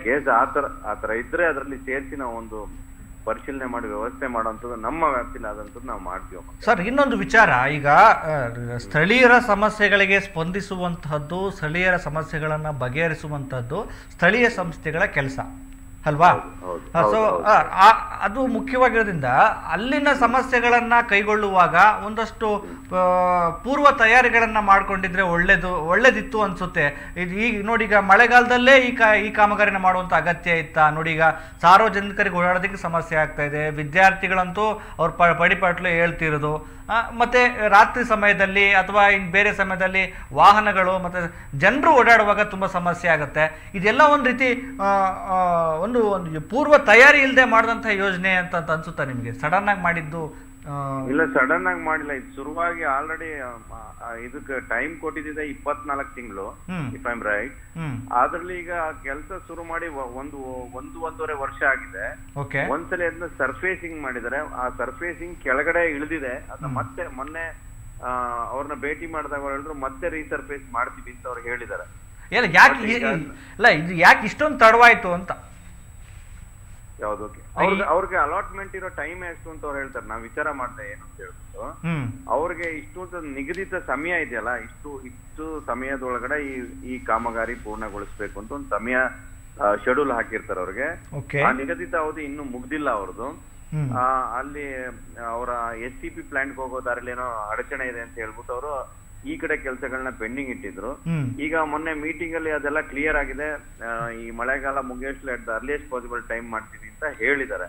ಕೇಸ್ ಆತರ ಇದ್ರೆ ಅದರಲ್ಲಿ ಸೇರಿಸಿ ನಾವು ಒಂದು ಪರಿಶೀಲನೆ ಮಾಡಿ ವ್ಯವಸ್ಥೆ ಮಾಡುವಂಥದ್ದು ನಮ್ಮ ವ್ಯಾಪ್ತಿಲಿ ಆದಂಥದ್ದು ನಾವು ಮಾಡ್ತೀವಿ. ಸರ್, ಇನ್ನೊಂದು ವಿಚಾರ, ಈಗ ಸ್ಥಳೀಯರ ಸಮಸ್ಯೆಗಳಿಗೆ ಸ್ಪಂದಿಸುವಂತಹದ್ದು, ಸ್ಥಳೀಯರ ಸಮಸ್ಯೆಗಳನ್ನು ಬಗೆಹರಿಸುವಂಥದ್ದು ಸ್ಥಳೀಯ ಸಂಸ್ಥೆಗಳ ಕೆಲಸ ಅಲ್ವಾ? ಸೊ ಅದು ಮುಖ್ಯವಾಗಿರೋದ್ರಿಂದ ಅಲ್ಲಿನ ಸಮಸ್ಯೆಗಳನ್ನು ಕೈಗೊಳ್ಳುವಾಗ ಒಂದಷ್ಟು ಪೂರ್ವ ತಯಾರಿಗಳನ್ನು ಮಾಡ್ಕೊಂಡಿದ್ರೆ ಒಳ್ಳೇದಿತ್ತು ಅನಿಸುತ್ತೆ. ಈಗ ನೋಡಿ, ಈಗ ಮಳೆಗಾಲದಲ್ಲೇ ಈ ಕಾಮಗಾರಿನ ಮಾಡುವಂಥ ಅಗತ್ಯ ಇತ್ತಾ? ನೋಡಿ, ಈಗ ಸಾರ್ವಜನಿಕರಿಗೆ ಓಡಾಡೋದಕ್ಕೆ ಸಮಸ್ಯೆ ಆಗ್ತಾ ಇದೆ, ವಿದ್ಯಾರ್ಥಿಗಳಂತೂ ಅವ್ರ ಪಡಿಪಾಟ್ಲು ಹೇಳ್ತಿರೋದು, ಮತ್ತು ರಾತ್ರಿ ಸಮಯದಲ್ಲಿ ಅಥವಾ ಇನ್ನು ಬೇರೆ ಸಮಯದಲ್ಲಿ ವಾಹನಗಳು ಮತ್ತು ಜನರು ಓಡಾಡುವಾಗ ತುಂಬ ಸಮಸ್ಯೆ ಆಗುತ್ತೆ. ಇದೆಲ್ಲ ಒಂದು ರೀತಿ ಒಂದು ಪೂರ್ವ ತಯಾರಿ ಇಲ್ಲದೆ ಮಾಡಿದಂಥ ಯೋಜನೆ ಅಂತ ಅನ್ಸುತ್ತಾ ನಿಮಗೆ? ಸಡನ್ ಆಗಿ ಮಾಡಿದ್ದು? ಇಲ್ಲ, ಸಡನ್ ಆಗಿ ಮಾಡಿಲ್ಲ. ಇದು ಶುರುವಾಗಿ ಆಲ್ರೆಡಿ ಇದಕ್ಕೆ ಟೈಮ್ ಕೊಟ್ಟಿದ್ದೆ 24 ತಿಂಗಳು, ಇಫ್ ಐ ಆಮ್ ರೈಟ್. ಅದ್ರಲ್ಲಿ ಈಗ ಕೆಲಸ ಶುರು ಮಾಡಿ ಒಂದೂವರೆ ವರ್ಷ ಆಗಿದೆ. ಒಂದ್ಸಲ ಅದನ್ನ ಸರ್ಫೇಸಿಂಗ್ ಮಾಡಿದರೆ, ಆ ಸರ್ಫೇಸಿಂಗ್ ಕೆಳಗಡೆ ಇಳಿದಿದೆ. ಅದನ್ನ ಮತ್ತೆ ಮೊನ್ನೆ ಅವ್ರನ್ನ ಭೇಟಿ ಮಾಡಿದಾಗ ಅವ್ರು ಹೇಳಿದ್ರು ಮತ್ತೆ ರೀಸರ್ಫೇಸ್ ಮಾಡ್ತೀವಿ ಅಂತ ಅವ್ರು ಹೇಳಿದ್ದಾರೆ. ಯಾಕೆ ಇಷ್ಟೊಂದು ತಡವಾಯ್ತು ಅಂತ? ಯಾವ್ದಕ್ಕೆ ಅವ್ರಿಗೆ ಅಲಾಟ್ಮೆಂಟ್ ಇರೋ ಟೈಮ್ ಎಷ್ಟು ಅಂತ ಅವ್ರು ಹೇಳ್ತಾರೆ. ನಾವ್ ವಿಚಾರ ಮಾಡ್ದೆ ಏನು ಅಂತ ಹೇಳ್ಬಿಟ್ಟು, ಅವ್ರಿಗೆ ಇಷ್ಟು ನಿಗದಿತ ಸಮಯ ಇದೆಯಲ್ಲ, ಇಷ್ಟು ಸಮಯದೊಳಗಡೆ ಈ ಕಾಮಗಾರಿ ಪೂರ್ಣಗೊಳಿಸ್ಬೇಕು ಅಂತ ಒಂದು ಸಮಯ ಶೆಡ್ಯೂಲ್ ಹಾಕಿರ್ತಾರೆ ಅವ್ರಿಗೆ. ಆ ನಿಗದಿತ ಅವಧಿ ಇನ್ನೂ ಮುಗ್ದಿಲ್ಲ ಅವ್ರದ್ದು. ಅಲ್ಲಿ ಅವರ SCP ಪ್ಲಾಂಟ್ಗೆ ಹೋಗೋ ದಾರಿಲಿ ಏನೋ ಅಡಚಣೆ ಇದೆ ಅಂತ ಹೇಳ್ಬಿಟ್ಟು ಅವರು ಈ ಕಡೆ ಕೆಲಸಗಳನ್ನ ಪೆಂಡಿಂಗ್ ಇಟ್ಟಿದ್ರು. ಈಗ ಮೊನ್ನೆ ಮೀಟಿಂಗ್ ಅಲ್ಲಿ ಅದೆಲ್ಲ ಕ್ಲಿಯರ್ ಆಗಿದೆ. ಈ ಮಳೆಗಾಲ ಮುಗಿಯಷ್ಟು at the earliest possible time ಮಾಡ್ತೀವಿ ಅಂತ ಹೇಳಿದ್ದಾರೆ.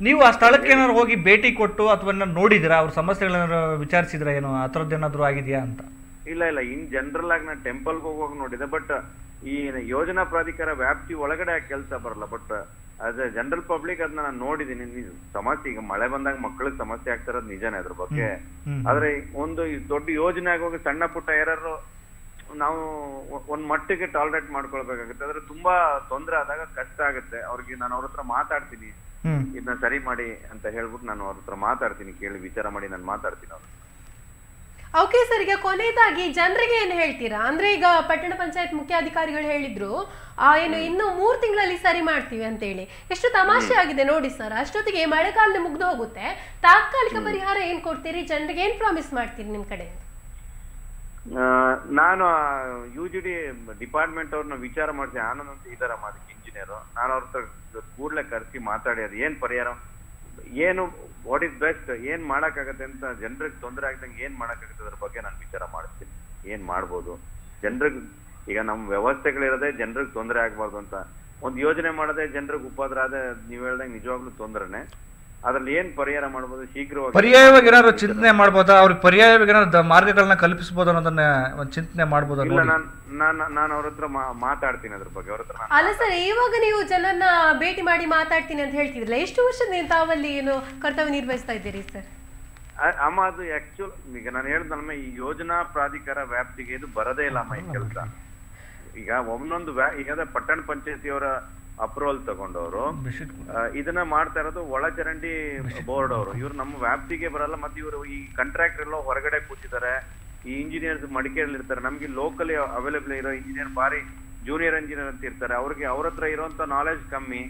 ನೀವು ಆ ಸ್ಥಳಕ್ಕೆ ಏನಾದ್ರು ಹೋಗಿ ಭೇಟಿ ಕೊಟ್ಟು ಅಥವಾ ನೋಡಿದಿರಾ? ಅವ್ರ ಸಮಸ್ಯೆಗಳನ್ನ ವಿಚಾರಿಸಿದ್ರ? ಏನೋ ಆ ಥರದ್ದು ಏನಾದ್ರು ಆಗಿದೆಯಾ ಅಂತ? ಇಲ್ಲ, ಇನ್ ಜನರಲ್ ಆಗಿ ನಾನು ಟೆಂಪಲ್ಗೆ ಹೋಗುವಾಗ ನೋಡಿದೆ. ಬಟ್ ಈ ಯೋಜನಾ ಪ್ರಾಧಿಕಾರ ವ್ಯಾಪ್ತಿ ಒಳಗಡೆ ಕೆಲಸ ಬರಲ್ಲ. But as A general public ಅದನ್ನ ನಾನು ನೋಡಿದೀನಿ. ಸಮಸ್ಯೆ ಈಗ ಮಳೆ ಬಂದಾಗ ಮಕ್ಕಳಿಗೆ ಸಮಸ್ಯೆ ಆಗ್ತಾ ಇರೋದು ನಿಜನೇ ಅದ್ರ ಬಗ್ಗೆ. ಆದ್ರೆ ಒಂದು ದೊಡ್ಡ ಯೋಜನೆ ಆಗುವಾಗ ಸಣ್ಣ ಪುಟ್ಟ ಎರರು ನಾವು ಒಂದ್ ಮಟ್ಟಿಗೆ ಟಾಲರೇಟ್ ಮಾಡ್ಕೊಳ್ಬೇಕಾಗುತ್ತೆ. ಆದ್ರೆ ತುಂಬಾ ತೊಂದರೆ ಆದಾಗ ಕಷ್ಟ ಆಗುತ್ತೆ ಅವ್ರಿಗೆ. ನಾನು ಅವ್ರ ಹತ್ರ ಮಾತಾಡ್ತೀನಿ, ಇದನ್ನ ಸರಿ ಮಾಡಿ ಅಂತ ಹೇಳ್ಬಿಟ್ಟು ನಾನು ಅವ್ರ ಹತ್ರ ಮಾತಾಡ್ತೀನಿ, ಕೇಳಿ ವಿಚಾರ ಮಾಡಿ ನಾನು ಮಾತಾಡ್ತೀನಿ ಅವ್ರು. ಓಕೆ ಸರ್, ಈಗ ಕೊನೆಯದಾಗಿ ಜನರಿಗೆ ಏನು ಹೇಳ್ತೀರಾ? ಅಂದ್ರೆ ಈಗ ಪಟ್ಟಣ ಪಂಚಾಯತ್ ಮುಖ್ಯಾಧಿಕಾರಿಗಳು ಹೇಳಿದ್ರು ಏನು ಇನ್ನು 3 ತಿಂಗಳಲ್ಲಿ ಸರಿ ಮಾಡ್ತೀವಿ ಅಂತ ಹೇಳಿ. ಎಷ್ಟು ತಮಾಷೆ ಆಗಿದೆ ನೋಡಿ ಸರ್. ಅಷ್ಟೊತ್ತಿಗೆ ಮಳೆಗಾಲ ಮುಗ್ದು ಹೋಗುತ್ತೆ. ತಾತ್ಕಾಲಿಕ ಪರಿಹಾರ ಏನ್ ಕೊಡ್ತೀರಿ? ಜನರಿಗೆ ಏನ್ ಪ್ರಾಮಿಸ್ ಮಾಡ್ತೀರಿ ನಿಮ್ ಕಡೆ? ನಾನು UGD ಡಿಪಾರ್ಟ್ಮೆಂಟ್ ಅವ್ರನ್ನ ವಿಚಾರ ಮಾಡ್ತೀನಿ. ಆನಂದ್ ಅಂತ ಇದಾರ ಅದಕ್ಕೆ ಇಂಜಿನಿಯರ್. ನಾನು ಅವ್ರ ಹತ್ರ ಕೂಡ್ಲೆ ಕರ್ಸಿ ಮಾತಾಡಿ ಅದು ಏನ್ ಪರಿಹಾರ, ಏನು ವಾಟ್ ಇಸ್ ಬೆಸ್ಟ್, ಏನ್ ಮಾಡಕ್ಕಾಗತ್ತೆ ಅಂತ, ಜನರಿಗೆ ತೊಂದರೆ ಆಗ್ದಂಗೆ ಏನ್ ಮಾಡಕ್ಕಾಗತ್ತೆ ಅದ್ರ ಬಗ್ಗೆ ನಾನು ವಿಚಾರ ಮಾಡಿಸ್ತೀನಿ. ಏನ್ ಮಾಡ್ಬೋದು ಜನರಿಗೆ. ಈಗ ನಮ್ಮ ವ್ಯವಸ್ಥೆಗಳಿರೋದೇ ಜನರಿಗೆ ತೊಂದರೆ ಆಗ್ಬಾರ್ದು ಅಂತ. ಒಂದ್ ಯೋಜನೆ ಮಾಡದೆ ಜನರಿಗೆ ಉಪದ್ರ ಆದ್ರೆ ನೀವ್ ಹೇಳ್ದಂಗೆ ನಿಜವಾಗ್ಲೂ ತೊಂದರೆನೆ. ಅದ್ರಲ್ಲಿ ಏನ್ ಪರಿಹಾರ ಮಾಡ್ಬೋದು, ಶೀಘ್ರವಾಗಿ ಪರ್ಯಾಯವಾಗಿ ಏನಾದ್ರು ಚಿಂತನೆ ಮಾಡ್ಬೋದಾ? ಅವ್ರಿಗೆ ಪರ್ಯಾಯವಾಗಿ ಏನಾದ್ರು ಮಾರ್ಗಗಳನ್ನ ಕಲ್ಪಿಸಬಹುದು ಅನ್ನೋದನ್ನ ಚಿಂತನೆ ಮಾಡ್ಬೋದಾ? ಇಲ್ಲ, ನಾನು ಅವ್ರ ಹತ್ರ ಮಾತಾಡ್ತೀನಿ ಅದ್ರ ಬಗ್ಗೆ. ಅವ್ರ ಹತ್ರ ಅಲ್ಲ ಸರ್, ಇವಾಗ ನೀವು ಜನನ್ನ ಭೇಟಿ ಮಾಡಿ ಮಾತಾಡ್ತೀನಿ ಅಂತ ಹೇಳ್ತಿದ್ರಲ್ಲ, ಎಷ್ಟು ವರ್ಷದಿಂದ ತಾವಲ್ಲಿ ಏನು ಕರ್ತವ್ಯ ನಿರ್ವಹಿಸ್ತಾ ಇದ್ದೀರಿ ಸರ್? ಅಮ್ಮ ಅದು ಆಕ್ಚುಲ್ ಈಗ ನಾನು ಹೇಳ್ದಮ್ಮ, ಈ ಯೋಜನಾ ಪ್ರಾಧಿಕಾರ ವ್ಯಾಪ್ತಿಗೆ ಇದು ಬರದೇ ಇಲ್ಲ ಅಮ್ಮ ಈ ಕೆಲಸ. ಈಗ ಒಂದೊಂದು ಈಗ ಪಟ್ಟಣ ಪಂಚಾಯತಿಯವರ ಅಪ್ರೂವಲ್ ತಗೊಂಡವರು ಇದನ್ನ ಮಾಡ್ತಾ ಇರೋದು ಒಳಚರಂಡಿ ಬೋರ್ಡ್ ಅವರು. ಇವ್ರು ನಮ್ಮ ವ್ಯಾಪ್ತಿಗೆ ಬರಲ್ಲ. ಮತ್ತೆ ಇವರು ಈ ಕಾಂಟ್ರಾಕ್ಟರ್ ಎಲ್ಲ ಹೊರಗಡೆ ಕೂತಿದ್ದಾರೆ. ಈ ಇಂಜಿನಿಯರ್ಸ್ ಮಡಿಕೇರಿಯಲ್ಲಿ ಇರ್ತಾರೆ. ನಮ್ಗೆ ಲೋಕಲಿ ಅವೈಲೇಬಲ್ ಇರೋ ಇಂಜಿನಿಯರ್ ಬಾರಿ ಜೂನಿಯರ್ ಇಂಜಿನಿಯರ್ ಅಂತ ಇರ್ತಾರೆ. ಅವ್ರಿಗೆ ಅವ್ರ ಹತ್ರ ಇರುವಂತ ನಾಲೆಜ್ ಕಮ್ಮಿ.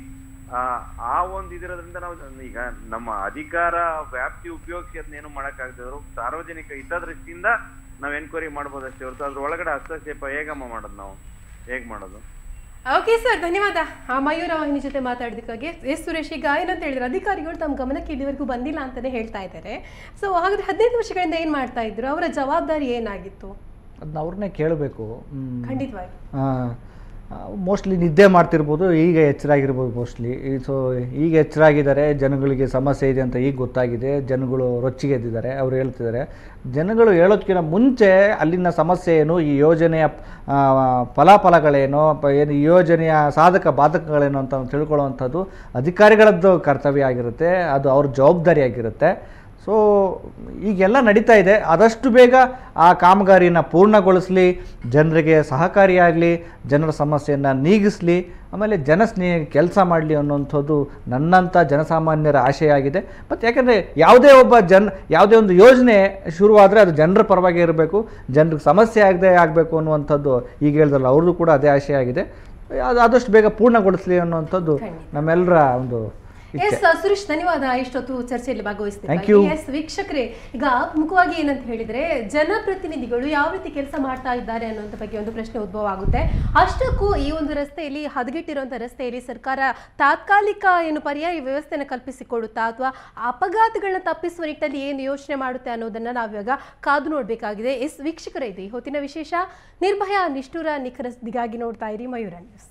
ಆ ಒಂದು ಇದಿರೋದ್ರಿಂದ ನಾವು ಈಗ ನಮ್ಮ ಅಧಿಕಾರ ವ್ಯಾಪ್ತಿ ಉಪಯೋಗಿಸಿ ಅದನ್ನೇನು ಮಾಡಕ್ಕಾಗದಿದ್ರು ಸಾರ್ವಜನಿಕ ಹಿತದೃಷ್ಟಿಯಿಂದ ನಾವ್ ಎನ್ಕ್ವೈರಿ ಮಾಡ್ಬೋದು ಅಷ್ಟೇ ಹೊರತು ಅದ್ರ ಒಳಗಡೆ ಹಸ್ತಕ್ಷೇಪ ಹೇಗಮ್ಮ ಮಾಡೋದು, ನಾವು ಹೇಗ್ ಮಾಡೋದು? ಓಕೆ ಸರ್, ಧನ್ಯವಾದ. ಮಯೂರ ವಾಹಿನಿ ಜೊತೆ ಮಾತಾಡೋದಕ್ಕಾಗಿ. ಸುರೇಶ್, ಈಗ ಏನಂತ ಹೇಳಿದ್ರೆ ಅಧಿಕಾರಿಗಳು ತಮ್ಮ ಗಮನಕ್ಕೆ ಇಲ್ಲಿವರೆಗೂ ಬಂದಿಲ್ಲ ಅಂತಾನೆ ಹೇಳ್ತಾ ಇದ್ದಾರೆ. ಸೊ ಹಾಗಾದ್ರೆ 15 ವರ್ಷಗಳಿಂದ ಏನ್ ಮಾಡ್ತಾ ಇದ್ರು? ಅವರ ಜವಾಬ್ದಾರಿ ಏನಾಗಿತ್ತು? ಅದನ್ನ ಅವ್ರನ್ನೇ ಕೇಳಬೇಕು. ಖಂಡಿತವಾಗಿ ಮೋಸ್ಟ್ಲಿ ನಿದ್ದೆ ಮಾಡ್ತಿರ್ಬೋದು, ಈಗ ಎಚ್ಚರಾಗಿರ್ಬೋದು ಮೋಸ್ಟ್ಲಿ. ಸೊ ಈಗ ಎಚ್ಚರಾಗಿದ್ದಾರೆ, ಜನಗಳಿಗೆ ಸಮಸ್ಯೆ ಇದೆ ಅಂತ ಈಗ ಗೊತ್ತಾಗಿದೆ. ಜನಗಳು ರೊಚ್ಚಿಗೆದ್ದಿದ್ದಾರೆ. ಅವರು ಹೇಳ್ತಿದ್ದಾರೆ. ಜನಗಳು ಹೇಳೋದಕ್ಕಿಂತ ಮುಂಚೆ ಅಲ್ಲಿನ ಸಮಸ್ಯೆ ಏನು, ಈ ಯೋಜನೆಯ ಫಲಾಫಲಗಳೇನು, ಏನು ಈ ಯೋಜನೆಯ ಸಾಧಕ ಬಾಧಕಗಳೇನು ಅಂತ ತಿಳ್ಕೊಳ್ಳುವಂಥದ್ದು ಅಧಿಕಾರಿಗಳದ್ದು ಕರ್ತವ್ಯ ಆಗಿರುತ್ತೆ. ಅದು ಅವ್ರ ಜವಾಬ್ದಾರಿ ಆಗಿರುತ್ತೆ. ಸೊ ಈಗೆಲ್ಲ ನಡೀತಾ ಇದೆ. ಆದಷ್ಟು ಬೇಗ ಆ ಕಾಮಗಾರಿನ ಪೂರ್ಣಗೊಳಿಸಲಿ, ಜನರಿಗೆ ಸಹಕಾರಿಯಾಗಲಿ, ಜನರ ಸಮಸ್ಯೆಯನ್ನು ನೀಗಿಸಲಿ, ಆಮೇಲೆ ಜನಸ್ನೇಹಿ ಕೆಲಸ ಮಾಡಲಿ ಅನ್ನೋಂಥದ್ದು ನನ್ನಂಥ ಜನಸಾಮಾನ್ಯರ ಆಶಯ ಆಗಿದೆ. ಮತ್ತು ಯಾಕೆಂದರೆ ಯಾವುದೇ ಒಂದು ಯೋಜನೆ ಶುರುವಾದರೆ ಅದು ಜನರ ಪರವಾಗಿ ಇರಬೇಕು, ಜನರಿಗೆ ಸಮಸ್ಯೆ ಆಗಬೇಕು ಅನ್ನುವಂಥದ್ದು ಈಗ ಹೇಳಿದ್ರಲ್ಲ, ಅವ್ರದ್ದು ಕೂಡ ಅದೇ ಆಶಯ ಆಗಿದೆ. ಅದು ಆದಷ್ಟು ಬೇಗ ಪೂರ್ಣಗೊಳಿಸಲಿ ಅನ್ನುವಂಥದ್ದು ನಮ್ಮೆಲ್ಲರ ಒಂದು ಎಸ್ ಸುರೇಶ್, ಧನ್ಯವಾದ ಇಷ್ಟೊತ್ತು ಚರ್ಚೆಯಲ್ಲಿ ಭಾಗವಹಿಸ್ತೀವಿ. ಎಸ್ ವೀಕ್ಷಕರೇ, ಈಗ ಮುಖ್ಯವಾಗಿ ಏನಂತ ಹೇಳಿದ್ರೆ ಜನಪ್ರತಿನಿಧಿಗಳು ಯಾವ ರೀತಿ ಕೆಲಸ ಮಾಡ್ತಾ ಇದ್ದಾರೆ ಅನ್ನೋದ್ರ ಬಗ್ಗೆ ಒಂದು ಪ್ರಶ್ನೆ ಉದ್ಭವ ಆಗುತ್ತೆ. ಅಷ್ಟಕ್ಕೂ ಈ ಒಂದು ರಸ್ತೆಯಲ್ಲಿ ಹದಗೆಟ್ಟಿರುವಂತಹ ರಸ್ತೆಯಲ್ಲಿ ಸರ್ಕಾರ ತಾತ್ಕಾಲಿಕ ಏನು ಪರ್ಯಾಯ ವ್ಯವಸ್ಥೆಯನ್ನು ಕಲ್ಪಿಸಿಕೊಡುತ್ತಾ ಅಥವಾ ಅಪಘಾತಗಳನ್ನ ತಪ್ಪಿಸುವ ನಿಟ್ಟಿನಲ್ಲಿ ಏನು ಯೋಚನೆ ಮಾಡುತ್ತೆ ಅನ್ನೋದನ್ನ ನಾವಿವಾಗ ಕಾದು ನೋಡ್ಬೇಕಾಗಿದೆ. ಎಸ್ ವೀಕ್ಷಕರೇ, ಇದು ಹೊತ್ತಿನ ವಿಶೇಷ. ನಿರ್ಭಯ ನಿಷ್ಠುರ ನಿಖರದಿಗಾಗಿ ನೋಡ್ತಾ ಇರಿ ಮಯೂರ ನ್ಯೂಸ್.